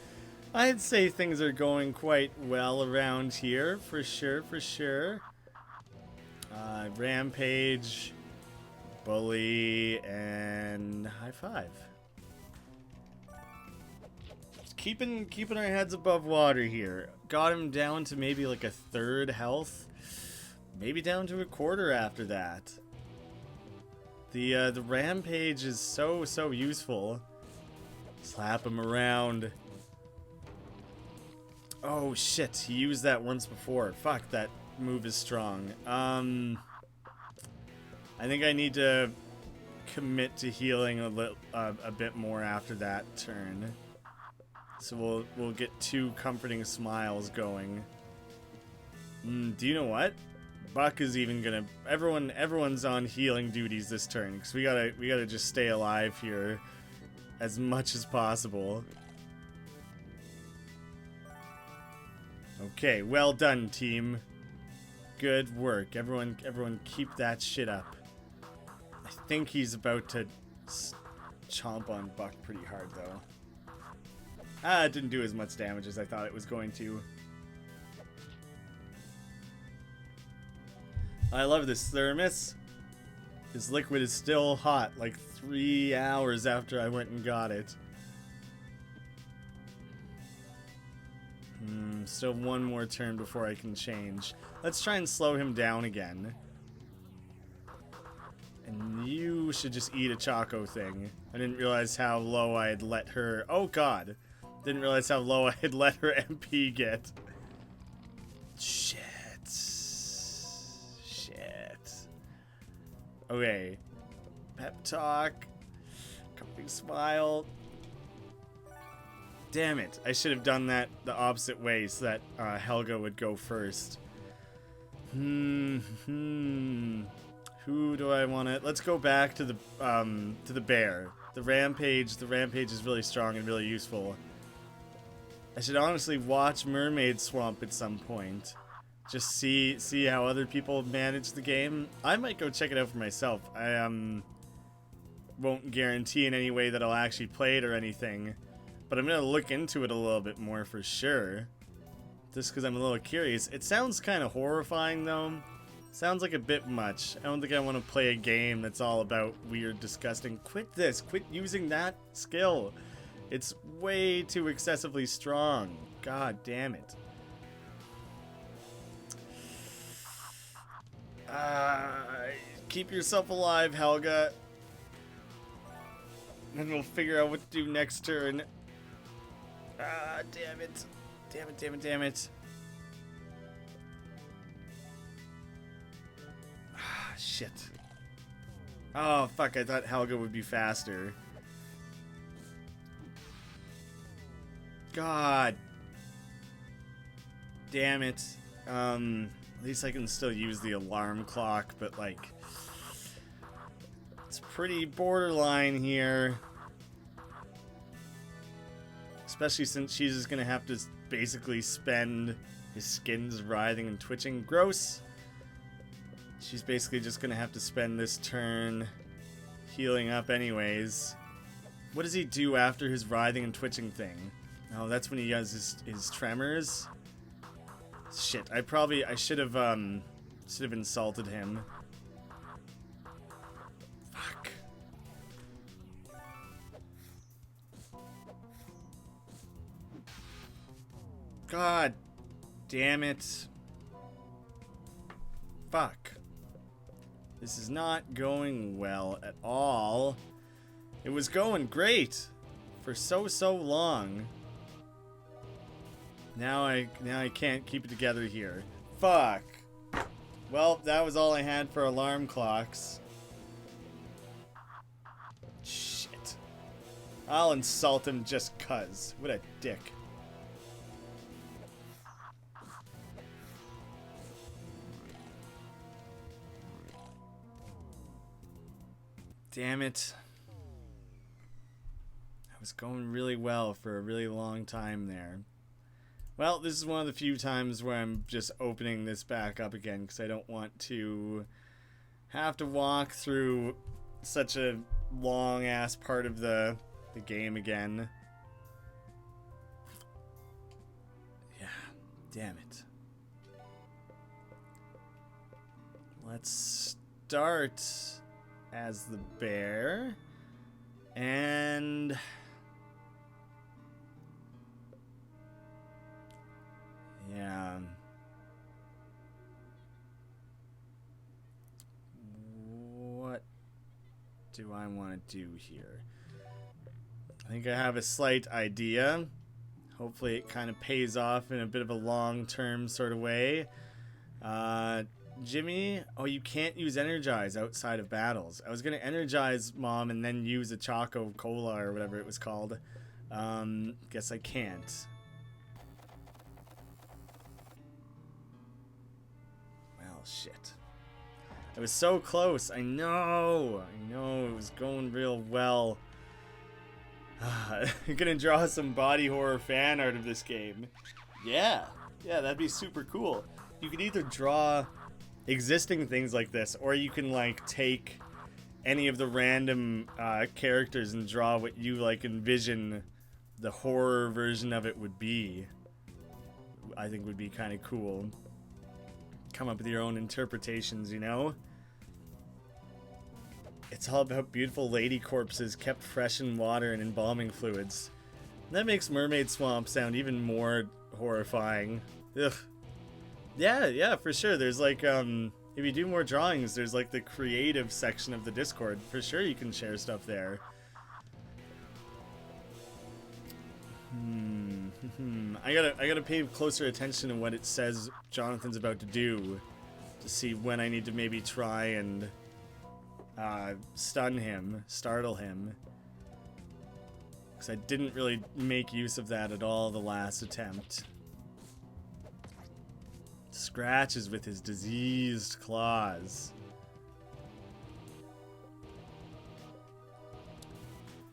I'd say things are going quite well around here, for sure. Rampage, bully, and high five. Keeping our heads above water here. Got him down to maybe like a 1/3 health. Maybe down to a 1/4 after that. The rampage is so useful. Slap him around. Oh shit, he used that once before. Fuck, that move is strong. I think I need to commit to healing a bit more after that turn. So we'll get 2 comforting smiles going. Do you know what? Buck is even gonna... Everyone's on healing duties this turn, because we gotta just stay alive here as much as possible. Okay, well done, team. Good work. Everyone keep that shit up. I think he's about to chomp on Buck pretty hard, though. It didn't do as much damage as I thought it was going to. I love this thermos. This liquid is still hot, like 3 hours after I went and got it. Still one more turn before I can change. Let's try and slow him down again. And you should just eat a Choco thing. I didn't realize how low I had let her... Oh god. Didn't realize how low I had let her MP get. Shit. Okay. Pep talk. Comfy smile. Damn it. I should have done that the opposite way so that Helga would go first. Who do I want to... Let's go back to the bear. The rampage is really strong and really useful. I should honestly watch Mermaid Swamp at some point. Just see how other people manage the game. I might go check it out for myself. I won't guarantee in any way that I'll actually play it or anything. But I'm going to look into it a little bit more for sure. Just because I'm a little curious. It sounds kind of horrifying though. Sounds like a bit much. I don't think I want to play a game that's all about weird, disgusting. Quit this. Quit using that skill. It's way too excessively strong. God damn it. Keep yourself alive, Helga. And we'll figure out what to do next turn. Damn it. Damn it. Shit. Oh, fuck. I thought Helga would be faster. God. Damn it. At least I can still use the alarm clock, but, like, it's pretty borderline here. Especially since she's just gonna have to basically spend his skin's writhing and twitching. Gross. She's basically just gonna have to spend this turn healing up anyways. What does he do after his writhing and twitching thing? Oh, that's when he has his tremors. Shit, I should have insulted him. Fuck. God damn it. Fuck. This is not going well at all. It was going great for so long. Now I can't keep it together here. Fuck. Well, that was all I had for alarm clocks. Shit. I'll insult him just cuz. What a dick. Damn it. That was going really well for a really long time there. Well, this is one of the few times where I'm just opening this back up again because I don't want to have to walk through such a long-ass part of the game again. Yeah, damn it. Let's start as the bear. And... yeah. What do I want to do here? I think I have a slight idea. Hopefully it kind of pays off in a bit of a long-term sort of way. Jimmy, oh, you can't use Energize outside of battles. I was going to Energize Mom and then use a Choco Cola or whatever it was called. Guess I can't. Well, Oh, shit. I was so close. I know. It was going real well. I'm gonna draw some body horror fan art of this game. Yeah, that'd be super cool. You could either draw existing things like this, or you can like take any of the random characters and draw what you like envision the horror version of it would be. I think would be kind of cool. Come up with your own interpretations, you know? It's all about beautiful lady corpses kept fresh in water and embalming fluids. That makes Mermaid Swamp sound even more horrifying. Ugh. Yeah, for sure. There's like, if you do more drawings, there's like the creative section of the Discord. For sure you can share stuff there. I gotta pay closer attention to what it says Jonathan's about to do to see when I need to maybe try and startle him. Because I didn't really make use of that at all the last attempt. Scratches with his diseased claws.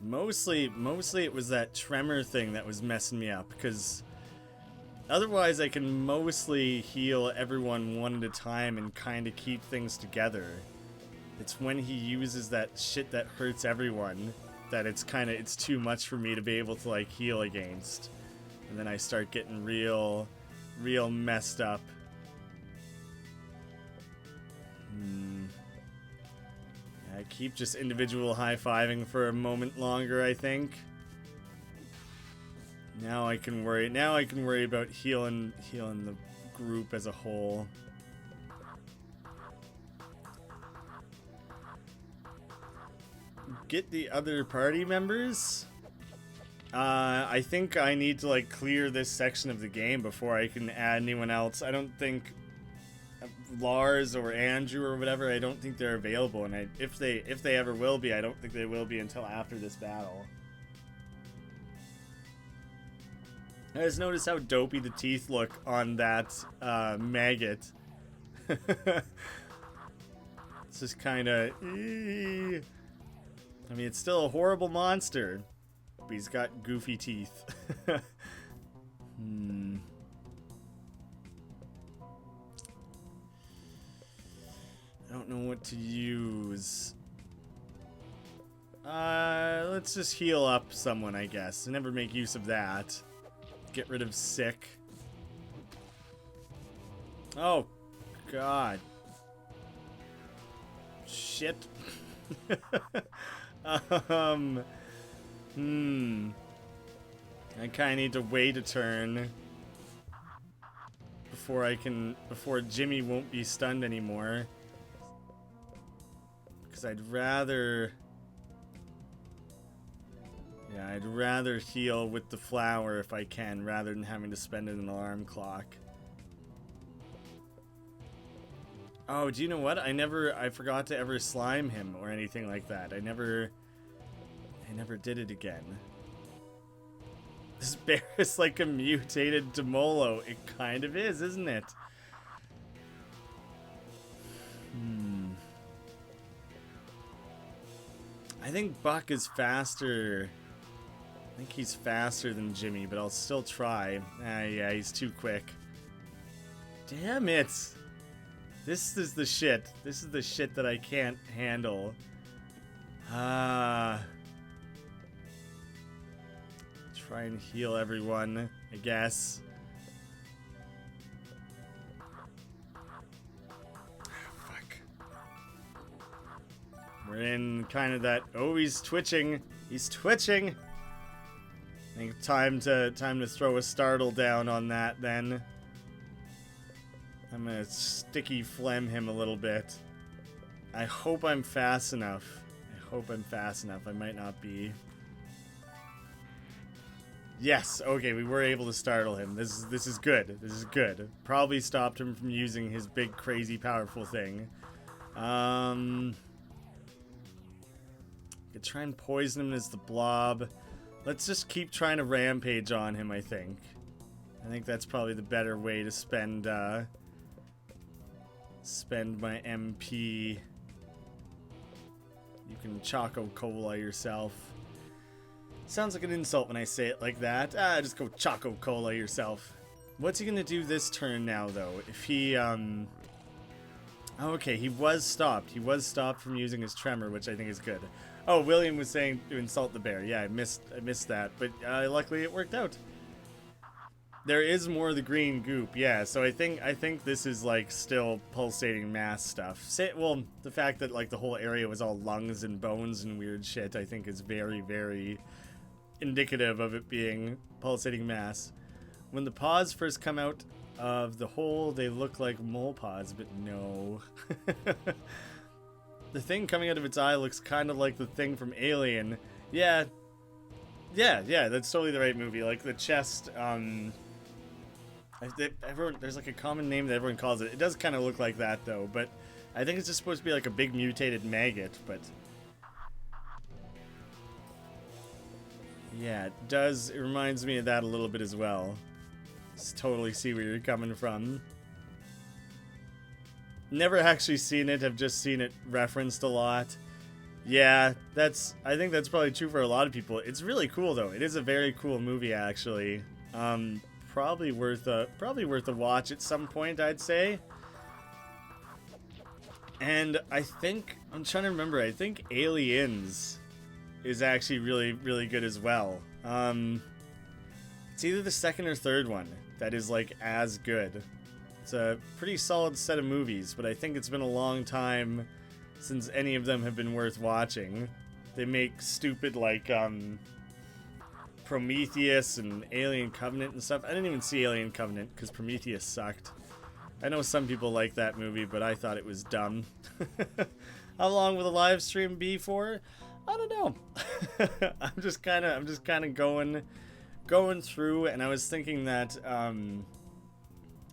Mostly it was that tremor thing that was messing me up, because otherwise I can mostly heal everyone one at a time and kind of keep things together. It's when he uses that shit that hurts everyone that it's too much for me to be able to like heal against. And then I start getting real messed up. I keep just individual high-fiving for a moment longer, I think. Now I can worry about healing the group as a whole. Get the other party members? I think I need to like clear this section of the game before I can add anyone else. I don't think Lars or Andrew or whatever, I don't think they're available, and if they ever will be, I don't think they will be until after this battle. I just noticed how dopey the teeth look on that maggot. It's just kind of... I mean, it's still a horrible monster, but he's got goofy teeth. I don't know what to use. Let's just heal up someone, I guess. I never make use of that. Get rid of sick. Oh, God. Shit. I kinda need to wait a turn before Jimmy won't be stunned anymore. Because I'd rather heal with the flower if I can, rather than having to spend an alarm clock. Oh, do you know what? I forgot to ever slime him or anything like that. I never did it again. This bear is like a mutated Demolo. It kind of is, isn't it? I think Buck is faster. I think he's faster than Jimmy, but I'll still try. Yeah, he's too quick. Damn it! This is the shit. This is the shit that I can't handle. Try and heal everyone, I guess. Fuck. We're in kind of that... Oh, he's twitching. He's twitching. I think time to throw a startle down on that then. I'm gonna sticky phlegm him a little bit. I hope I'm fast enough. I might not be. Yes, okay, we were able to startle him. This is good. This is good. Probably stopped him from using his big, crazy, powerful thing. Could try and poison him as the blob. Let's just keep trying to rampage on him, I think. I think that's probably the better way to spend spend my MP. You can Choco Cola yourself. Sounds like an insult when I say it like that. Just go Choco Cola yourself. What's he gonna do this turn now, though? If he, okay, he was stopped. He was stopped from using his tremor, which I think is good. Oh, William was saying to insult the bear. Yeah, I missed that, but luckily it worked out. There is more of the green goop, yeah. So I think this is like still pulsating mass stuff. Well, the fact that like the whole area was all lungs and bones and weird shit, I think is very, very indicative of it being pulsating mass. When the paws first come out of the hole, they look like mole paws, but no. The thing coming out of its eye looks kind of like the thing from Alien. Yeah, that's totally the right movie. Like the chest, there's like a common name that everyone calls it. It does kind of look like that though, but I think it's just supposed to be like a big mutated maggot, but yeah, it reminds me of that a little bit as well. Just totally see where you're coming from. Never actually seen it, I've just seen it referenced a lot. Yeah, I think that's probably true for a lot of people. It's really cool though. It is a very cool movie actually. Probably worth a watch at some point, I'd say. And I'm trying to remember, I think Aliens is actually really, really good as well. It's either the second or third one that is like as good. It's a pretty solid set of movies, but I think it's been a long time since any of them have been worth watching. They make stupid like Prometheus and Alien Covenant and stuff. I didn't even see Alien Covenant because Prometheus sucked. I know some people like that movie, but I thought it was dumb. How long will the live stream be for? I don't know. I'm just kind of going through, and I was thinking that I'm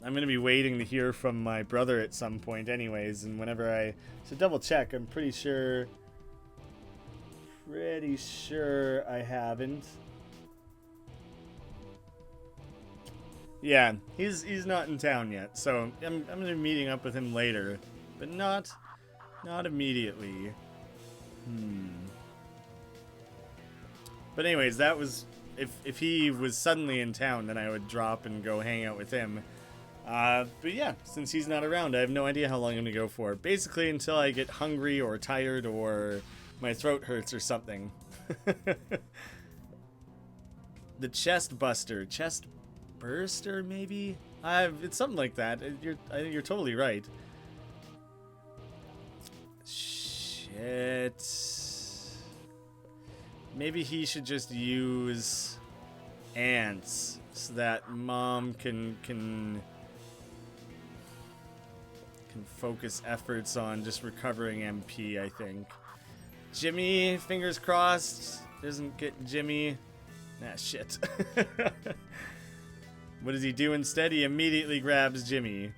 gonna be waiting to hear from my brother at some point, anyways. And whenever to double check, I'm pretty sure I haven't. Yeah, he's not in town yet, so I'm gonna be meeting up with him later, but not immediately. But anyways, that was if he was suddenly in town, then I would drop and go hang out with him. But yeah, since he's not around, I have no idea how long I'm gonna go for. Basically until I get hungry or tired or my throat hurts or something. The chest burster, maybe? It's something like that. I think you're totally right. Shit. Maybe he should just use ants so that Mom can focus efforts on just recovering MP, I think. Jimmy, fingers crossed, doesn't get Jimmy. Ah, shit. What does he do instead? He immediately grabs Jimmy.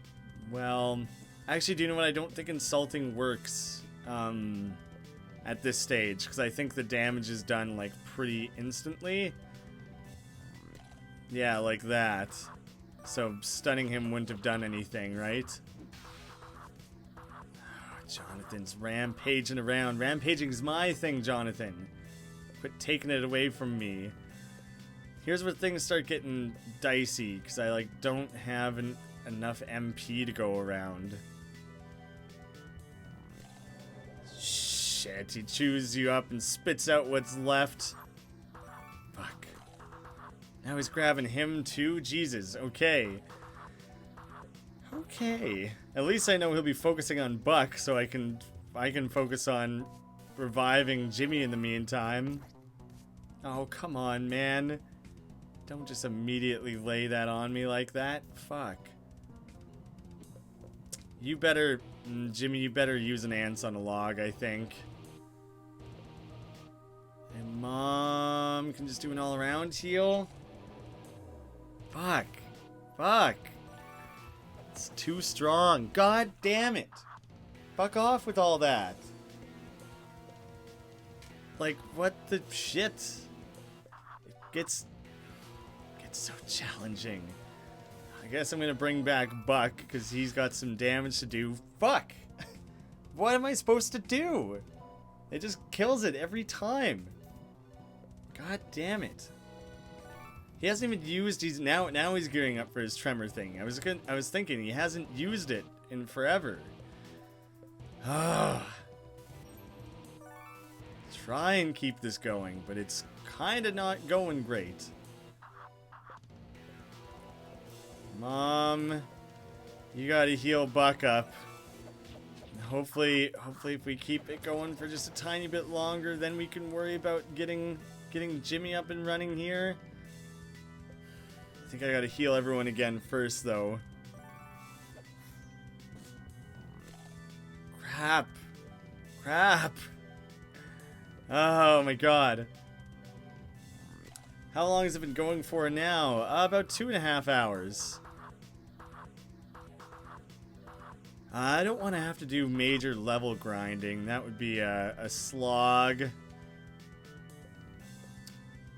Well, actually, do you know what? I don't think insulting works at this stage, because I think the damage is done, like, pretty instantly. Yeah, like that. So stunning him wouldn't have done anything, right? Jonathan's rampaging around. Rampaging is my thing, Jonathan. Quit taking it away from me. Here's where things start getting dicey, because I like don't have enough MP to go around. Shit, he chews you up and spits out what's left. Fuck. Now he's grabbing him too? Jesus, okay. Okay. At least I know he'll be focusing on Buck, so I can focus on reviving Jimmy in the meantime. Oh, come on, man. Don't just immediately lay that on me like that. Fuck. You better, Jimmy, you better use an ants on a log, I think. And Mom can just do an all-around heal. Fuck. Fuck. It's too strong. God damn it. Fuck off with all that. Like, what the shit? It gets so challenging. I guess I'm gonna bring back Buck, because he's got some damage to do. Fuck! What am I supposed to do? It just kills it every time. God damn it. He hasn't even used, now he's gearing up for his tremor thing. I was thinking he hasn't used it in forever. Try and keep this going, but it's kind of not going great. Mom, you gotta heal Buck up. Hopefully if we keep it going for just a tiny bit longer, then we can worry about getting Jimmy up and running here. I think I gotta heal everyone again first, though. Crap. Oh my god. How long has it been going for now? About 2.5 hours. I don't want to have to do major level grinding. That would be a slog.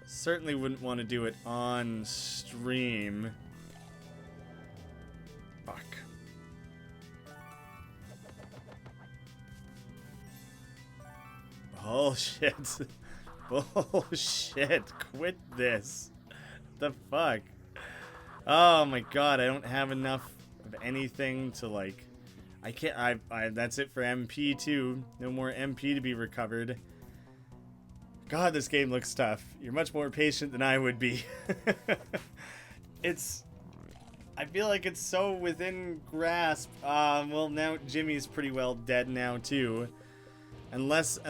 Certainly wouldn't want to do it on stream. Fuck. Bullshit. Bullshit. Quit this. The fuck? Oh my god, I don't have enough of anything to like... I can't... that's it for MP too. No more MP to be recovered. God, this game looks tough. You're much more patient than I would be. It's... I feel like it's so within grasp. Well, now Jimmy's pretty well dead now too. Unless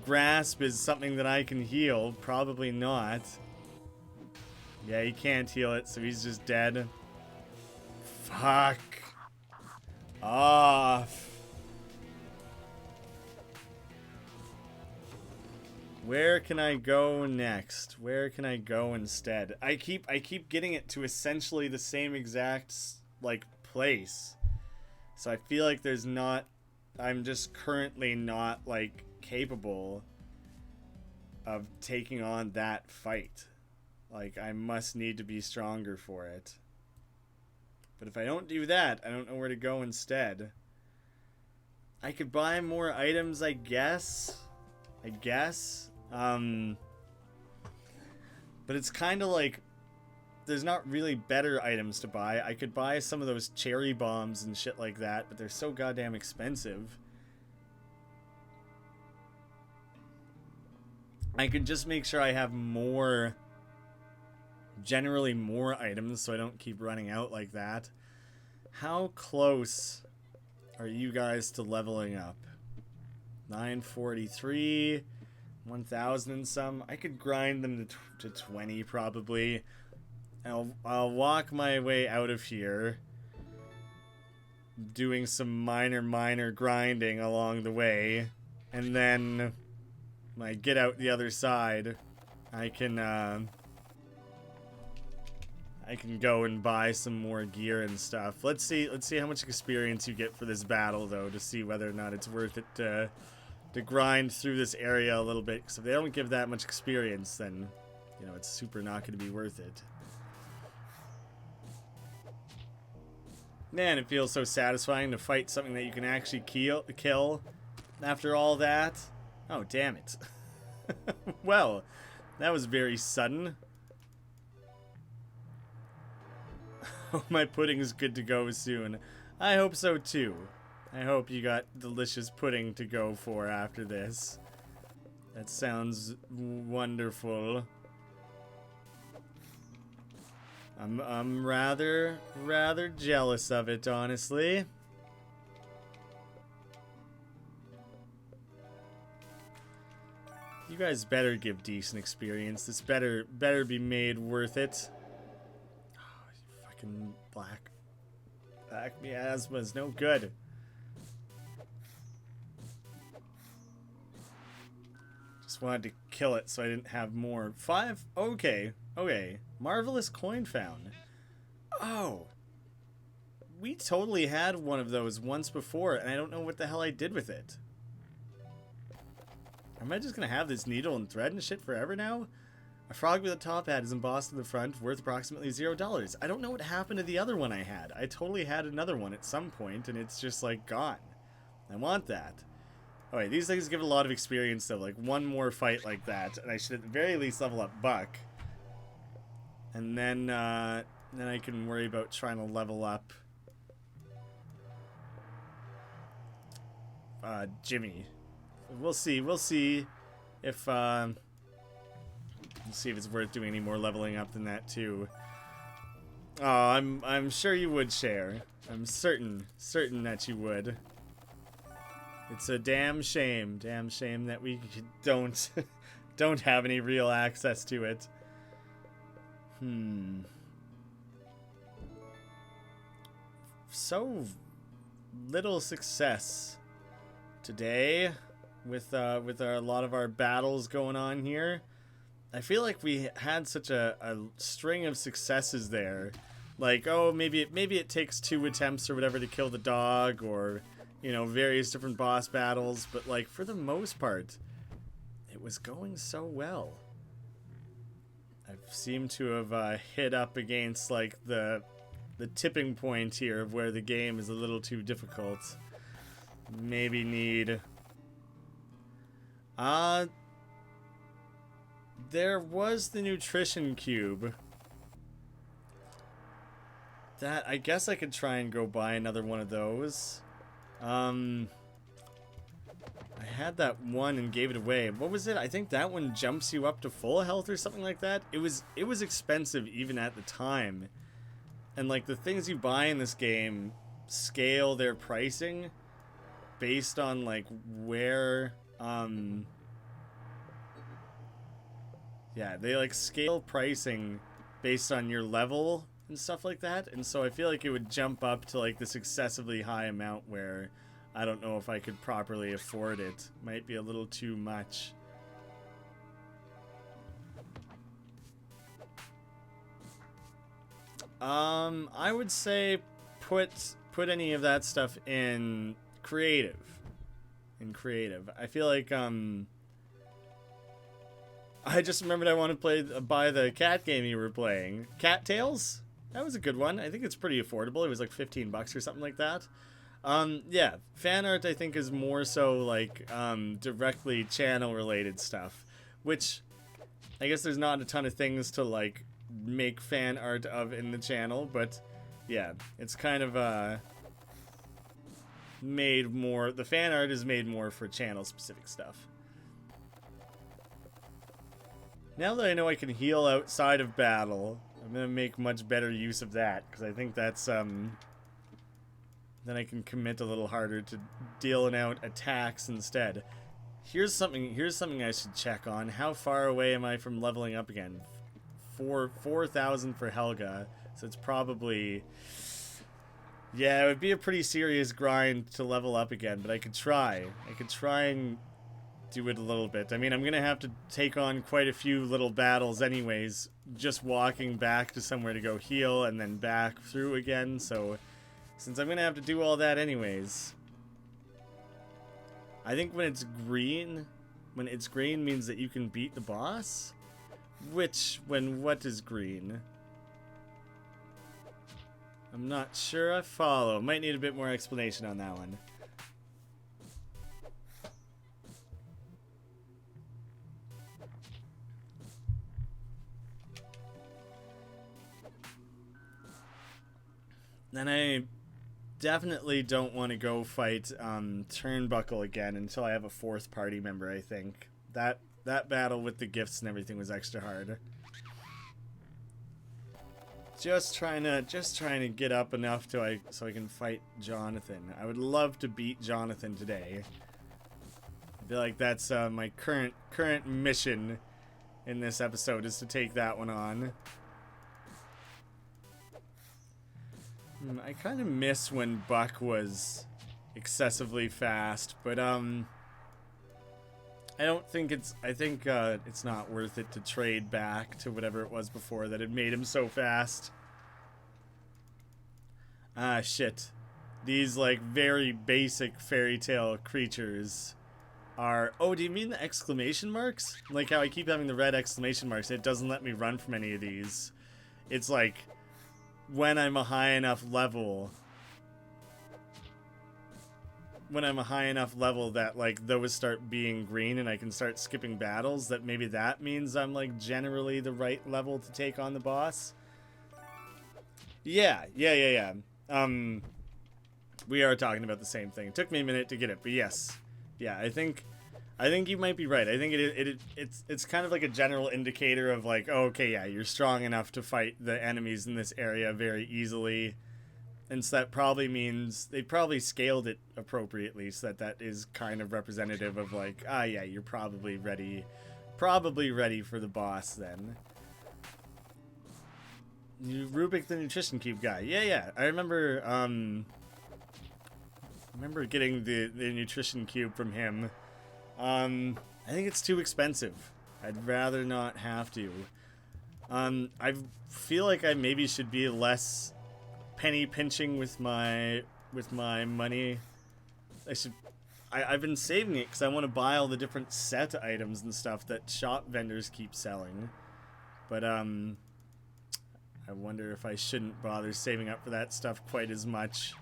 grasp is something that I can heal. Probably not. Yeah, he can't heal it, so he's just dead. Fuck. Off. Where can I go next? Where can I go instead? I keep getting it to essentially the same exact like place. So I feel like there's not... I'm just currently not like capable of taking on that fight. Like I must need to be stronger for it. But if I don't do that, I don't know where to go instead. I could buy more items, I guess. But it's kind of like there's not really better items to buy. I could buy some of those cherry bombs and shit like that, but they're so goddamn expensive. I could just make sure I have more, generally more items, so I don't keep running out like that. How close are you guys to leveling up? 943, 1,000 and some. I could grind them to 20 probably. I'll walk my way out of here, doing some minor grinding along the way, and then when I get out the other side, I can go and buy some more gear and stuff. Let's see how much experience you get for this battle, though, to see whether or not it's worth it to grind through this area a little bit. Because if they don't give that much experience, then, you know, it's super not going to be worth it. Man, it feels so satisfying to fight something that you can actually kill after all that. Oh, damn it. Well, that was very sudden. My pudding is good to go soon. I hope so too. I hope you got delicious pudding to go for after this. That sounds wonderful. I'm rather jealous of it, honestly. You guys better give decent experience. This better be made worth it. Oh, you fucking black miasma is no good. Just wanted to kill it so I didn't have more. 5? Okay. Marvelous coin found. Oh. We totally had one of those once before, and I don't know what the hell I did with it. Am I just gonna have this needle and thread and shit forever now? A A frog with a top hat is embossed in the front, worth approximately $0. I don't know what happened to the other one I had. I totally had another one at some point, and it's just, like, gone. I want that. Alright, these things give it a lot of experience, though. Like, one more fight like that, and I should at the very least level up Buck. And then I can worry about trying to level up Jimmy. We'll see if it's worth doing any more leveling up than that too. Oh, I'm sure you would share. I'm certain that you would. It's a damn shame that we don't have any real access to it. So little success today with a lot of our battles going on here. I feel like we had such a string of successes there. Like, oh, maybe it takes 2 attempts or whatever to kill the dog, or, you know, various different boss battles, but like for the most part it was going so well. I've seemed to have hit up against like the tipping point here of where the game is a little too difficult. Maybe need there was the nutrition cube. That, I guess I could try and go buy another one of those. I had that one and gave it away. What was it? I think that one jumps you up to full health or something like that. It was expensive even at the time. And like the things you buy in this game scale their pricing based on like where yeah, they like scale pricing based on your level and stuff like that. And so I feel like it would jump up to like this excessively high amount where I don't know if I could properly afford it. Might be a little too much. I would say put any of that stuff in creative. I feel like I just remembered I want to buy the cat game you were playing. Cat Tales? That was a good one. I think it's pretty affordable. It was like $15 or something like that. Yeah, fan art I think is more so like directly channel related stuff, which I guess there's not a ton of things to like make fan art of in the channel, but yeah, it's kind of made more, the fan art is made more for channel specific stuff. Now that I know I can heal outside of battle, I'm gonna make much better use of that, because I think that's then I can commit a little harder to dealing out attacks instead. Here's something I should check on. How far away am I from leveling up again? 4,000 for Helga, so it's probably, yeah, it would be a pretty serious grind to level up again, but I could try and do it a little bit. I mean, I'm gonna have to take on quite a few little battles anyways, just walking back to somewhere to go heal and then back through again, so since I'm gonna have to do all that anyways, I think when it's green means that you can beat the boss. What is green? I'm not sure I follow. Might need a bit more explanation on that one. Then I definitely don't want to go fight Turnbuckle again until I have a 4th party member, I think. That battle with the gifts and everything was extra hard. Just trying to get up enough so I can fight Jonathan. I would love to beat Jonathan today. I feel like that's my current mission in this episode, is to take that one on. I kind of miss when Buck was excessively fast, but I think it's not worth it to trade back to whatever it was before that had made him so fast. Ah, shit. These like very basic fairy tale creatures are... Oh, do you mean the exclamation marks? Like how I keep having the red exclamation marks, it doesn't let me run from any of these. It's like, when I'm a high enough level... When I'm a high enough level that, like, those start being green and I can start skipping battles, that maybe that means I'm, like, generally the right level to take on the boss. Yeah. We are talking about the same thing. It took me a minute to get it, but yes. Yeah, I think you might be right. I think it's kind of like a general indicator of like, oh, okay, yeah, you're strong enough to fight the enemies in this area very easily. And so that probably means they probably scaled it appropriately so that is kind of representative of like, yeah, you're probably ready for the boss then. Rubik the nutrition cube guy. Yeah. I remember getting the nutrition cube from him. I think it's too expensive. I'd rather not have to. I feel like I maybe should be less penny pinching with my money. I've been saving it because I want to buy all the different set items and stuff that shop vendors keep selling. But I wonder if I shouldn't bother saving up for that stuff quite as much.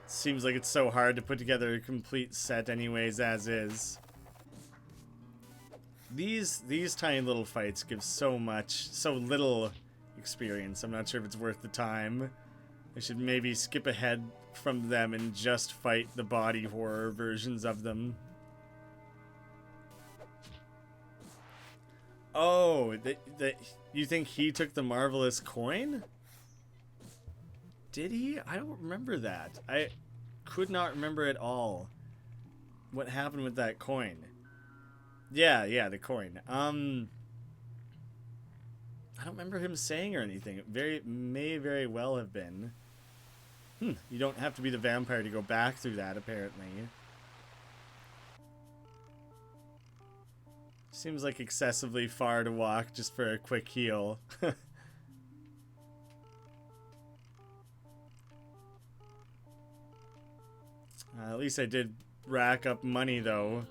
Seems like it's so hard to put together a complete set anyways as is. These tiny little fights give so little experience. I'm not sure if it's worth the time. I should maybe skip ahead from them and just fight the body horror versions of them. Oh, you think he took the marvelous coin? Did he? I don't remember that. I could not remember at all what happened with that coin. Yeah, the coin. I don't remember him saying or anything. It may very well have been. You don't have to be the vampire to go back through that, apparently. Seems like excessively far to walk just for a quick heal. At least I did rack up money, though.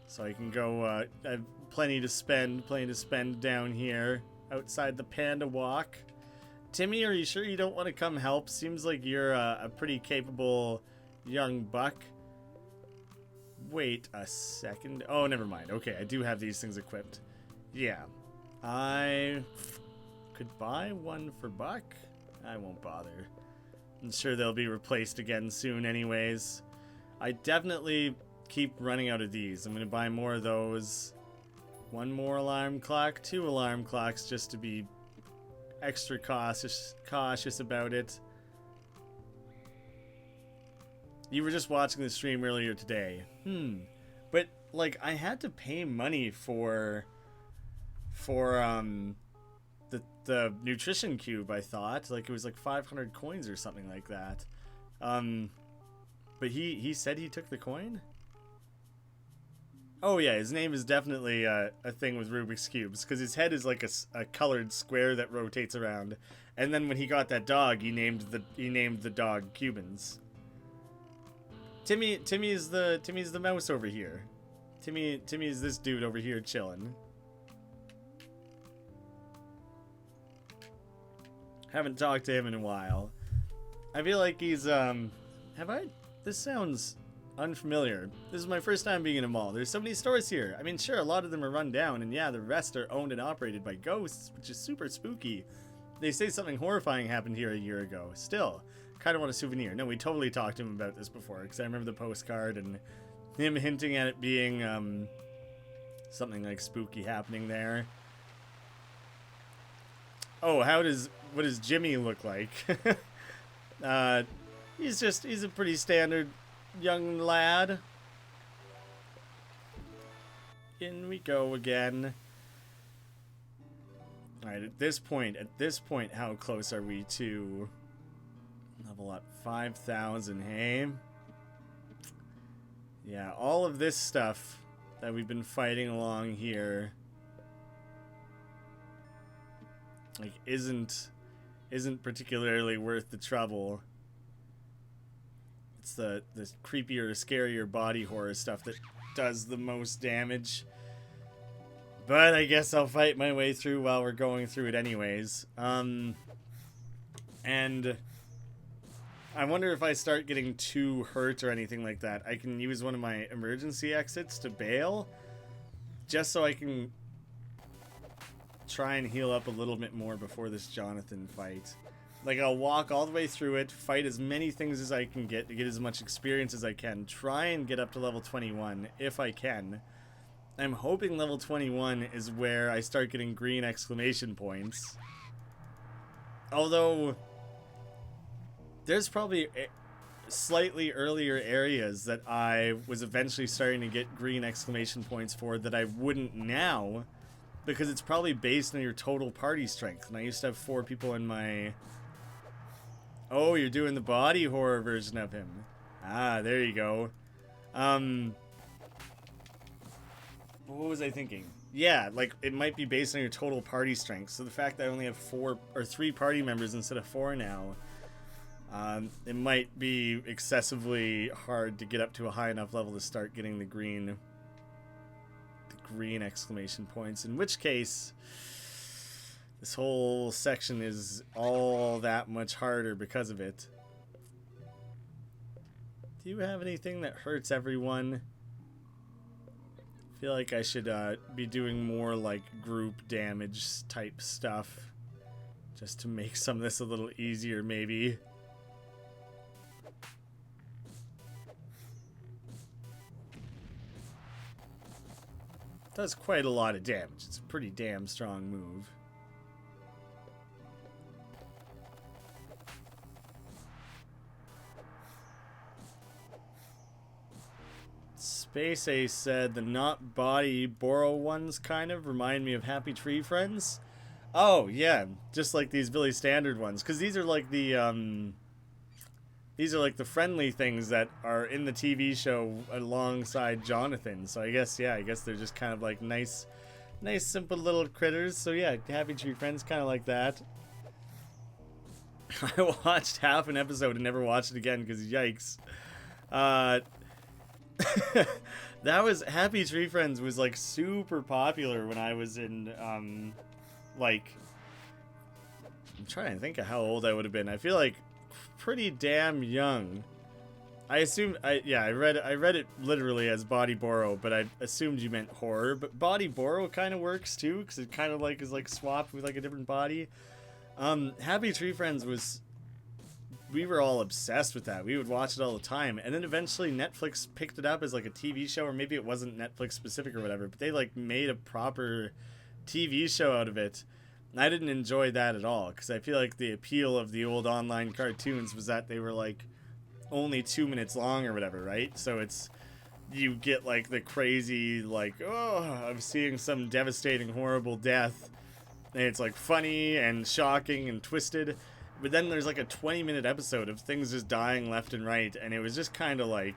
So I can go, I have plenty to spend down here. Outside the Panda Walk. Timmy, are you sure you don't want to come help? Seems like you're a pretty capable young buck. Wait a second. Oh, never mind. Okay, I do have these things equipped. Yeah. I could buy one for buck. I won't bother. I'm sure they'll be replaced again soon anyways. I definitely keep running out of these. I'm going to buy more of those. One more alarm clock, 2 alarm clocks just to be extra cautious about it. You were just watching the stream earlier today. But like I had to pay money for the nutrition cube, I thought. Like it was like 500 coins or something like that. But he said he took the coin? Oh yeah, his name is definitely a thing with Rubik's Cubes, because his head is like a colored square that rotates around, and then when he got that dog, he named the dog Cubans. Timmy is the mouse over here. Timmy is this dude over here chilling. Haven't talked to him in a while. I feel like he's this sounds unfamiliar. This is my first time being in a mall. There's so many stores here. I mean, sure, a lot of them are run down, and yeah, the rest are owned and operated by ghosts, which is super spooky. They say something horrifying happened here a year ago. Still, kind of want a souvenir. No, we totally talked to him about this before, because I remember the postcard and him hinting at it being something like spooky happening there. Oh, what does Jimmy look like? He's a pretty standard young lad. In we go again. Alright, at this point, how close are we to level up? 5,000, hey? Yeah, all of this stuff that we've been fighting along here like isn't particularly worth the trouble. It's the creepier, scarier body horror stuff that does the most damage. But I guess I'll fight my way through while we're going through it anyways. And I wonder if I start getting too hurt or anything like that, I can use one of my emergency exits to bail, just so I can try and heal up a little bit more before this Jonathan fight. Like, I'll walk all the way through it, fight as many things as I can get to get as much experience as I can, try and get up to level 21 if I can. I'm hoping level 21 is where I start getting green exclamation points. Although there's probably slightly earlier areas that I was eventually starting to get green exclamation points for that I wouldn't now, because it's probably based on your total party strength. And I used to have 4 people in my... Oh, you're doing the body horror version of him. Ah, there you go. What was I thinking? Yeah, like, it might be based on your total party strength. So the fact that I only have 4 or 3 party members instead of 4 now, it might be excessively hard to get up to a high enough level to start getting the green exclamation points. In which case, this whole section is all that much harder because of it. Do you have anything that hurts everyone? I feel like I should be doing more like group damage type stuff, just to make some of this a little easier maybe. Does quite a lot of damage. It's a pretty damn strong move. Space Ace said the not body borrow ones kind of remind me of Happy Tree Friends. Oh yeah, just like these Billy Standard ones, because these are like the friendly things that are in the TV show alongside Jonathan. So I guess, yeah, they're just kind of like nice simple little critters. So yeah, Happy Tree Friends, kind of like that. I watched half an episode and never watched it again because yikes. That was Happy Tree Friends was like super popular when I was in like, I'm trying to think of how old I would have been. I feel like pretty damn young. I assumed I read it literally as body borrow, but I assumed you meant horror. But body borrow kind of works too, because it kind of like is like swapped with like a different body. Happy Tree Friends was, we were all obsessed with that. We would watch it all the time, and then eventually Netflix picked it up as like a TV show, or maybe it wasn't Netflix specific or whatever, but they like made a proper TV show out of it. I didn't enjoy that at all, because I feel like the appeal of the old online cartoons was that they were like only 2 minutes long or whatever, right? So it's, you get like the crazy like, oh, I'm seeing some devastating horrible death, and it's like funny and shocking and twisted, but then there's like a 20-minute episode of things just dying left and right, and it was just kind of like,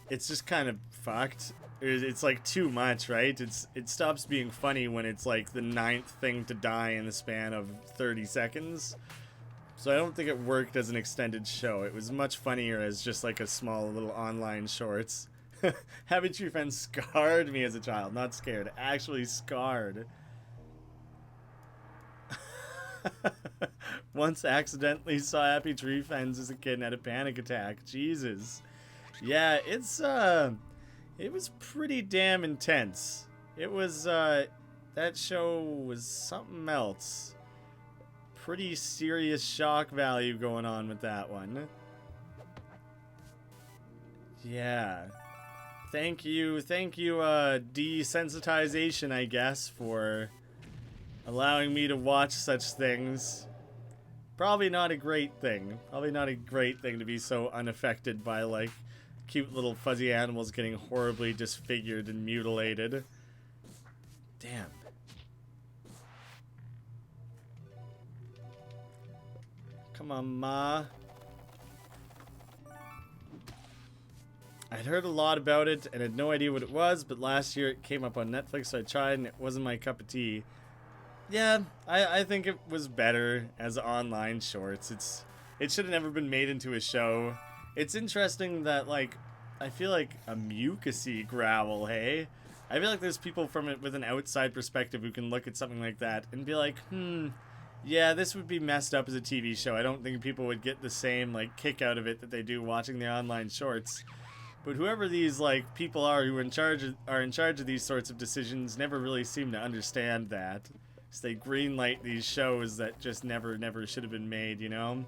it's just kind of fucked. It's like too much, right? It stops being funny when it's like the 9th thing to die in the span of 30 seconds. So I don't think it worked as an extended show. It was much funnier as just like a small little online shorts. Happy Tree Friends scarred me as a child. Not scared, actually scarred. Once accidentally saw Happy Tree Friends as a kid and had a panic attack. Jesus. Yeah, it was pretty damn intense. It was, that show was something else. Pretty serious shock value going on with that one. Yeah. Thank you, desensitization, I guess, for allowing me to watch such things. Probably not a great thing. Probably not a great thing to be so unaffected by, like, cute little fuzzy animals getting horribly disfigured and mutilated. Damn. Come on, Ma. I'd heard a lot about it and had no idea what it was, but last year it came up on Netflix, so I tried and it wasn't my cup of tea. Yeah, I think it was better as online shorts. It should have never been made into a show. It's interesting that, like, I feel like a mucusy gravel, hey? I feel like there's people from it with an outside perspective who can look at something like that and be like, yeah, this would be messed up as a TV show. I don't think people would get the same, like, kick out of it that they do watching the online shorts. But whoever these, like, people are who are in charge of these sorts of decisions never really seem to understand that. So they greenlight these shows that just never should have been made, you know?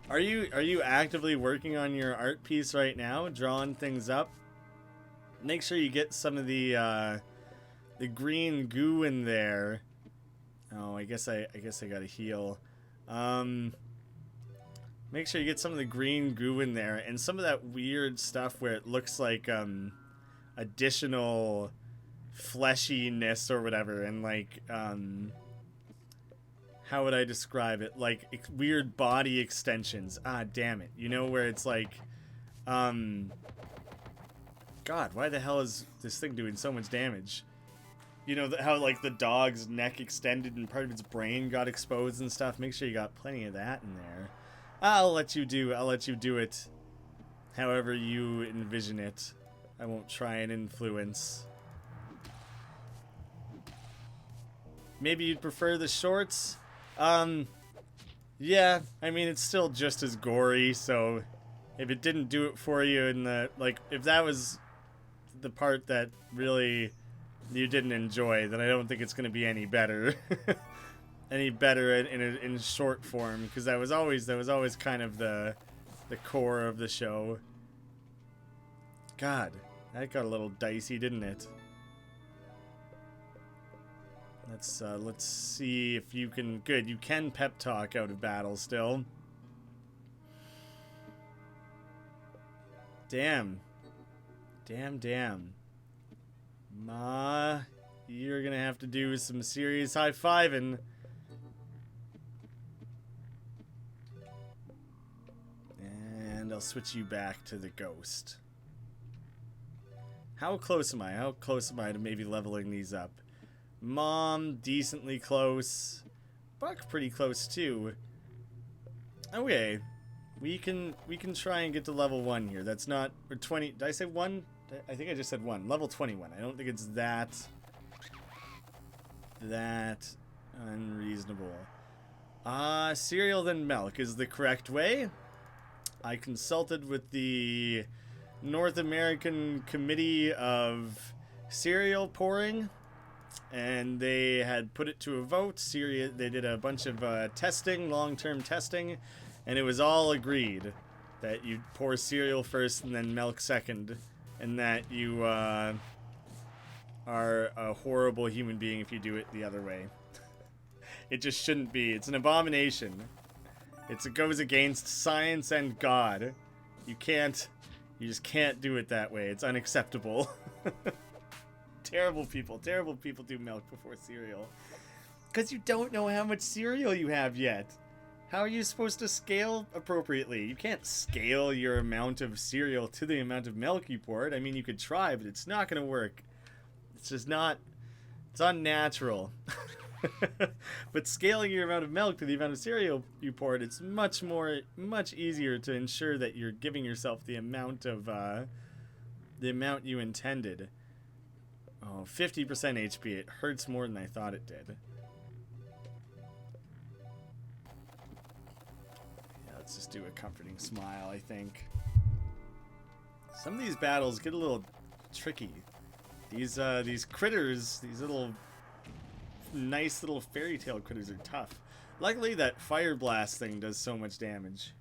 Are you actively working on your art piece right now, drawing things up? Make sure you get some of the green goo in there. Oh, I guess I gotta heal. Make sure you get some of the green goo in there and some of that weird stuff where it looks like additional fleshiness or whatever, and like how would I describe it? Like weird body extensions. Ah, damn it. You know, where it's like God, why the hell is this thing doing so much damage? You know, how like the dog's neck extended and part of its brain got exposed and stuff. Make sure you got plenty of that in there. I'll let you do it however you envision it. I won't try and influence. Maybe you'd prefer the shorts? Yeah, I mean, it's still just as gory, so if it didn't do it for you in the, like, if that was the part that really you didn't enjoy, then I don't think it's going to be any better. Any better in short form, because that was always kind of the core of the show. God, that got a little dicey, didn't it? Let's see if you can. Good, you can pep talk out of battle still. Damn. Ma, you're gonna have to do some serious high-fiving. And I'll switch you back to the ghost. How close am I? How close am I to maybe leveling these up? Mom, decently close. Buck, pretty close too. Okay, we can try and get to level 1 here. That's not, or 20. Did I say 1? I think I just said 1. Level 21. I don't think it's that unreasonable. Cereal then milk is the correct way. I consulted with the North American Committee of Cereal Pouring, and they had put it to a vote. They did a bunch of testing, long-term testing, and it was all agreed that you pour cereal first and then milk second, and that you are a horrible human being if you do it the other way. It just shouldn't be. It's an abomination. It goes against science and God. You just can't do it that way. It's unacceptable. Terrible people do milk before cereal. Because you don't know how much cereal you have yet. How are you supposed to scale appropriately? You can't scale your amount of cereal to the amount of milk you poured. I mean, you could try, but it's not going to work. It's just not... It's unnatural. But scaling your amount of milk to the amount of cereal you poured, it's much easier to ensure that you're giving yourself the amount you intended. Oh, 50% HP. It hurts more than I thought it did. Yeah, let's just do a comforting smile, I think. Some of these battles get a little tricky. These critters, these nice little fairy tale critters are tough. Luckily, that fire blast thing does so much damage.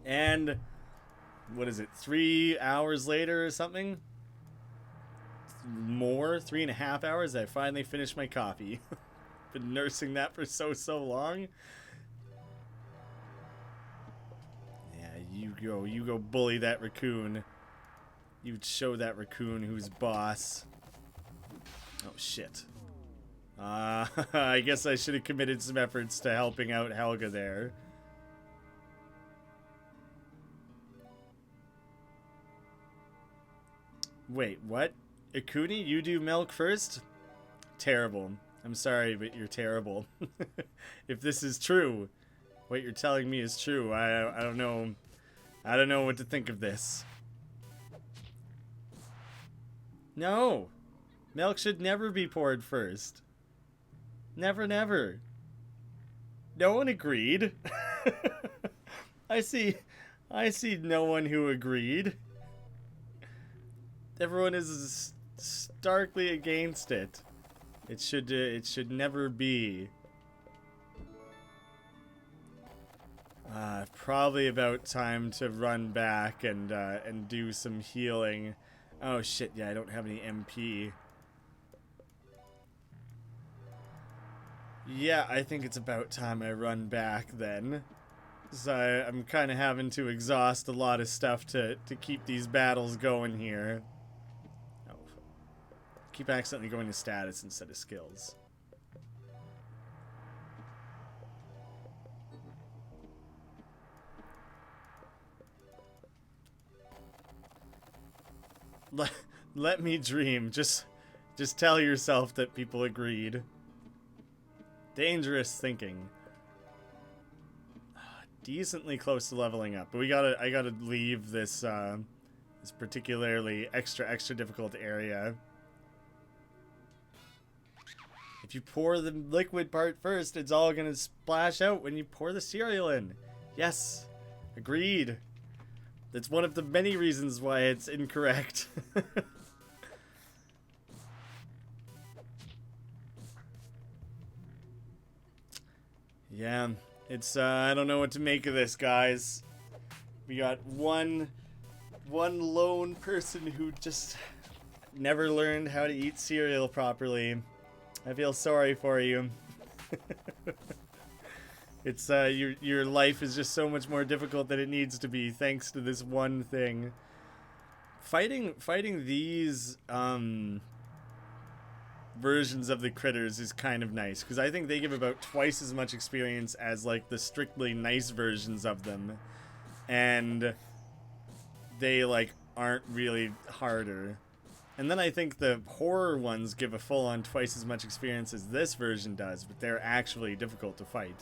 And what is it, 3 hours later or something? More, 3.5 hours, I finally finished my coffee. Been nursing that for so long. Yeah, you go bully that raccoon. You show that raccoon who's boss. Oh shit. I guess I should have committed some efforts to helping out Helga there. Wait, what? Ikuni, you do milk first? Terrible. I'm sorry, but you're terrible. If this is true, what you're telling me is true. I don't know. I don't know what to think of this. No! Milk should never be poured first. Never, never. No one agreed. I see no one who agreed. Everyone is starkly against it. It should never be. Probably about time to run back and do some healing. Oh shit, yeah, I don't have any MP. Yeah, I think it's about time I run back then. So I'm kind of having to exhaust a lot of stuff to keep these battles going here. Oh. Keep accidentally going to status instead of skills. Let me dream. Just tell yourself that people agreed. Dangerous thinking. Decently close to leveling up, but I gotta leave this this particularly extra difficult area. If you pour the liquid part first, it's all gonna splash out when you pour the cereal in. Yes, agreed. That's one of the many reasons why it's incorrect. Yeah, it's I don't know what to make of this, guys. We got one lone person who just never learned how to eat cereal properly. I feel sorry for you. It's your life is just so much more difficult than it needs to be thanks to this one thing. Fighting these versions of the critters is kind of nice because I think they give about twice as much experience as like the strictly nice versions of them, and they like aren't really harder. And then I think the horror ones give a full-on twice as much experience as this version does, but they're actually difficult to fight.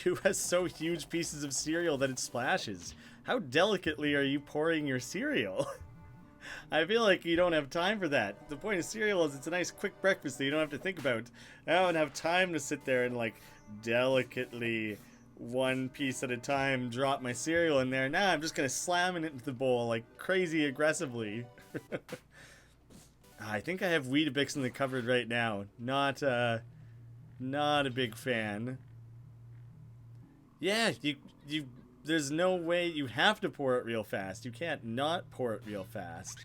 Who has so huge pieces of cereal that it splashes? How delicately are you pouring your cereal? I feel like you don't have time for that. The point of cereal is it's a nice quick breakfast that you don't have to think about. I don't have time to sit there and like delicately, one piece at a time, drop my cereal in there. Nah, I'm just gonna slam it into the bowl like crazy aggressively. I think I have Weetabix in the cupboard right now. Not a big fan. Yeah, you there's no way. You have to pour it real fast. You can't not pour it real fast.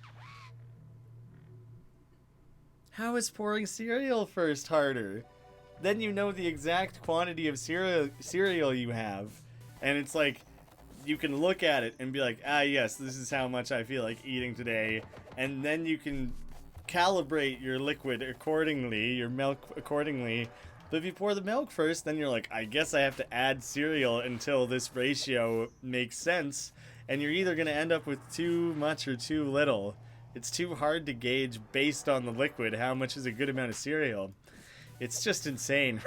How is pouring cereal first harder? Then you know the exact quantity of cereal you have, and it's like you can look at it and be like, ah yes, this is how much I feel like eating today, and then you can calibrate your liquid accordingly, your milk accordingly. But if you pour the milk first, then you're like, I guess I have to add cereal until this ratio makes sense, and you're either going to end up with too much or too little. It's too hard to gauge based on the liquid how much is a good amount of cereal. It's just insane.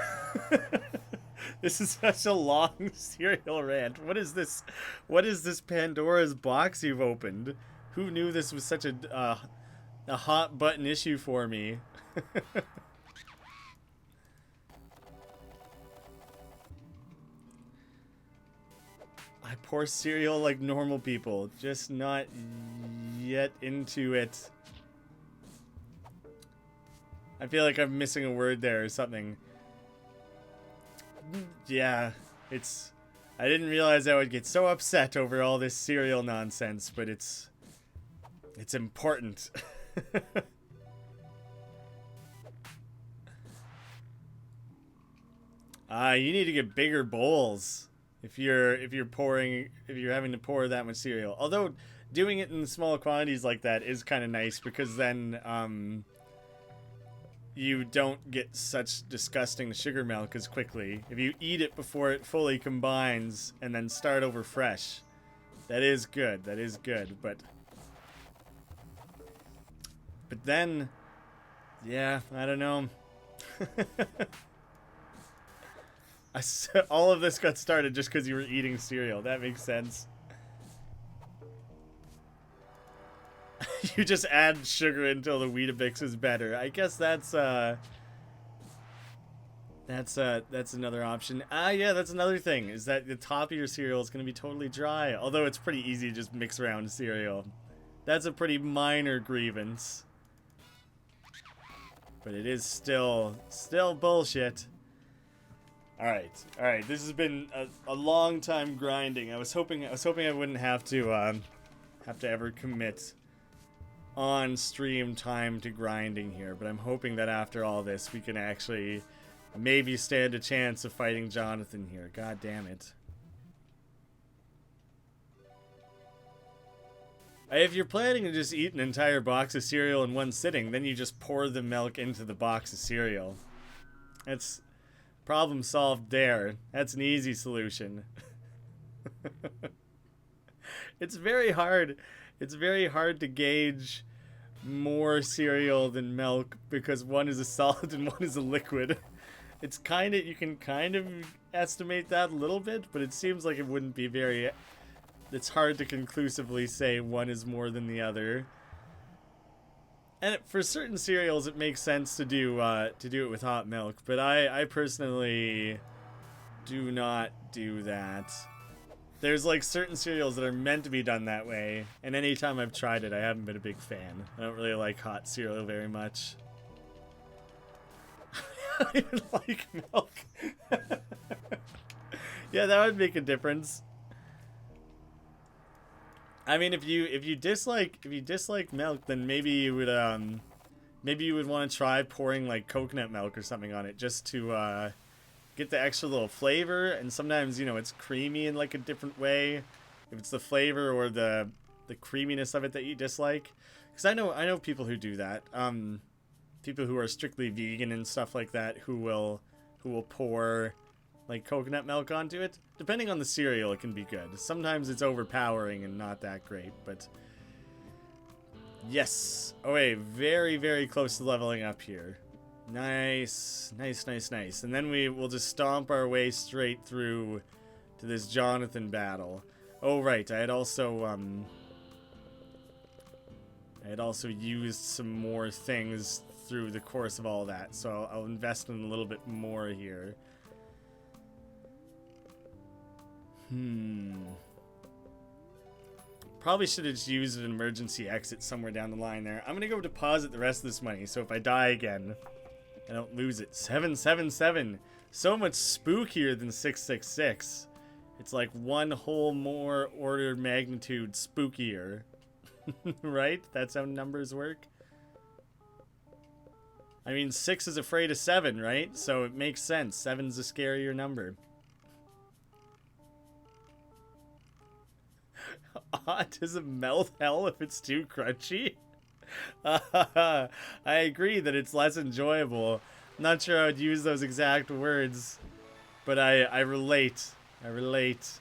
This is such a long cereal rant. What is this? What is this Pandora's box you've opened? Who knew this was such a hot button issue for me? I pour cereal like normal people, just not yet into it. I feel like I'm missing a word there or something. Yeah, it's... I didn't realize I would get so upset over all this cereal nonsense, but it's important. You need to get bigger bowls. If you're having to pour that much cereal. Although doing it in small quantities like that is kind of nice because then you don't get such disgusting sugar milk as quickly. If you eat it before it fully combines and then start over fresh, that is good. That is good. But But then, yeah, I don't know. All of this got started just because you were eating cereal. That makes sense. You just add sugar until the Weetabix is better. I guess that's another option. Yeah, that's another thing, is that the top of your cereal is going to be totally dry. Although it's pretty easy to just mix around cereal. That's a pretty minor grievance. But it is still bullshit. Alright, this has been a long time grinding. I was hoping I wouldn't have to ever commit on stream time to grinding here, but I'm hoping that after all this we can actually maybe stand a chance of fighting Jonathan here. God damn it. If you're planning to just eat an entire box of cereal in one sitting, then you just pour the milk into the box of cereal. That's problem solved there. That's an easy solution. It's very hard to gauge more cereal than milk because one is a solid and one is a liquid. You can kind of estimate that a little bit, but it seems like it wouldn't be very... It's hard to conclusively say one is more than the other. And for certain cereals, it makes sense to do it with hot milk, but I personally do not do that. There's like certain cereals that are meant to be done that way, and anytime I've tried it, I haven't been a big fan. I don't really like hot cereal very much. I don't even like milk. Yeah, that would make a difference. I mean, if you dislike milk, then maybe you would want to try pouring like coconut milk or something on it just to get the extra little flavor. And sometimes, you know, it's creamy in like a different way if it's the flavor or the creaminess of it that you dislike. Because I know people who do that. People who are strictly vegan and stuff like that who will pour like coconut milk onto it. Depending on the cereal, it can be good. Sometimes it's overpowering and not that great, but yes. Oh wait, very, very close to leveling up here. Nice. And then will just stomp our way straight through to this Jonathan battle. Oh right, I had also used some more things through the course of all that, so I'll invest in a little bit more here. Probably should have just used an emergency exit somewhere down the line there. I'm gonna go deposit the rest of this money, so if I die again, I don't lose it. 777. So much spookier than 666. It's like one whole more order of magnitude spookier. Right? That's how numbers work. I mean, 6 is afraid of 7, right? So it makes sense. 7's a scarier number. Does it melt hell if it's too crunchy? I agree that it's less enjoyable. I'm not sure I would use those exact words, but I relate. I relate.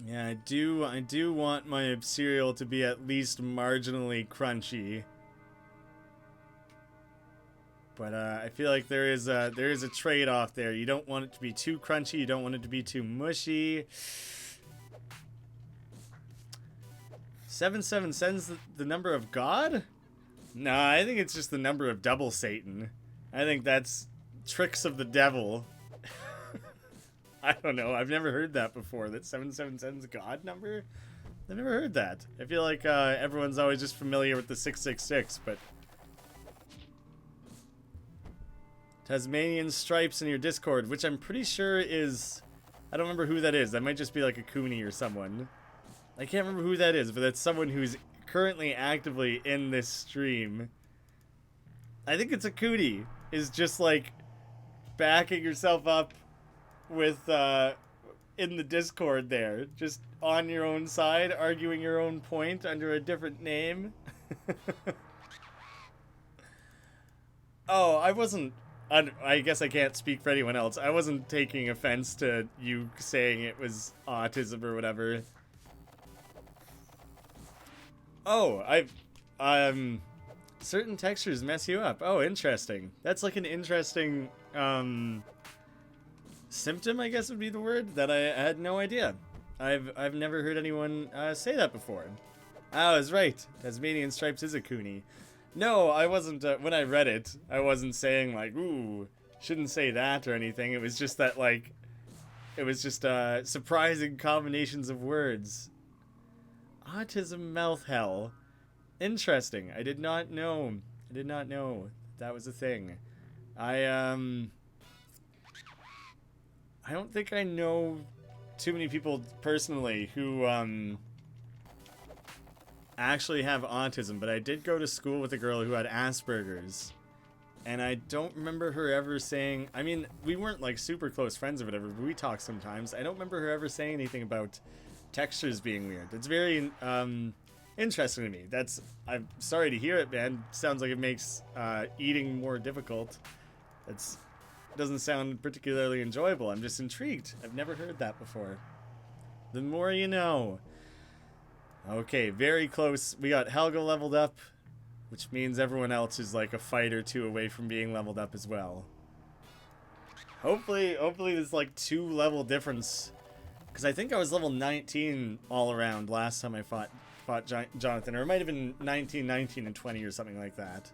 Yeah, I do want my cereal to be at least marginally crunchy. But I feel like there is a trade-off there. You don't want it to be too crunchy, you don't want it to be too mushy. 777's the number of God? No, I think it's just the number of double Satan. I think that's tricks of the devil. I don't know. I've never heard that before. That 777's a God number? I've never heard that. I feel like everyone's always just familiar with the 666, but... Tasmanian Stripes in your Discord, which I'm pretty sure is... I don't remember who that is. That might just be like a Cooney or someone. I can't remember who that is, but that's someone who's currently actively in this stream. I think it's a Cooney. Is just like backing yourself up with in the Discord there, just on your own side, arguing your own point under a different name. Oh, I wasn't I guess I can't speak for anyone else. I wasn't taking offense to you saying it was autism or whatever. Oh, certain textures mess you up. Oh, interesting. That's like an interesting, symptom, I guess would be the word, that I had no idea. I've never heard anyone, say that before. I was right. Tasmanian Stripes is a coonie. No, I wasn't, when I read it, I wasn't saying, like, ooh, shouldn't say that or anything. It was just that, like, it was just, surprising combinations of words. Autism mouth hell. Interesting. I did not know. I did not know that was a thing. I don't think I know too many people personally who, actually have autism, but I did go to school with a girl who had Asperger's, and I don't remember her ever saying, I mean, we weren't like super close friends or whatever, but we talked sometimes. I don't remember her ever saying anything about textures being weird. It's very interesting to me. I'm sorry to hear it, man. Sounds like it makes eating more difficult. It doesn't sound particularly enjoyable. I'm just intrigued. I've never heard that before. The more you know. Okay, very close. We got Helga leveled up, which means everyone else is like a fight or two away from being leveled up as well. Hopefully there's like 2 level difference, because I think I was level 19 all around last time I fought Jonathan, or it might have been 19, 19, and 20 or something like that.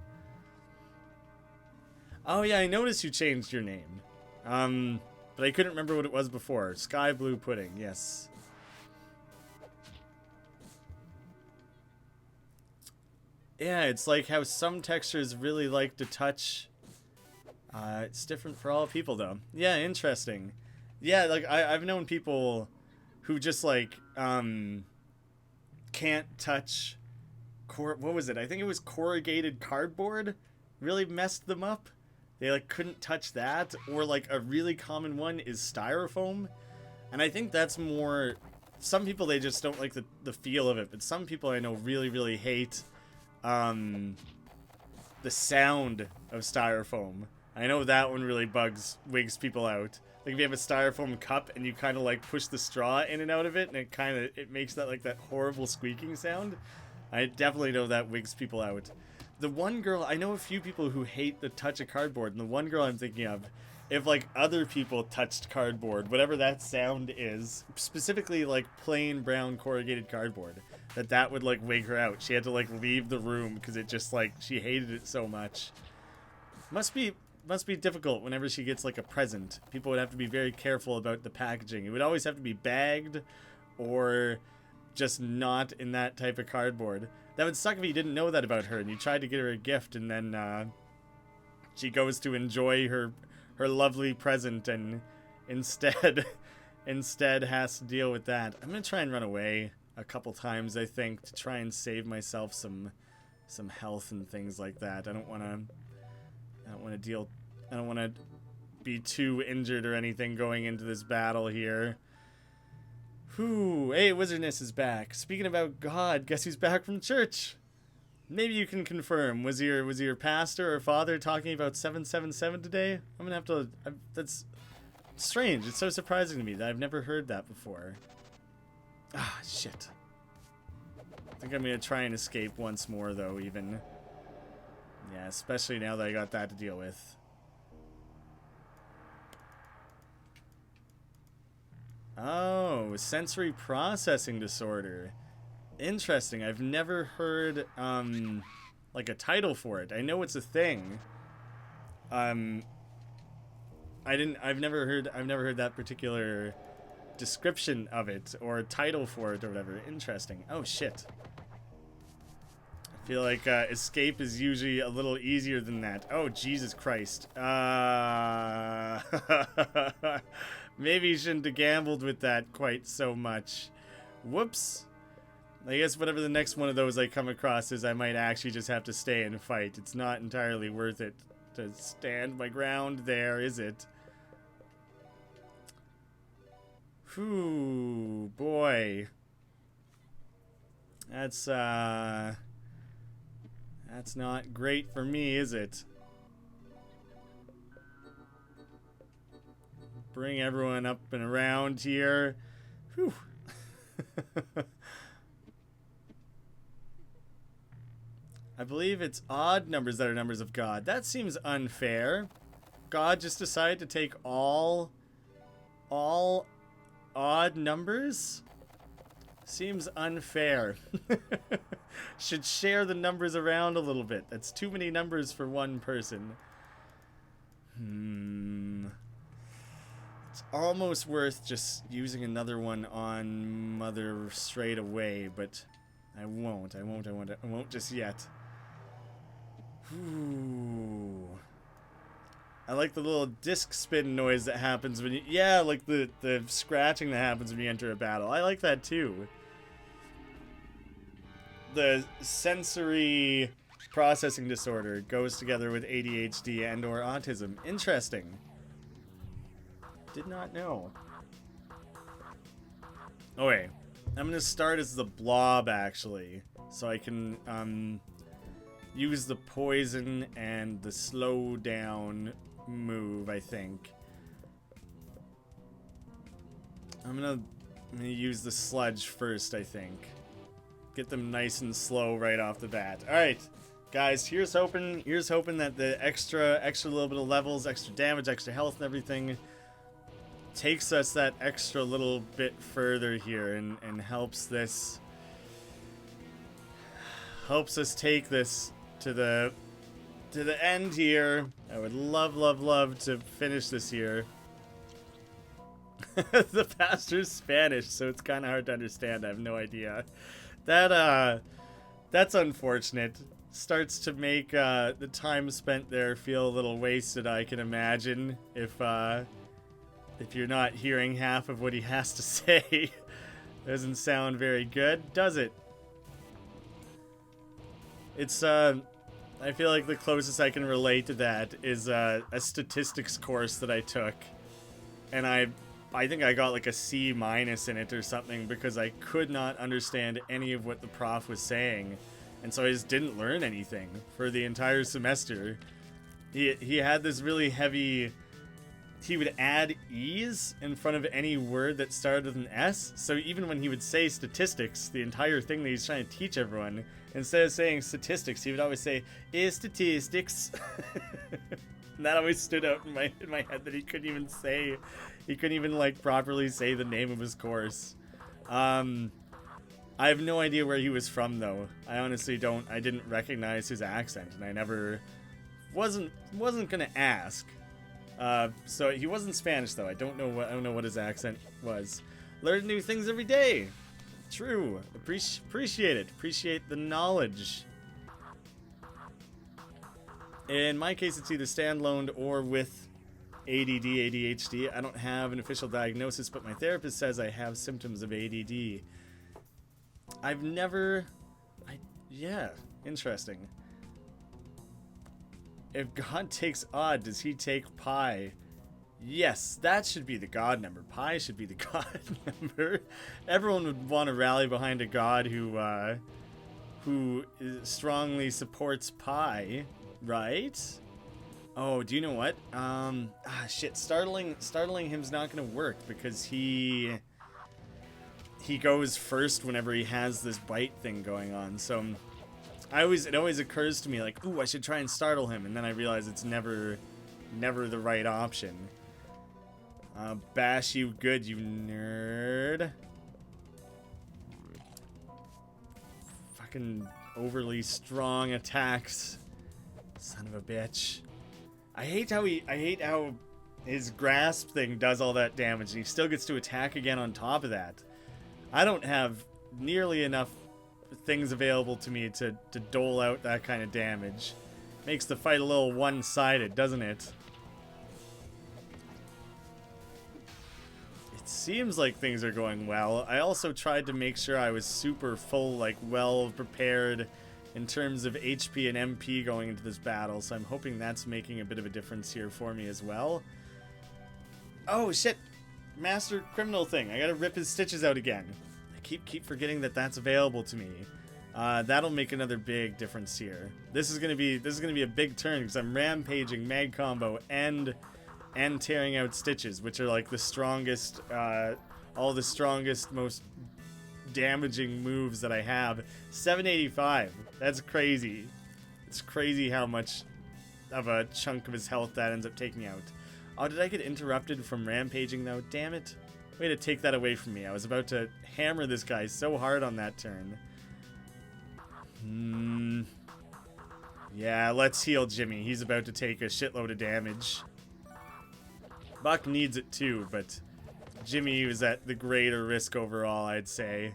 Oh yeah, I noticed you changed your name, but I couldn't remember what it was before. Sky Blue Pudding, yes. Yeah, it's like how some textures really like to touch. It's different for all people, though. Yeah, interesting. Yeah, like, I've known people who just, like, can't touch... what was it? I think it was corrugated cardboard really messed them up. They, like, couldn't touch that. Or, like, a really common one is styrofoam. And I think that's more... Some people, they just don't like the feel of it. But some people I know really, really hate... the sound of styrofoam. I know that one really wigs people out. Like if you have a styrofoam cup and you kind of like push the straw in and out of it, and it makes that like that horrible squeaking sound. I definitely know that wigs people out. The one girl, I know a few people who hate the touch of cardboard, and the one girl I'm thinking of, if like other people touched cardboard, whatever that sound is, specifically like plain brown corrugated cardboard, that would like wig her out. She had to like leave the room because it just like she hated it so much. Must be difficult whenever she gets like a present. People would have to be very careful about the packaging. It would always have to be bagged or just not in that type of cardboard. That would suck if you didn't know that about her and you tried to get her a gift and then she goes to enjoy her lovely present and instead has to deal with that. I'm gonna try and run away a couple times, I think, to try and save myself some health and things like that. I don't want to be too injured or anything going into this battle here. Whew, hey, Wizardness is back. Speaking about God, guess who's back from church? Maybe you can confirm. Was your pastor or father talking about 777 today? I'm gonna have to... that's strange. It's so surprising to me that I've never heard that before. Ah, shit. I think I'm gonna try and escape once more, though, even. Yeah, especially now that I got that to deal with. Oh, sensory processing disorder. Interesting. I've never heard, like a title for it. I know it's a thing. I've never heard that particular description of it or title for it or whatever. Interesting. Oh shit. I feel like escape is usually a little easier than that. Oh Jesus Christ. Maybe you shouldn't have gambled with that quite so much. Whoops. I guess whatever the next one of those I come across is, I might actually just have to stay and fight. It's not entirely worth it to stand my ground there, is it? Whew, boy. That's not great for me, is it? Bring everyone up and around here. Whew. I believe it's odd numbers that are numbers of God. That seems unfair. God just decided to take all odd numbers? Seems unfair. Should share the numbers around a little bit. That's too many numbers for one person. It's almost worth just using another one on Mother straight away, but I won't just yet. Ooh. I like the little disc spin noise that happens when you... Yeah, like the scratching that happens when you enter a battle. I like that too. The sensory processing disorder goes together with ADHD and or autism. Interesting. Did not know. Oh wait. I'm going to start as the blob, actually. So I can use the poison and the slow down move, I think. I'm gonna use the sludge first, I think. Get them nice and slow right off the bat. Alright, guys, here's hoping that the extra little bit of levels, extra damage, extra health and everything takes us that extra little bit further here and helps us take this to the end here. I would love to finish this here. The pastor's Spanish, so it's kind of hard to understand. I have no idea. That's unfortunate. Starts to make the time spent there feel a little wasted, I can imagine, if you're not hearing half of what he has to say. Doesn't sound very good, does it? It's I feel like the closest I can relate to that is a statistics course that I took, and I think I got like a C- in it or something because I could not understand any of what the prof was saying, and so I just didn't learn anything for the entire semester. He had this really heavy... He would add E's in front of any word that started with an S, so even when he would say statistics, the entire thing that he's trying to teach everyone, instead of saying statistics, he would always say, is statistics. And that always stood out in my head that he couldn't even like properly say the name of his course. I have no idea where he was from though. I honestly I didn't recognize his accent, and I never wasn't gonna ask. So he wasn't Spanish though. I don't know what his accent was. Learn new things every day. True. Appreciate it. Appreciate the knowledge. In my case, it's either standalone or with ADD, ADHD. I don't have an official diagnosis, but my therapist says I have symptoms of ADD. Yeah, interesting. If God takes odd, does he take pi? Yes, that should be the God number. Pi should be the God number. Everyone would want to rally behind a God who strongly supports pi, right? Oh, do you know what? Shit. Startling him's not gonna work because he goes first whenever he has this bite thing going on. So it always occurs to me like, ooh, I should try and startle him, and then I realize it's never the right option. Bash you good, you nerd. Fucking overly strong attacks. Son of a bitch. I hate how his grasp thing does all that damage, and he still gets to attack again on top of that. I don't have nearly enough things available to me to dole out that kind of damage. Makes the fight a little one-sided, doesn't it? It seems like things are going well. I also tried to make sure I was super full, like well prepared in terms of HP and MP going into this battle, so I'm hoping that's making a bit of a difference here for me as well. Oh shit! Master criminal thing. I gotta rip his stitches out again. I keep forgetting that that's available to me. That'll make another big difference here. This is gonna be a big turn because I'm rampaging mag combo and and tearing out stitches, which are like the strongest, all the strongest, most damaging moves that I have. 785. That's crazy. It's crazy how much of a chunk of his health that ends up taking out. Oh, did I get interrupted from rampaging though? Damn it. Way to take that away from me. I was about to hammer this guy so hard on that turn. Yeah, let's heal Jimmy. He's about to take a shitload of damage. Buck needs it too, but Jimmy was at the greater risk overall, I'd say.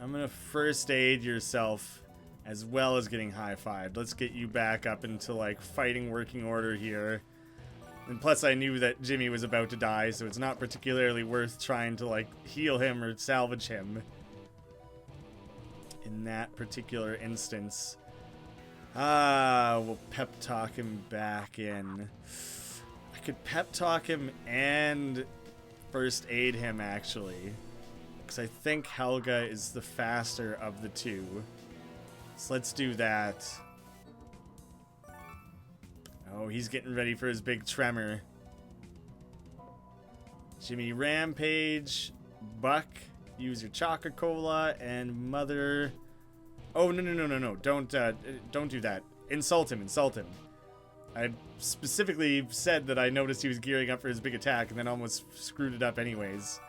I'm gonna first aid yourself as well as getting high-fived. Let's get you back up into like fighting working order here. And plus I knew that Jimmy was about to die, so it's not particularly worth trying to like heal him or salvage him in that particular instance. We'll pep talk him back in. I could pep talk him and first aid him actually, because I think Helga is the faster of the two. So let's do that. Oh, he's getting ready for his big tremor. Jimmy rampage. Buck, use your Choca-Cola, and Mother. Oh, no. Don't do that. Insult him. I specifically said that I noticed he was gearing up for his big attack and then almost screwed it up anyways.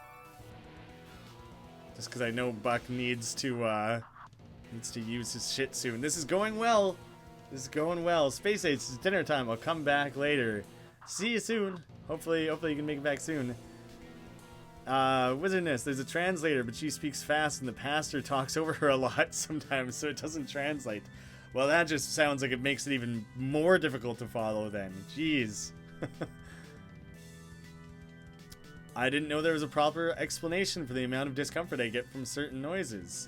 Just because I know Buck needs to use his shit soon. This is going well. Space Ace, it's dinner time. I'll come back later. See you soon. Hopefully you can make it back soon. Wizardness, there's a translator, but she speaks fast and the pastor talks over her a lot sometimes, so it doesn't translate. Well, that just sounds like it makes it even more difficult to follow then. Jeez. I didn't know there was a proper explanation for the amount of discomfort I get from certain noises.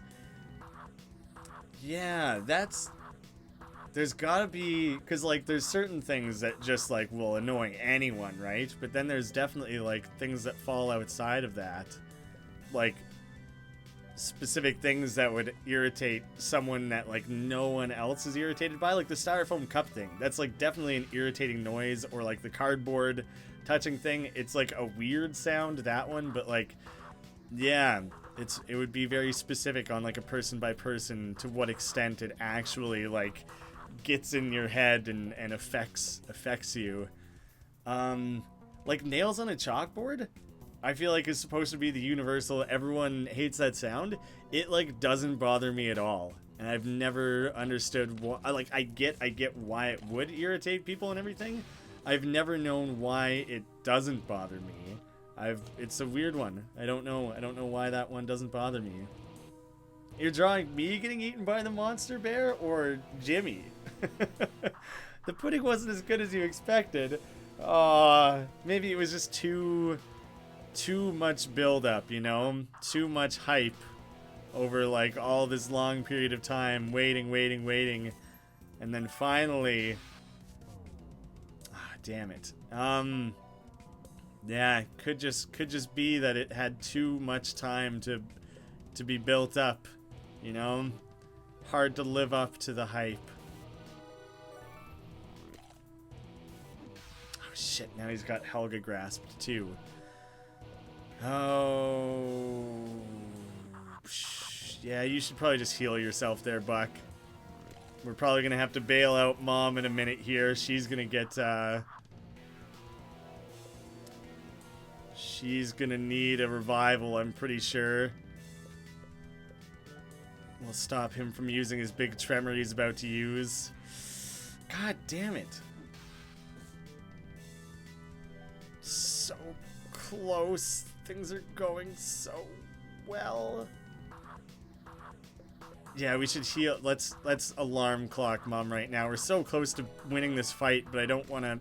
Yeah, there's gotta be, because like there's certain things that just like will annoy anyone, right? But then there's definitely like things that fall outside of that, like specific things that would irritate someone that like no one else is irritated by, like the styrofoam cup thing. That's like definitely an irritating noise. Or like the cardboard touching thing, it's like a weird sound, that one, but like yeah, it would be very specific on like a person by person to what extent it actually like gets in your head and affects you. Like nails on a chalkboard, I feel like is supposed to be the universal, everyone hates that sound. It like doesn't bother me at all, and I've never understood why. Like I get why it would irritate people and everything. I've never known why it doesn't bother me. It's a weird one. I don't know why that one doesn't bother me. You're drawing me getting eaten by the monster bear or Jimmy? The pudding wasn't as good as you expected. Maybe it was just too much build up, you know? Too much hype over like all this long period of time, waiting. And then finally, damn it. Yeah, could just be that it had too much time to be built up, you know? Hard to live up to the hype. Oh shit, now he's got Helga grasped too. Oh, yeah, you should probably just heal yourself there, Buck. We're probably gonna have to bail out Mom in a minute here. She's gonna get, she's gonna need a revival, I'm pretty sure. We'll stop him from using his big tremor he's about to use. God damn it. So close. Things are going so well. Yeah, we should heal. Let's alarm clock Mom right now. We're so close to winning this fight, but I don't want to...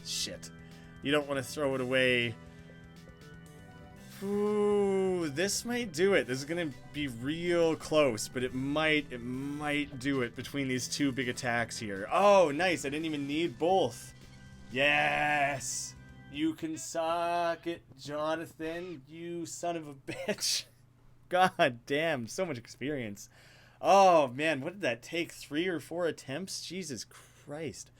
Shit. You don't want to throw it away. Ooh, this might do it. This is gonna be real close, but it might do it between these two big attacks here. Oh, nice. I didn't even need both. Yes. You can suck it, Jonathan, you son of a bitch. God damn, so much experience. Oh, man, what did that take? 3 or 4 attempts? Jesus Christ.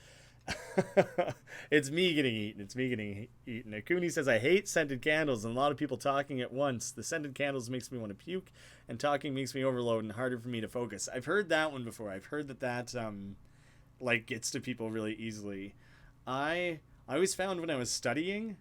It's me getting eaten. It's me getting eaten. Akuni says, I hate scented candles and a lot of people talking at once. The scented candles makes me want to puke, and talking makes me overload and harder for me to focus. I've heard that one before. I've heard that like gets to people really easily. I always found when I was studying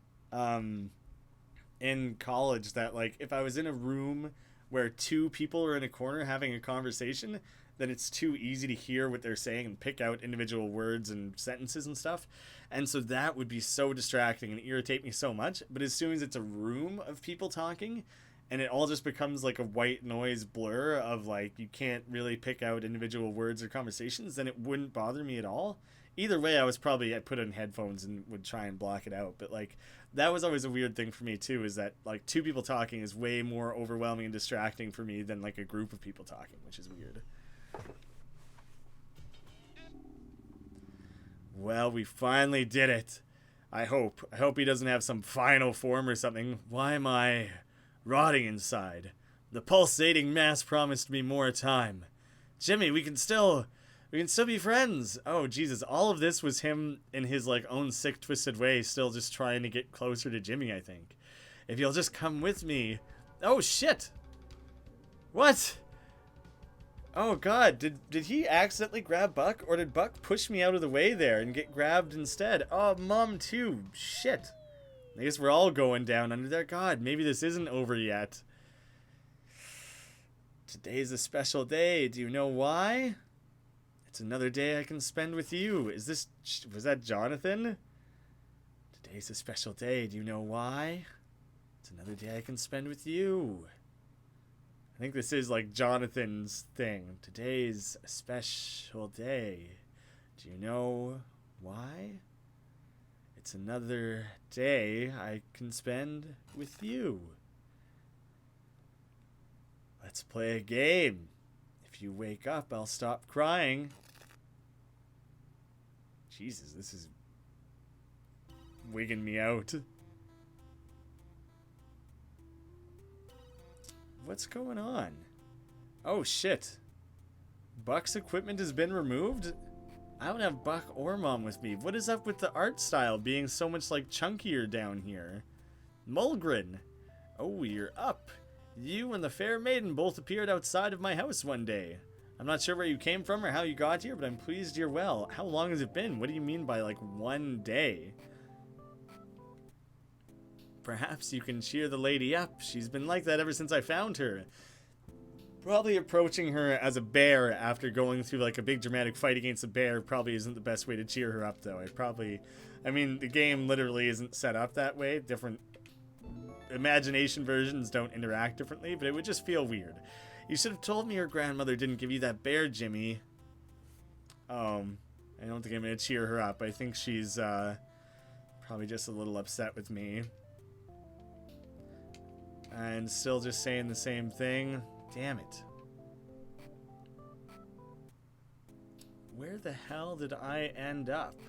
in college that like if I was in a room where 2 people are in a corner having a conversation, then it's too easy to hear what they're saying and pick out individual words and sentences and stuff. And so that would be so distracting and irritate me so much. But as soon as it's a room of people talking and it all just becomes like a white noise blur of like you can't really pick out individual words or conversations, then it wouldn't bother me at all. Either way, I put in headphones and would try and block it out. But like that was always a weird thing for me too, is that like 2 people talking is way more overwhelming and distracting for me than like a group of people talking, which is weird. Well, we finally did it. I hope he doesn't have some final form or something. Why am I rotting inside? The pulsating mass promised me more time. Jimmy, we can still be friends. Oh, Jesus. All of this was him in his like own sick, twisted way, still just trying to get closer to Jimmy, I think. If you'll just come with me. Oh, shit. What? Oh, God. Did he accidentally grab Buck? Or did Buck push me out of the way there and get grabbed instead? Oh, Mom, too. Shit. I guess we're all going down under there. God, maybe this isn't over yet. Today's a special day. Do you know why? It's another day I can spend with you. Was that Jonathan? Today's a special day. Do you know why? It's another day I can spend with you. I think this is like Jonathan's thing. Today's a special day. Do you know why? It's another day I can spend with you. Let's play a game. If you wake up, I'll stop crying. Jesus, this is wigging me out. What's going on? Oh, shit. Buck's equipment has been removed? I don't have Buck or Mom with me. What is up with the art style being so much, like, chunkier down here? Mulgren. Oh, you're up. You and the fair maiden both appeared outside of my house one day. I'm not sure where you came from or how you got here, but I'm pleased you're well. How long has it been? What do you mean by, like, one day? Perhaps you can cheer the lady up. She's been like that ever since I found her. Probably approaching her as a bear after going through, like, a big dramatic fight against a bear probably isn't the best way to cheer her up, though. I mean, the game literally isn't set up that way. Different imagination versions don't interact differently, but it would just feel weird. You should have told me your grandmother didn't give you that bear, Jimmy. I don't think I'm going to cheer her up. I think she's probably just a little upset with me. And still just saying the same thing. Damn it. Where the hell did I end up?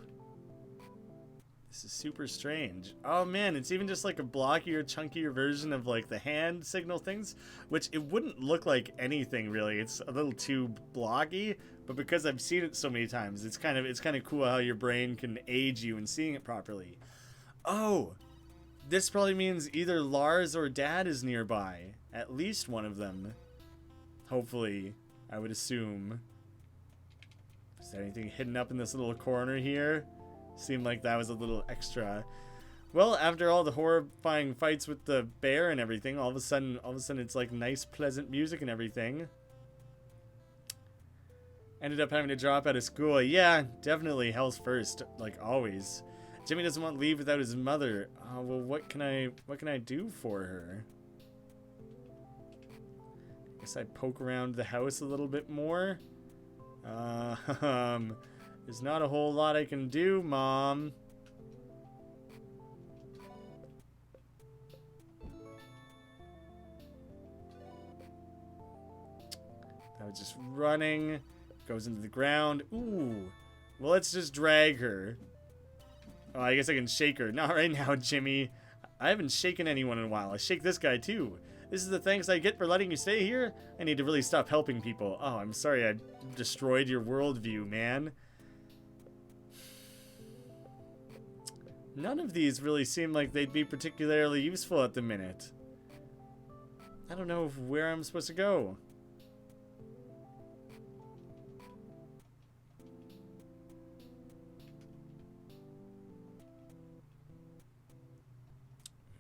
This is super strange. Oh man, it's even just like a blockier, chunkier version of like the hand signal things, which it wouldn't look like anything really. It's a little too blocky, but because I've seen it so many times, it's kind of cool how your brain can aid you in seeing it properly. Oh, this probably means either Lars or Dad is nearby. At least one of them. Hopefully, I would assume. Is there anything hidden up in this little corner here? Seemed like that was a little extra. Well, after all the horrifying fights with the bear and everything, all of a sudden it's like nice, pleasant music and everything. Ended up having to drop out of school. Yeah, definitely health first, like always. Jimmy doesn't want to leave without his mother. Oh, well, what can I do for her? Guess I poke around the house a little bit more. There's not a whole lot I can do, Mom. I was just running. Goes into the ground. Ooh. Well, let's just drag her. Oh, I guess I can shake her. Not right now, Jimmy. I haven't shaken anyone in a while. I shake this guy, too. This is the thanks I get for letting you stay here? I need to really stop helping people. Oh, I'm sorry I destroyed your worldview, man. None of these really seem like they'd be particularly useful at the minute. I don't know where I'm supposed to go.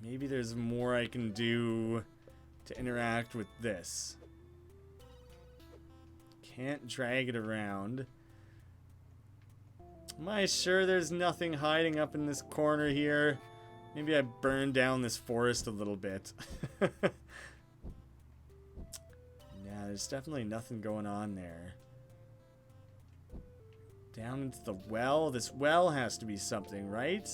Maybe there's more I can do to interact with this. Can't drag it around. Am I sure there's nothing hiding up in this corner here? Maybe I burned down this forest a little bit. Yeah, there's definitely nothing going on there. Down into the well? This well has to be something, right?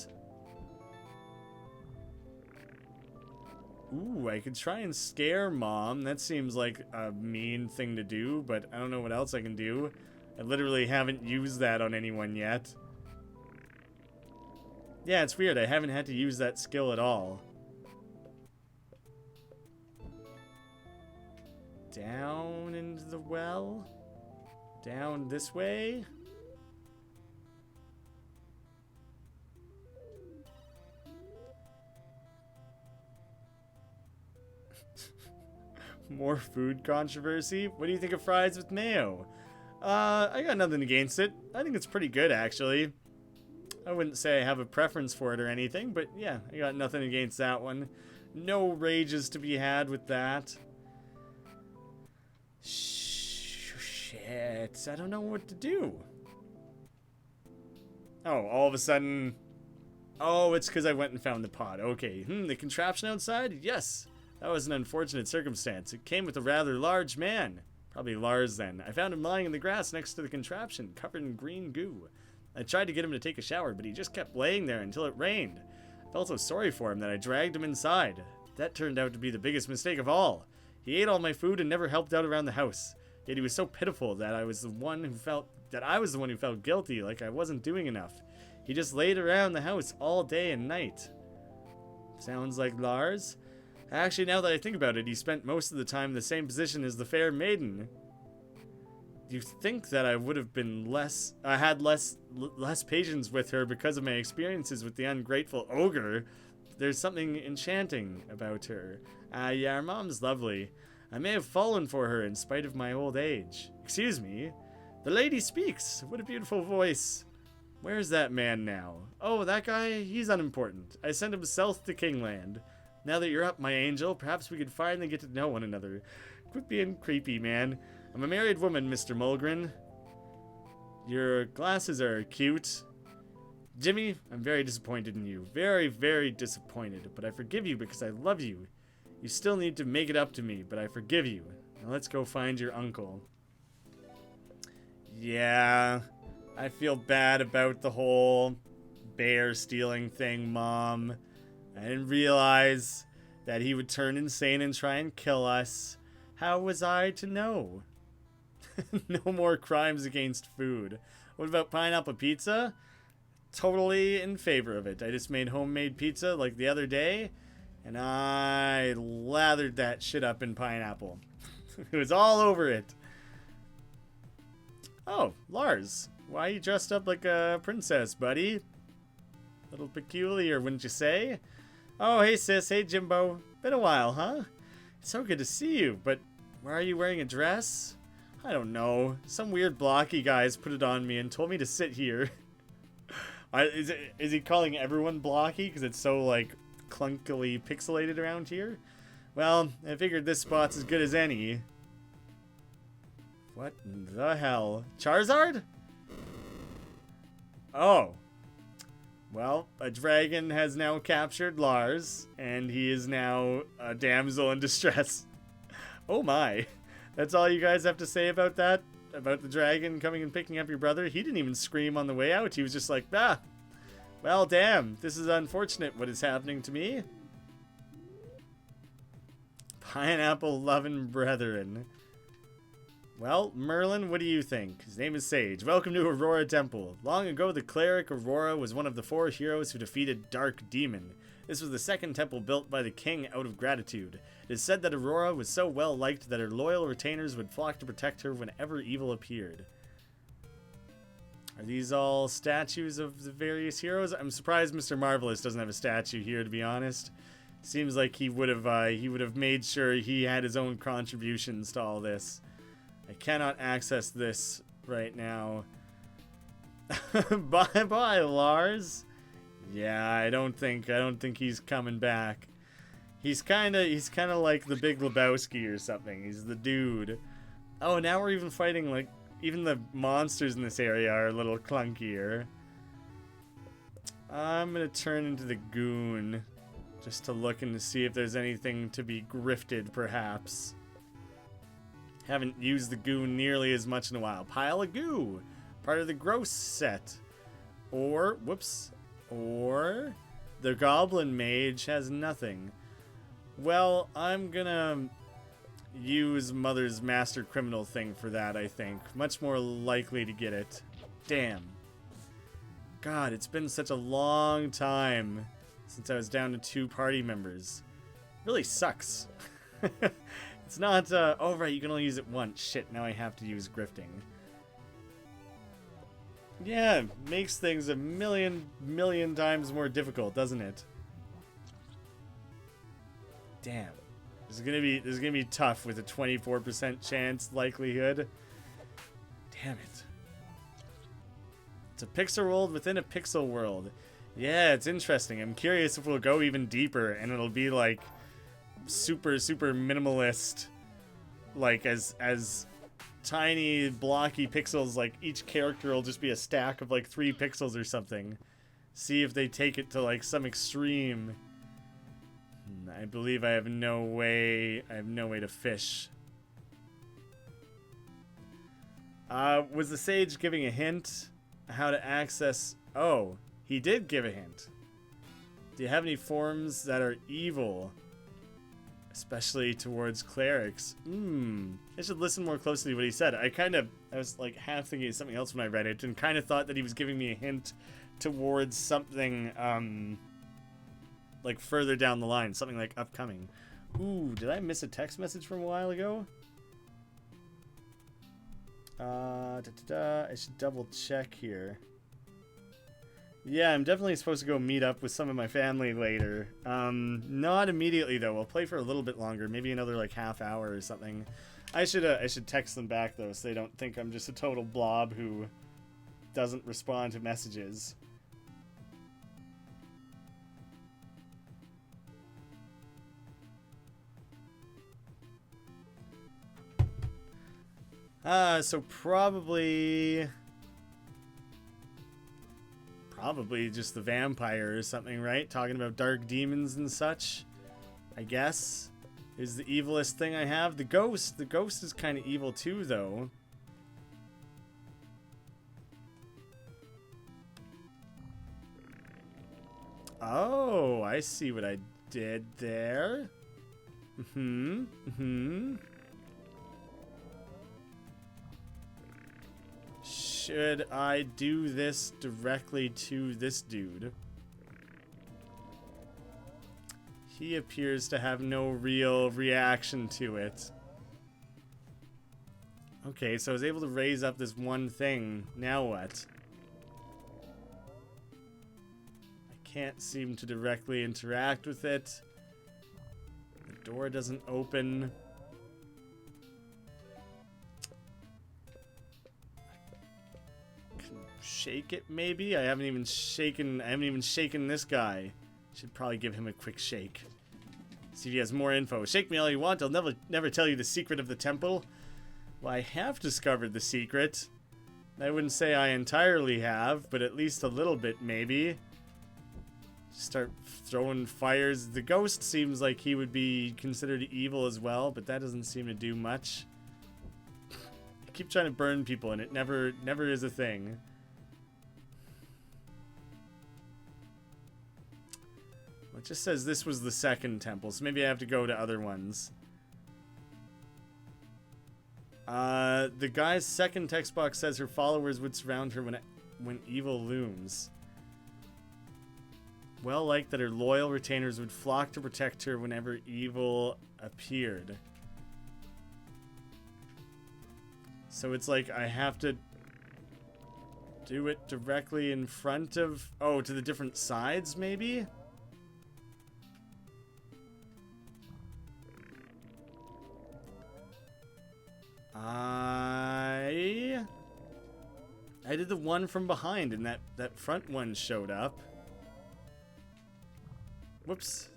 Ooh, I could try and scare Mom. That seems like a mean thing to do, but I don't know what else I can do. I literally haven't used that on anyone yet. Yeah, it's weird. I haven't had to use that skill at all. Down into the well? Down this way? More food controversy? What do you think of fries with mayo? I got nothing against it. I think it's pretty good, actually. I wouldn't say I have a preference for it or anything, but yeah, I got nothing against that one. No rages to be had with that. Shit, I don't know what to do. Oh, all of a sudden... Oh, it's because I went and found the pot. Okay, the contraption outside? Yes. That was an unfortunate circumstance. It came with a rather large man. Probably Lars then. I found him lying in the grass next to the contraption, covered in green goo. I tried to get him to take a shower, but he just kept laying there until it rained. I felt so sorry for him that I dragged him inside. That turned out to be the biggest mistake of all. He ate all my food and never helped out around the house. Yet he was so pitiful that I was the one who felt guilty, like I wasn't doing enough. He just laid around the house all day and night. Sounds like Lars? Actually, now that I think about it, he spent most of the time in the same position as the fair maiden. You think that I would have been less patience with her because of my experiences with the ungrateful ogre. There's something enchanting about her. Yeah, our mom's lovely. I may have fallen for her in spite of my old age. Excuse me. The lady speaks. What a beautiful voice. Where's that man now? Oh, that guy? He's unimportant. I sent him south to Kingland. Now that you're up, my angel, perhaps we could finally get to know one another. Quit being creepy, man. I'm a married woman, Mr. Mulgren. Your glasses are cute. Jimmy, I'm very disappointed in you. Very, very disappointed. But I forgive you because I love you. You still need to make it up to me, but I forgive you. Now let's go find your uncle. Yeah, I feel bad about the whole bear stealing thing, Mom. I didn't realize that he would turn insane and try and kill us. How was I to know? No more crimes against food. What about pineapple pizza? Totally in favor of it. I just made homemade pizza like the other day, and I lathered that shit up in pineapple. It was all over it. Oh, Lars. Why are you dressed up like a princess, buddy? Little peculiar, wouldn't you say? Oh, hey sis, hey Jimbo. Been a while, huh? It's so good to see you, but why are you wearing a dress? I don't know. Some weird blocky guys put it on me and told me to sit here. Is he calling everyone blocky because it's so, like, clunkily pixelated around here? Well, I figured this spot's as good as any. What the hell? Charizard? Oh. Well, a dragon has now captured Lars, and he is now a damsel in distress. Oh my. That's all you guys have to say about that? About the dragon coming and picking up your brother? He didn't even scream on the way out. He was just like, well, damn, this is unfortunate what is happening to me. Pineapple-loving brethren. Well, Merlin, what do you think? His name is Sage. Welcome to Aurora Temple. Long ago, the cleric Aurora was one of the 4 heroes who defeated Dark Demon. This was the second temple built by the king out of gratitude. It is said that Aurora was so well liked that her loyal retainers would flock to protect her whenever evil appeared. Are these all statues of the various heroes? I'm surprised Mr. Marvelous doesn't have a statue here, to be honest. Seems like he would have made sure he had his own contributions to all this. I cannot access this right now. Bye bye, Lars. Yeah, I don't think he's coming back. He's kinda like the Big Lebowski or something. He's the dude. Oh, now we're even fighting, like, even the monsters in this area are a little clunkier. I'm gonna turn into the goon just to look and to see if there's anything to be grifted, perhaps. Haven't used the goon nearly as much in a while. Pile of goo, part of the gross set. Or, whoops, or the goblin mage has nothing. Well, I'm gonna use Mother's master criminal thing for that, I think. Much more likely to get it. Damn. God, it's been such a long time since I was down to 2 party members. Really sucks. It's not, oh right, you can only use it once. Shit, now I have to use grifting. Yeah, makes things a million times more difficult, doesn't it? Damn. This is gonna be tough with a 24% chance likelihood. Damn it. It's a pixel world within a pixel world. Yeah, it's interesting. I'm curious if we'll go even deeper and it'll be like super minimalist, like as tiny blocky pixels, like each character will just be a stack of like 3 pixels or something. See if they take it to like some extreme. I believe I have no way to fish. Was the sage giving a hint how to access? Oh, he did give a hint. Do you have any forms that are evil? Especially towards clerics. I should listen more closely to what he said. I was like half thinking of something else when I read it and kind of thought that he was giving me a hint towards something, like further down the line, something like upcoming. Ooh, did I miss a text message from a while ago? I should double check here. Yeah, I'm definitely supposed to go meet up with some of my family later. Not immediately though. We'll play for a little bit longer, maybe another like half hour or something. I should text them back though, so they don't think I'm just a total blob who doesn't respond to messages. So probably just the vampire or something, right? Talking about dark demons and such, I guess, is the evilest thing I have. The ghost is kind of evil too, though. Oh, I see what I did there. Should I do this directly to this dude? He appears to have no real reaction to it. Okay, so I was able to raise up this one thing. Now what? I can't seem to directly interact with it. The door doesn't open. Shake it, maybe? I haven't even shaken this guy. Should probably give him a quick shake. See if he has more info. Shake me all you want, I'll never tell you the secret of the temple. Well, I have discovered the secret. I wouldn't say I entirely have, but at least a little bit, maybe. Start throwing fires. The ghost seems like he would be considered evil as well, but that doesn't seem to do much. I keep trying to burn people, and it never is a thing. It just says this was the second temple, so maybe I have to go to other ones. The guy's second text box says her followers would surround her when evil looms. well liked that her loyal retainers would flock to protect her whenever evil appeared. So it's like I have to do it directly in front of... Oh, to the different sides, maybe? I did the one from behind, and that front one showed up. Whoops.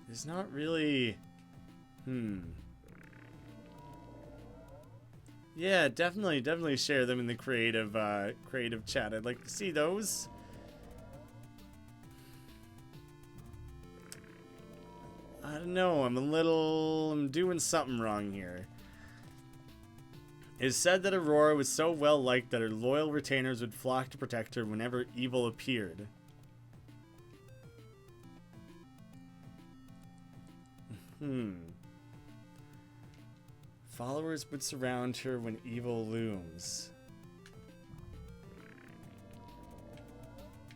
There's not really... Yeah, definitely share them in the creative chat. I'd like to see those. I don't know, I'm doing something wrong here. It is said that Aurora was so well liked that her loyal retainers would flock to protect her whenever evil appeared. Followers would surround her when evil looms.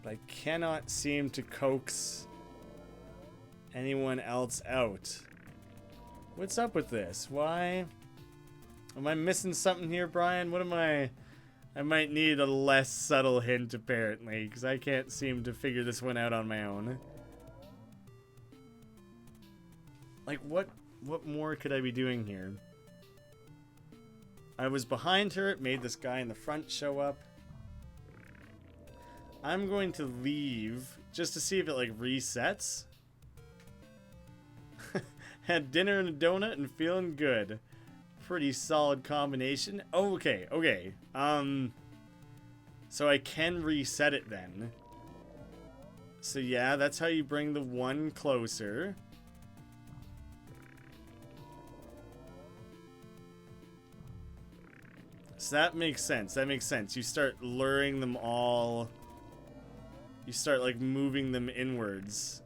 But I cannot seem to coax anyone else out. What's up with this? Why? Am I missing something here, Brian? What am I might need a less subtle hint, apparently, because I can't seem to figure this one out on my own. Like, what more could I be doing here? I was behind her, it made this guy in the front show up. I'm going to leave just to see if it, like, resets. Had dinner and a donut and feeling good. Pretty solid combination. Oh, okay. So I can reset it then. So yeah, that's how you bring the one closer. So that makes sense. You start luring them all. You start, like, moving them inwards.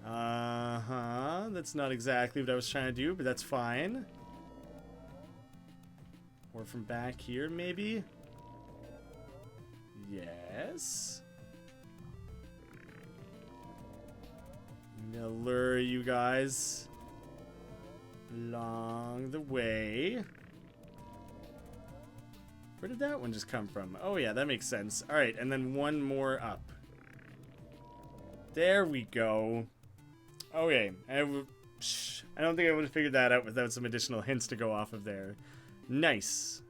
That's not exactly what I was trying to do, but that's fine. Or from back here, maybe? Yes. I'm gonna lure you guys along the way. Where did that one just come from? Oh yeah, that makes sense. Alright, and then one more up. There we go. Okay, I don't think I would have figured that out without some additional hints to go off of there. Nice.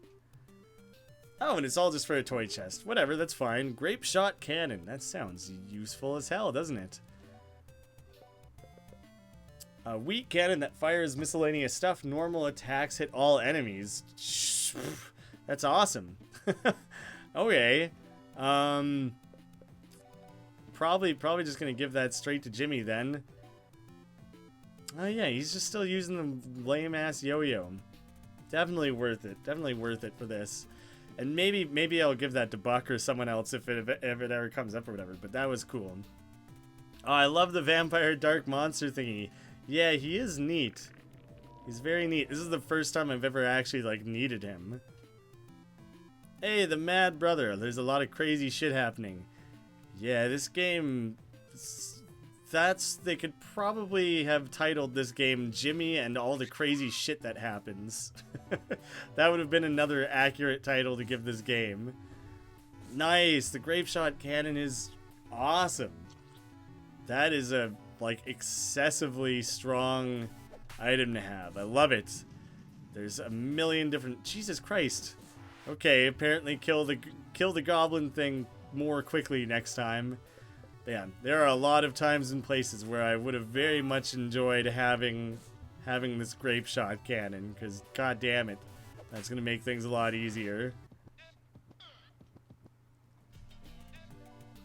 Oh, and it's all just for a toy chest. Whatever, that's fine. Grape shot cannon. That sounds useful as hell, doesn't it? A weak cannon that fires miscellaneous stuff. Normal attacks hit all enemies. That's awesome. Okay. Probably just gonna give that straight to Jimmy then. Oh yeah, he's just still using the lame-ass yo-yo. Definitely worth it. Definitely worth it for this. And maybe I'll give that to Buck or someone else if it ever comes up or whatever. But that was cool. Oh, I love the vampire dark monster thingy. Yeah, he is neat. He's very neat. This is the first time I've ever actually, like, needed him. Hey, the Mad Brother. There's a lot of crazy shit happening. Yeah, this game... They could probably have titled this game Jimmy and All the Crazy Shit That Happens. That would have been another accurate title to give this game. Nice! The grape shot cannon is awesome. That is a, like, excessively strong item to have. I love it. There's a million different... Jesus Christ. Okay, apparently kill the goblin thing more quickly next time. Yeah, there are a lot of times and places where I would have very much enjoyed having this grape shot cannon, because god damn it, that's gonna make things a lot easier.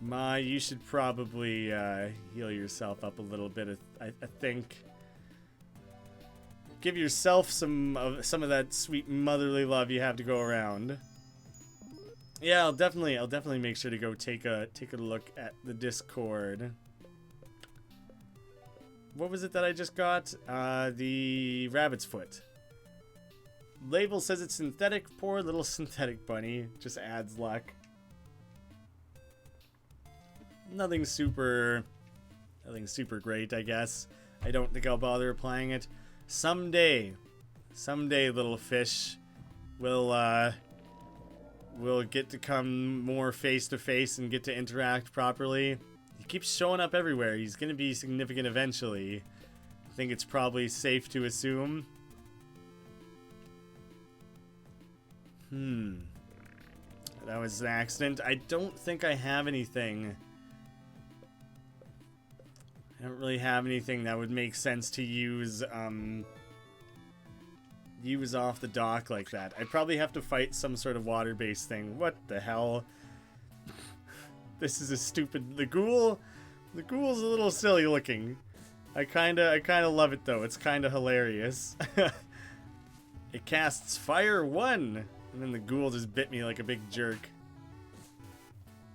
Ma, you should probably heal yourself up a little bit. I think. Give yourself some of that sweet motherly love you have to go around. Yeah, I'll definitely make sure to go take a look at the Discord. What was it that I just got? The rabbit's foot. Label says it's synthetic. Poor little synthetic bunny. Just adds luck. Nothing super great, I guess. I don't think I'll bother applying it. Someday, little fish, we'll get to come more face to face and get to interact properly. He keeps showing up everywhere. He's gonna be significant eventually. I think it's probably safe to assume. That was an accident. I don't think I have anything. I don't really have anything that would make sense to use off the dock like that. I'd probably have to fight some sort of water-based thing. What the hell? This is a stupid... The ghoul's a little silly looking. I kinda love it though. It's kinda hilarious. It casts Fire 1! And then the ghoul just bit me like a big jerk.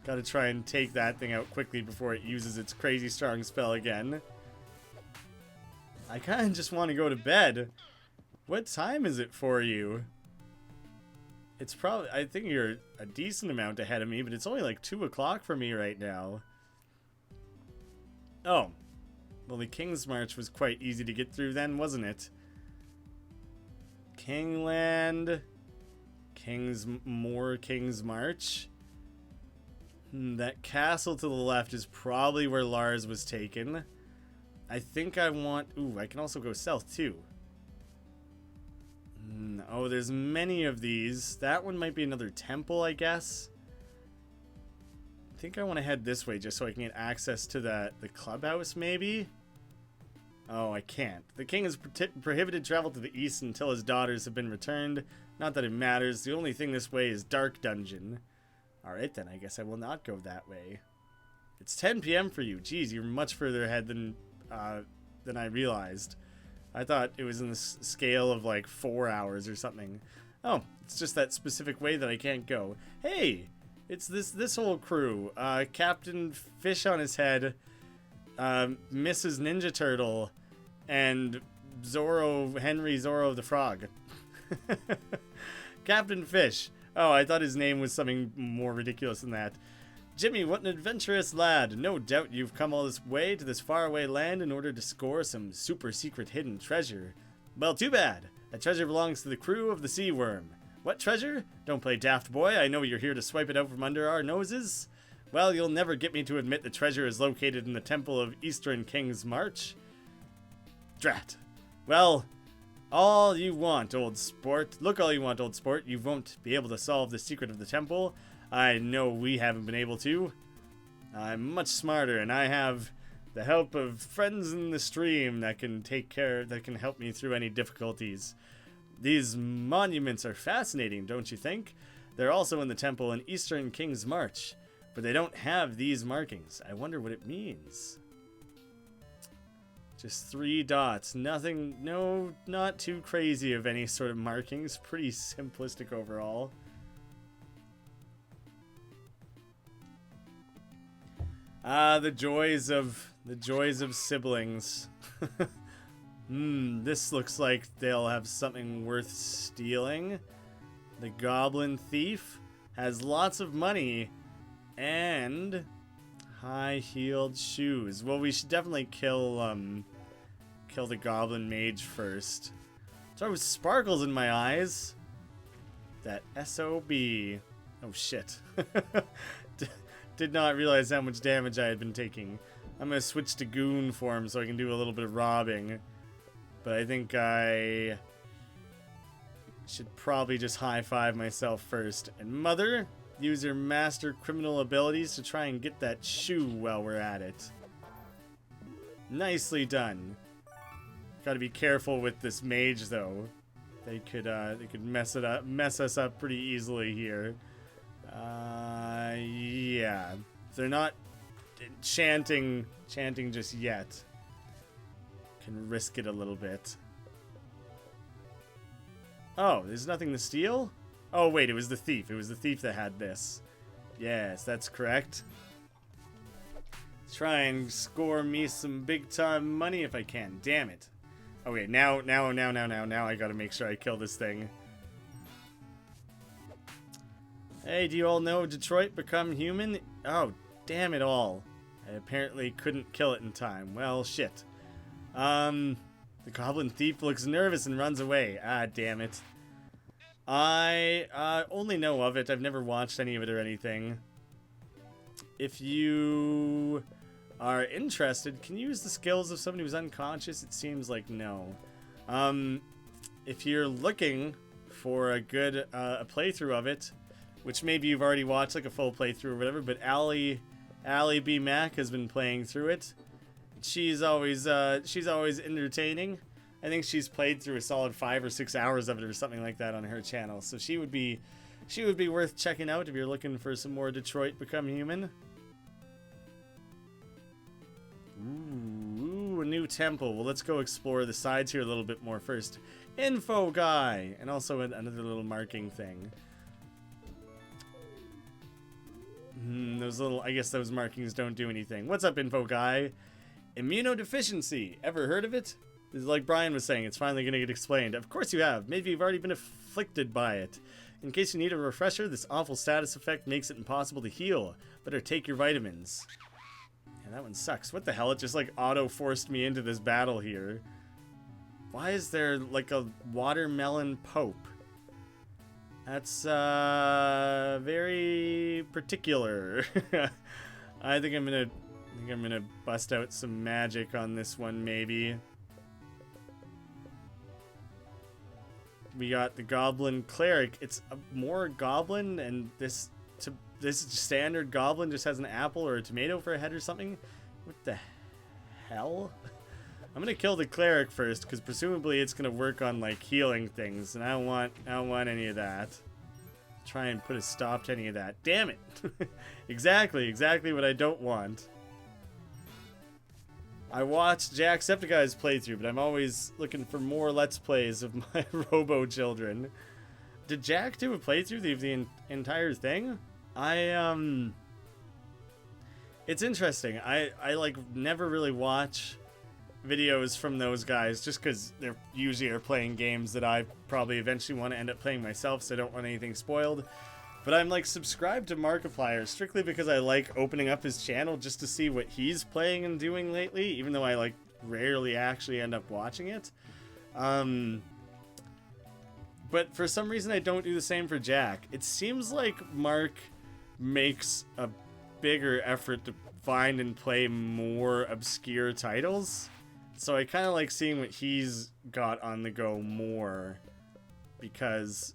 Gotta try and take that thing out quickly before it uses its crazy strong spell again. I kinda just want to go to bed. What time is it for you? It's probably... I think you're a decent amount ahead of me, but it's only like 2 o'clock for me right now. Oh. Well, the King's March was quite easy to get through then, wasn't it? Kingland... King's March. That castle to the left is probably where Lars was taken. I think I want... Ooh, I can also go south too. Oh, there's many of these. That one might be another temple, I guess. I think I want to head this way just so I can get access to the clubhouse, maybe? Oh, I can't. The king has prohibited travel to the east until his daughters have been returned. Not that it matters. The only thing this way is Dark Dungeon. Alright then, I guess I will not go that way. It's 10 p.m. for you. Jeez, you're much further ahead than I realized. I thought it was in the scale of like 4 hours or something. Oh, it's just that specific way that I can't go. Hey, it's this whole crew. Captain Fish on his head, Mrs. Ninja Turtle, and Henry Zorro the Frog. Captain Fish. Oh, I thought his name was something more ridiculous than that. Jimmy, what an adventurous lad. No doubt you've come all this way to this faraway land in order to score some super secret hidden treasure. Well, too bad. That treasure belongs to the crew of the Sea Worm. What treasure? Don't play daft boy. I know you're here to swipe it out from under our noses. Well, you'll never get me to admit the treasure is located in the Temple of Eastern King's March. Drat. Well... all you want, old sport. Look all you want, old sport. You won't be able to solve the secret of the temple. I know we haven't been able to. I'm much smarter, and I have the help of friends in the stream that can help me through any difficulties. These monuments are fascinating, don't you think? They're also in the temple in Eastern King's March, but they don't have these markings. I wonder what it means. Just 3 dots. Nothing, no, not too crazy of any sort of markings. Pretty simplistic overall. The joys of siblings. This looks like they'll have something worth stealing. The Goblin Thief has lots of money and high-heeled shoes. Well, we should definitely kill the Goblin Mage first. Sorry, with sparkles in my eyes. That SOB. Oh shit. Did not realize how much damage I had been taking. I'm gonna switch to Goon form so I can do a little bit of robbing. But I think I should probably just high-five myself first. And Mother, use your master criminal abilities to try and get that shoe while we're at it. Nicely done. Gotta be careful with this mage though. They could mess us up pretty easily here. Yeah. They're not chanting just yet. Can risk it a little bit. Oh, there's nothing to steal? Oh wait, it was the thief. It was the thief that had this. Yes, that's correct. Try and score me some big time money if I can. Damn it. Okay, now I gotta make sure I kill this thing. Hey, do you all know Detroit Become Human? Oh, damn it all. I apparently couldn't kill it in time. Well, shit. The goblin thief looks nervous and runs away. Ah, damn it. I only know of it. I've never watched any of it or anything. If you are interested, can you use the skills of somebody who's unconscious? It seems like no. If you're looking for a good a playthrough of it, which maybe you've already watched like a full playthrough or whatever, but Allie B. Mac has been playing through it. She's always entertaining. I think she's played through a solid 5 or 6 hours of it or something like that on her channel. So she would be worth checking out if you're looking for some more Detroit Become Human. Ooh, a new temple. Well, let's go explore the sides here a little bit more first. Info guy, and also another little marking thing. I guess those markings don't do anything. What's up, info guy? Immunodeficiency. Ever heard of it? This is like Brian was saying, it's finally going to get explained. Of course you have. Maybe you've already been afflicted by it. In case you need a refresher, this awful status effect makes it impossible to heal. Better take your vitamins. Yeah, that one sucks. What the hell? It just like auto-forced me into this battle here. Why is there like a watermelon pope? That's very particular. I think I'm gonna bust out some magic on this one, maybe. We got the goblin cleric. It's more goblin, and this standard goblin just has an apple or a tomato for a head or something. What the hell? I'm gonna kill the cleric first, because presumably it's gonna work on like healing things, and I don't want any of that. Try and put a stop to any of that. Damn it! exactly what I don't want. I watched Jacksepticeye's playthrough, but I'm always looking for more Let's Plays of my Robo children. Did Jack do a playthrough of the entire thing? It's interesting. I like never really watch videos from those guys just because they're usually are playing games that I probably eventually want to end up playing myself, so I don't want anything spoiled. But I'm like subscribed to Markiplier strictly because I like opening up his channel just to see what he's playing and doing lately, even though I like rarely actually end up watching it. But for some reason I don't do the same for Jack. It seems like Mark makes a bigger effort to find and play more obscure titles. So I kind of like seeing what he's got on the go more, because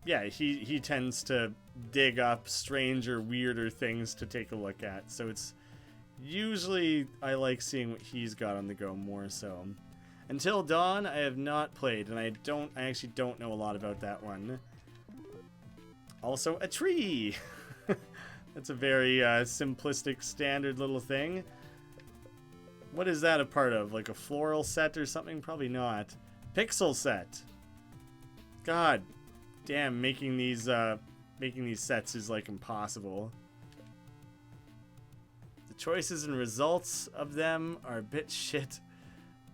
yeah, he tends to dig up stranger, weirder things to take a look at. So it's usually I like seeing what he's got on the go more so. Until Dawn, I have not played, and I actually don't know a lot about that one. Also, a tree! That's a very simplistic, standard little thing. What is that a part of? Like a floral set or something? Probably not. Pixel set. God damn, making these sets is like impossible. The choices and results of them are a bit shit.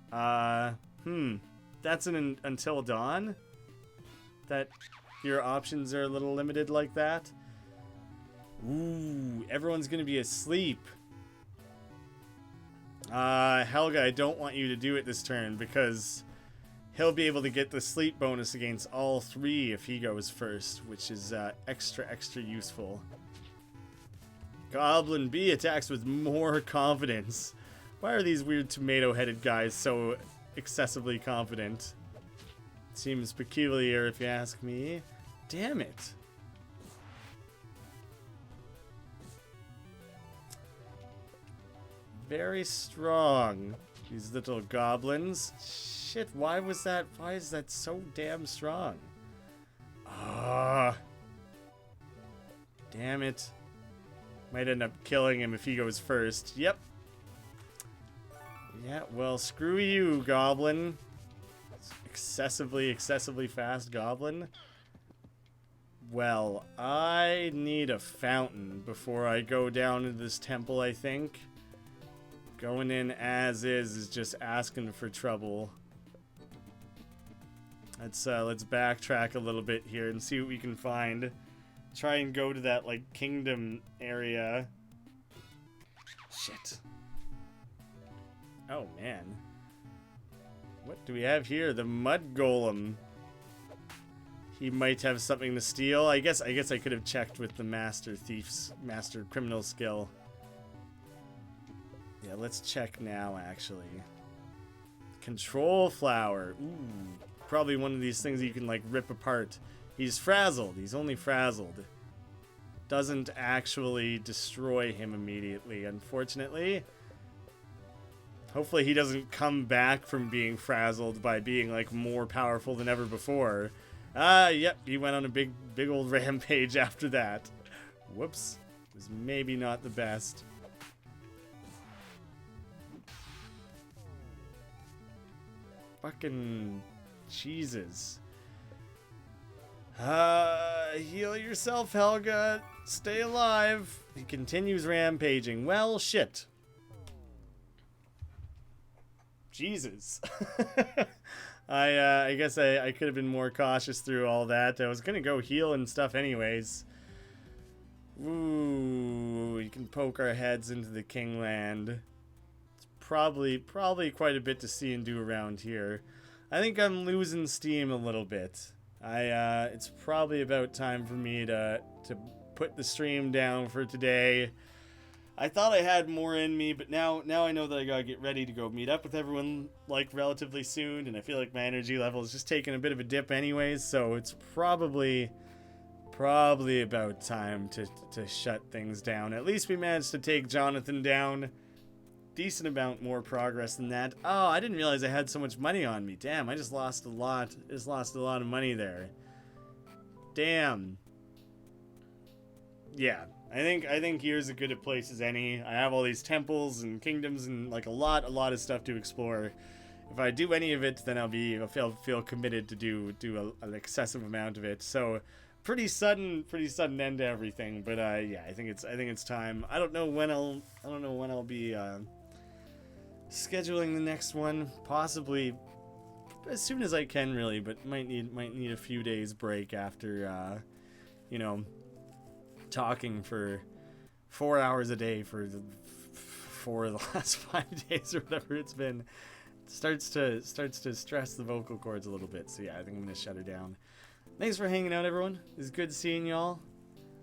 That's an Until Dawn? That your options are a little limited like that? Ooh, everyone's gonna be asleep. Helga, I don't want you to do it this turn because he'll be able to get the sleep bonus against all 3 if he goes first, which is extra useful. Goblin B attacks with more confidence. Why are these weird tomato-headed guys so excessively confident? Seems peculiar if you ask me. Damn it. Very strong. These little goblins. Shit, why is that so damn strong? Ah. Damn it. Might end up killing him if he goes first. Yep. Yeah, well, screw you, goblin. Excessively fast goblin. Well, I need a fountain before I go down into this temple, I think. Going in as is just asking for trouble. Let's backtrack a little bit here and see what we can find. try and go to that, like, kingdom area. Shit. Oh, man. What do we have here? The mud golem. He might have something to steal. I guess I could have checked with the master criminal skill. Yeah, let's check now, actually. Control flower. Ooh. Probably one of these things you can, like, rip apart. He's frazzled. He's only frazzled. Doesn't actually destroy him immediately, unfortunately. Hopefully he doesn't come back from being frazzled by being, like, more powerful than ever before. Yep, he went on a big old rampage after that. Whoops. It was maybe not the best. Fucking Jesus. Heal yourself, Helga. Stay alive. He continues rampaging. Well, shit. Jesus. I guess I could have been more cautious through all that. I was gonna go heal and stuff anyways. Ooh, you can poke our heads into the Kingland. It's probably quite a bit to see and do around here. I think I'm losing steam a little bit. It's probably about time for me to put the stream down for today. I thought I had more in me, but now I know that I gotta get ready to go meet up with everyone, like, relatively soon, and I feel like my energy level is just taking a bit of a dip anyways, so it's probably about time to shut things down. At least we managed to take Jonathan down. Decent amount more progress than that. Oh, I didn't realize I had so much money on me. Damn, I just lost a lot. Lost a lot of money there. Damn. Yeah. I think here's as good a place as any. I have all these temples and kingdoms and, like, a lot of stuff to explore. If I do any of it, then I'll feel committed to do an excessive amount of it. So pretty sudden end to everything. But yeah, I think it's time. I don't know when I'll be scheduling the next one. Possibly as soon as I can, really. But might need a few days break after you know, talking for 4 hours a day for the last 5 days or whatever it's been. Starts to stress the vocal cords a little bit. So yeah, I think I'm gonna shut her down. Thanks for hanging out, everyone. It's good seeing y'all.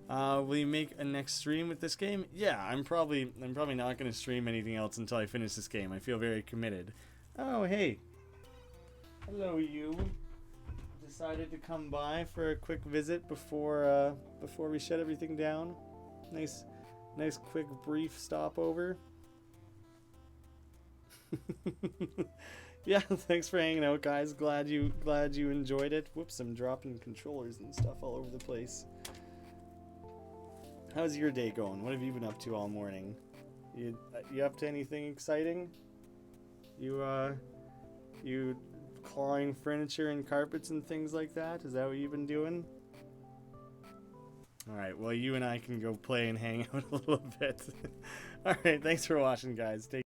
Will you make a next stream with this game? Yeah, I'm probably not gonna stream anything else until I finish this game. I feel very committed. Oh, hey. Hello, you. Decided to come by for a quick visit before we shut everything down. Nice quick brief stopover. Yeah, thanks for hanging out, guys. Glad you enjoyed it. Whoops, I'm dropping controllers and stuff all over the place. How's your day going? What have you been up to all morning? You up to anything exciting? You clawing furniture and carpets and things like that? Is that what you've been doing? Alright, well, you and I can go play and hang out a little bit. Alright, thanks for watching, guys. Take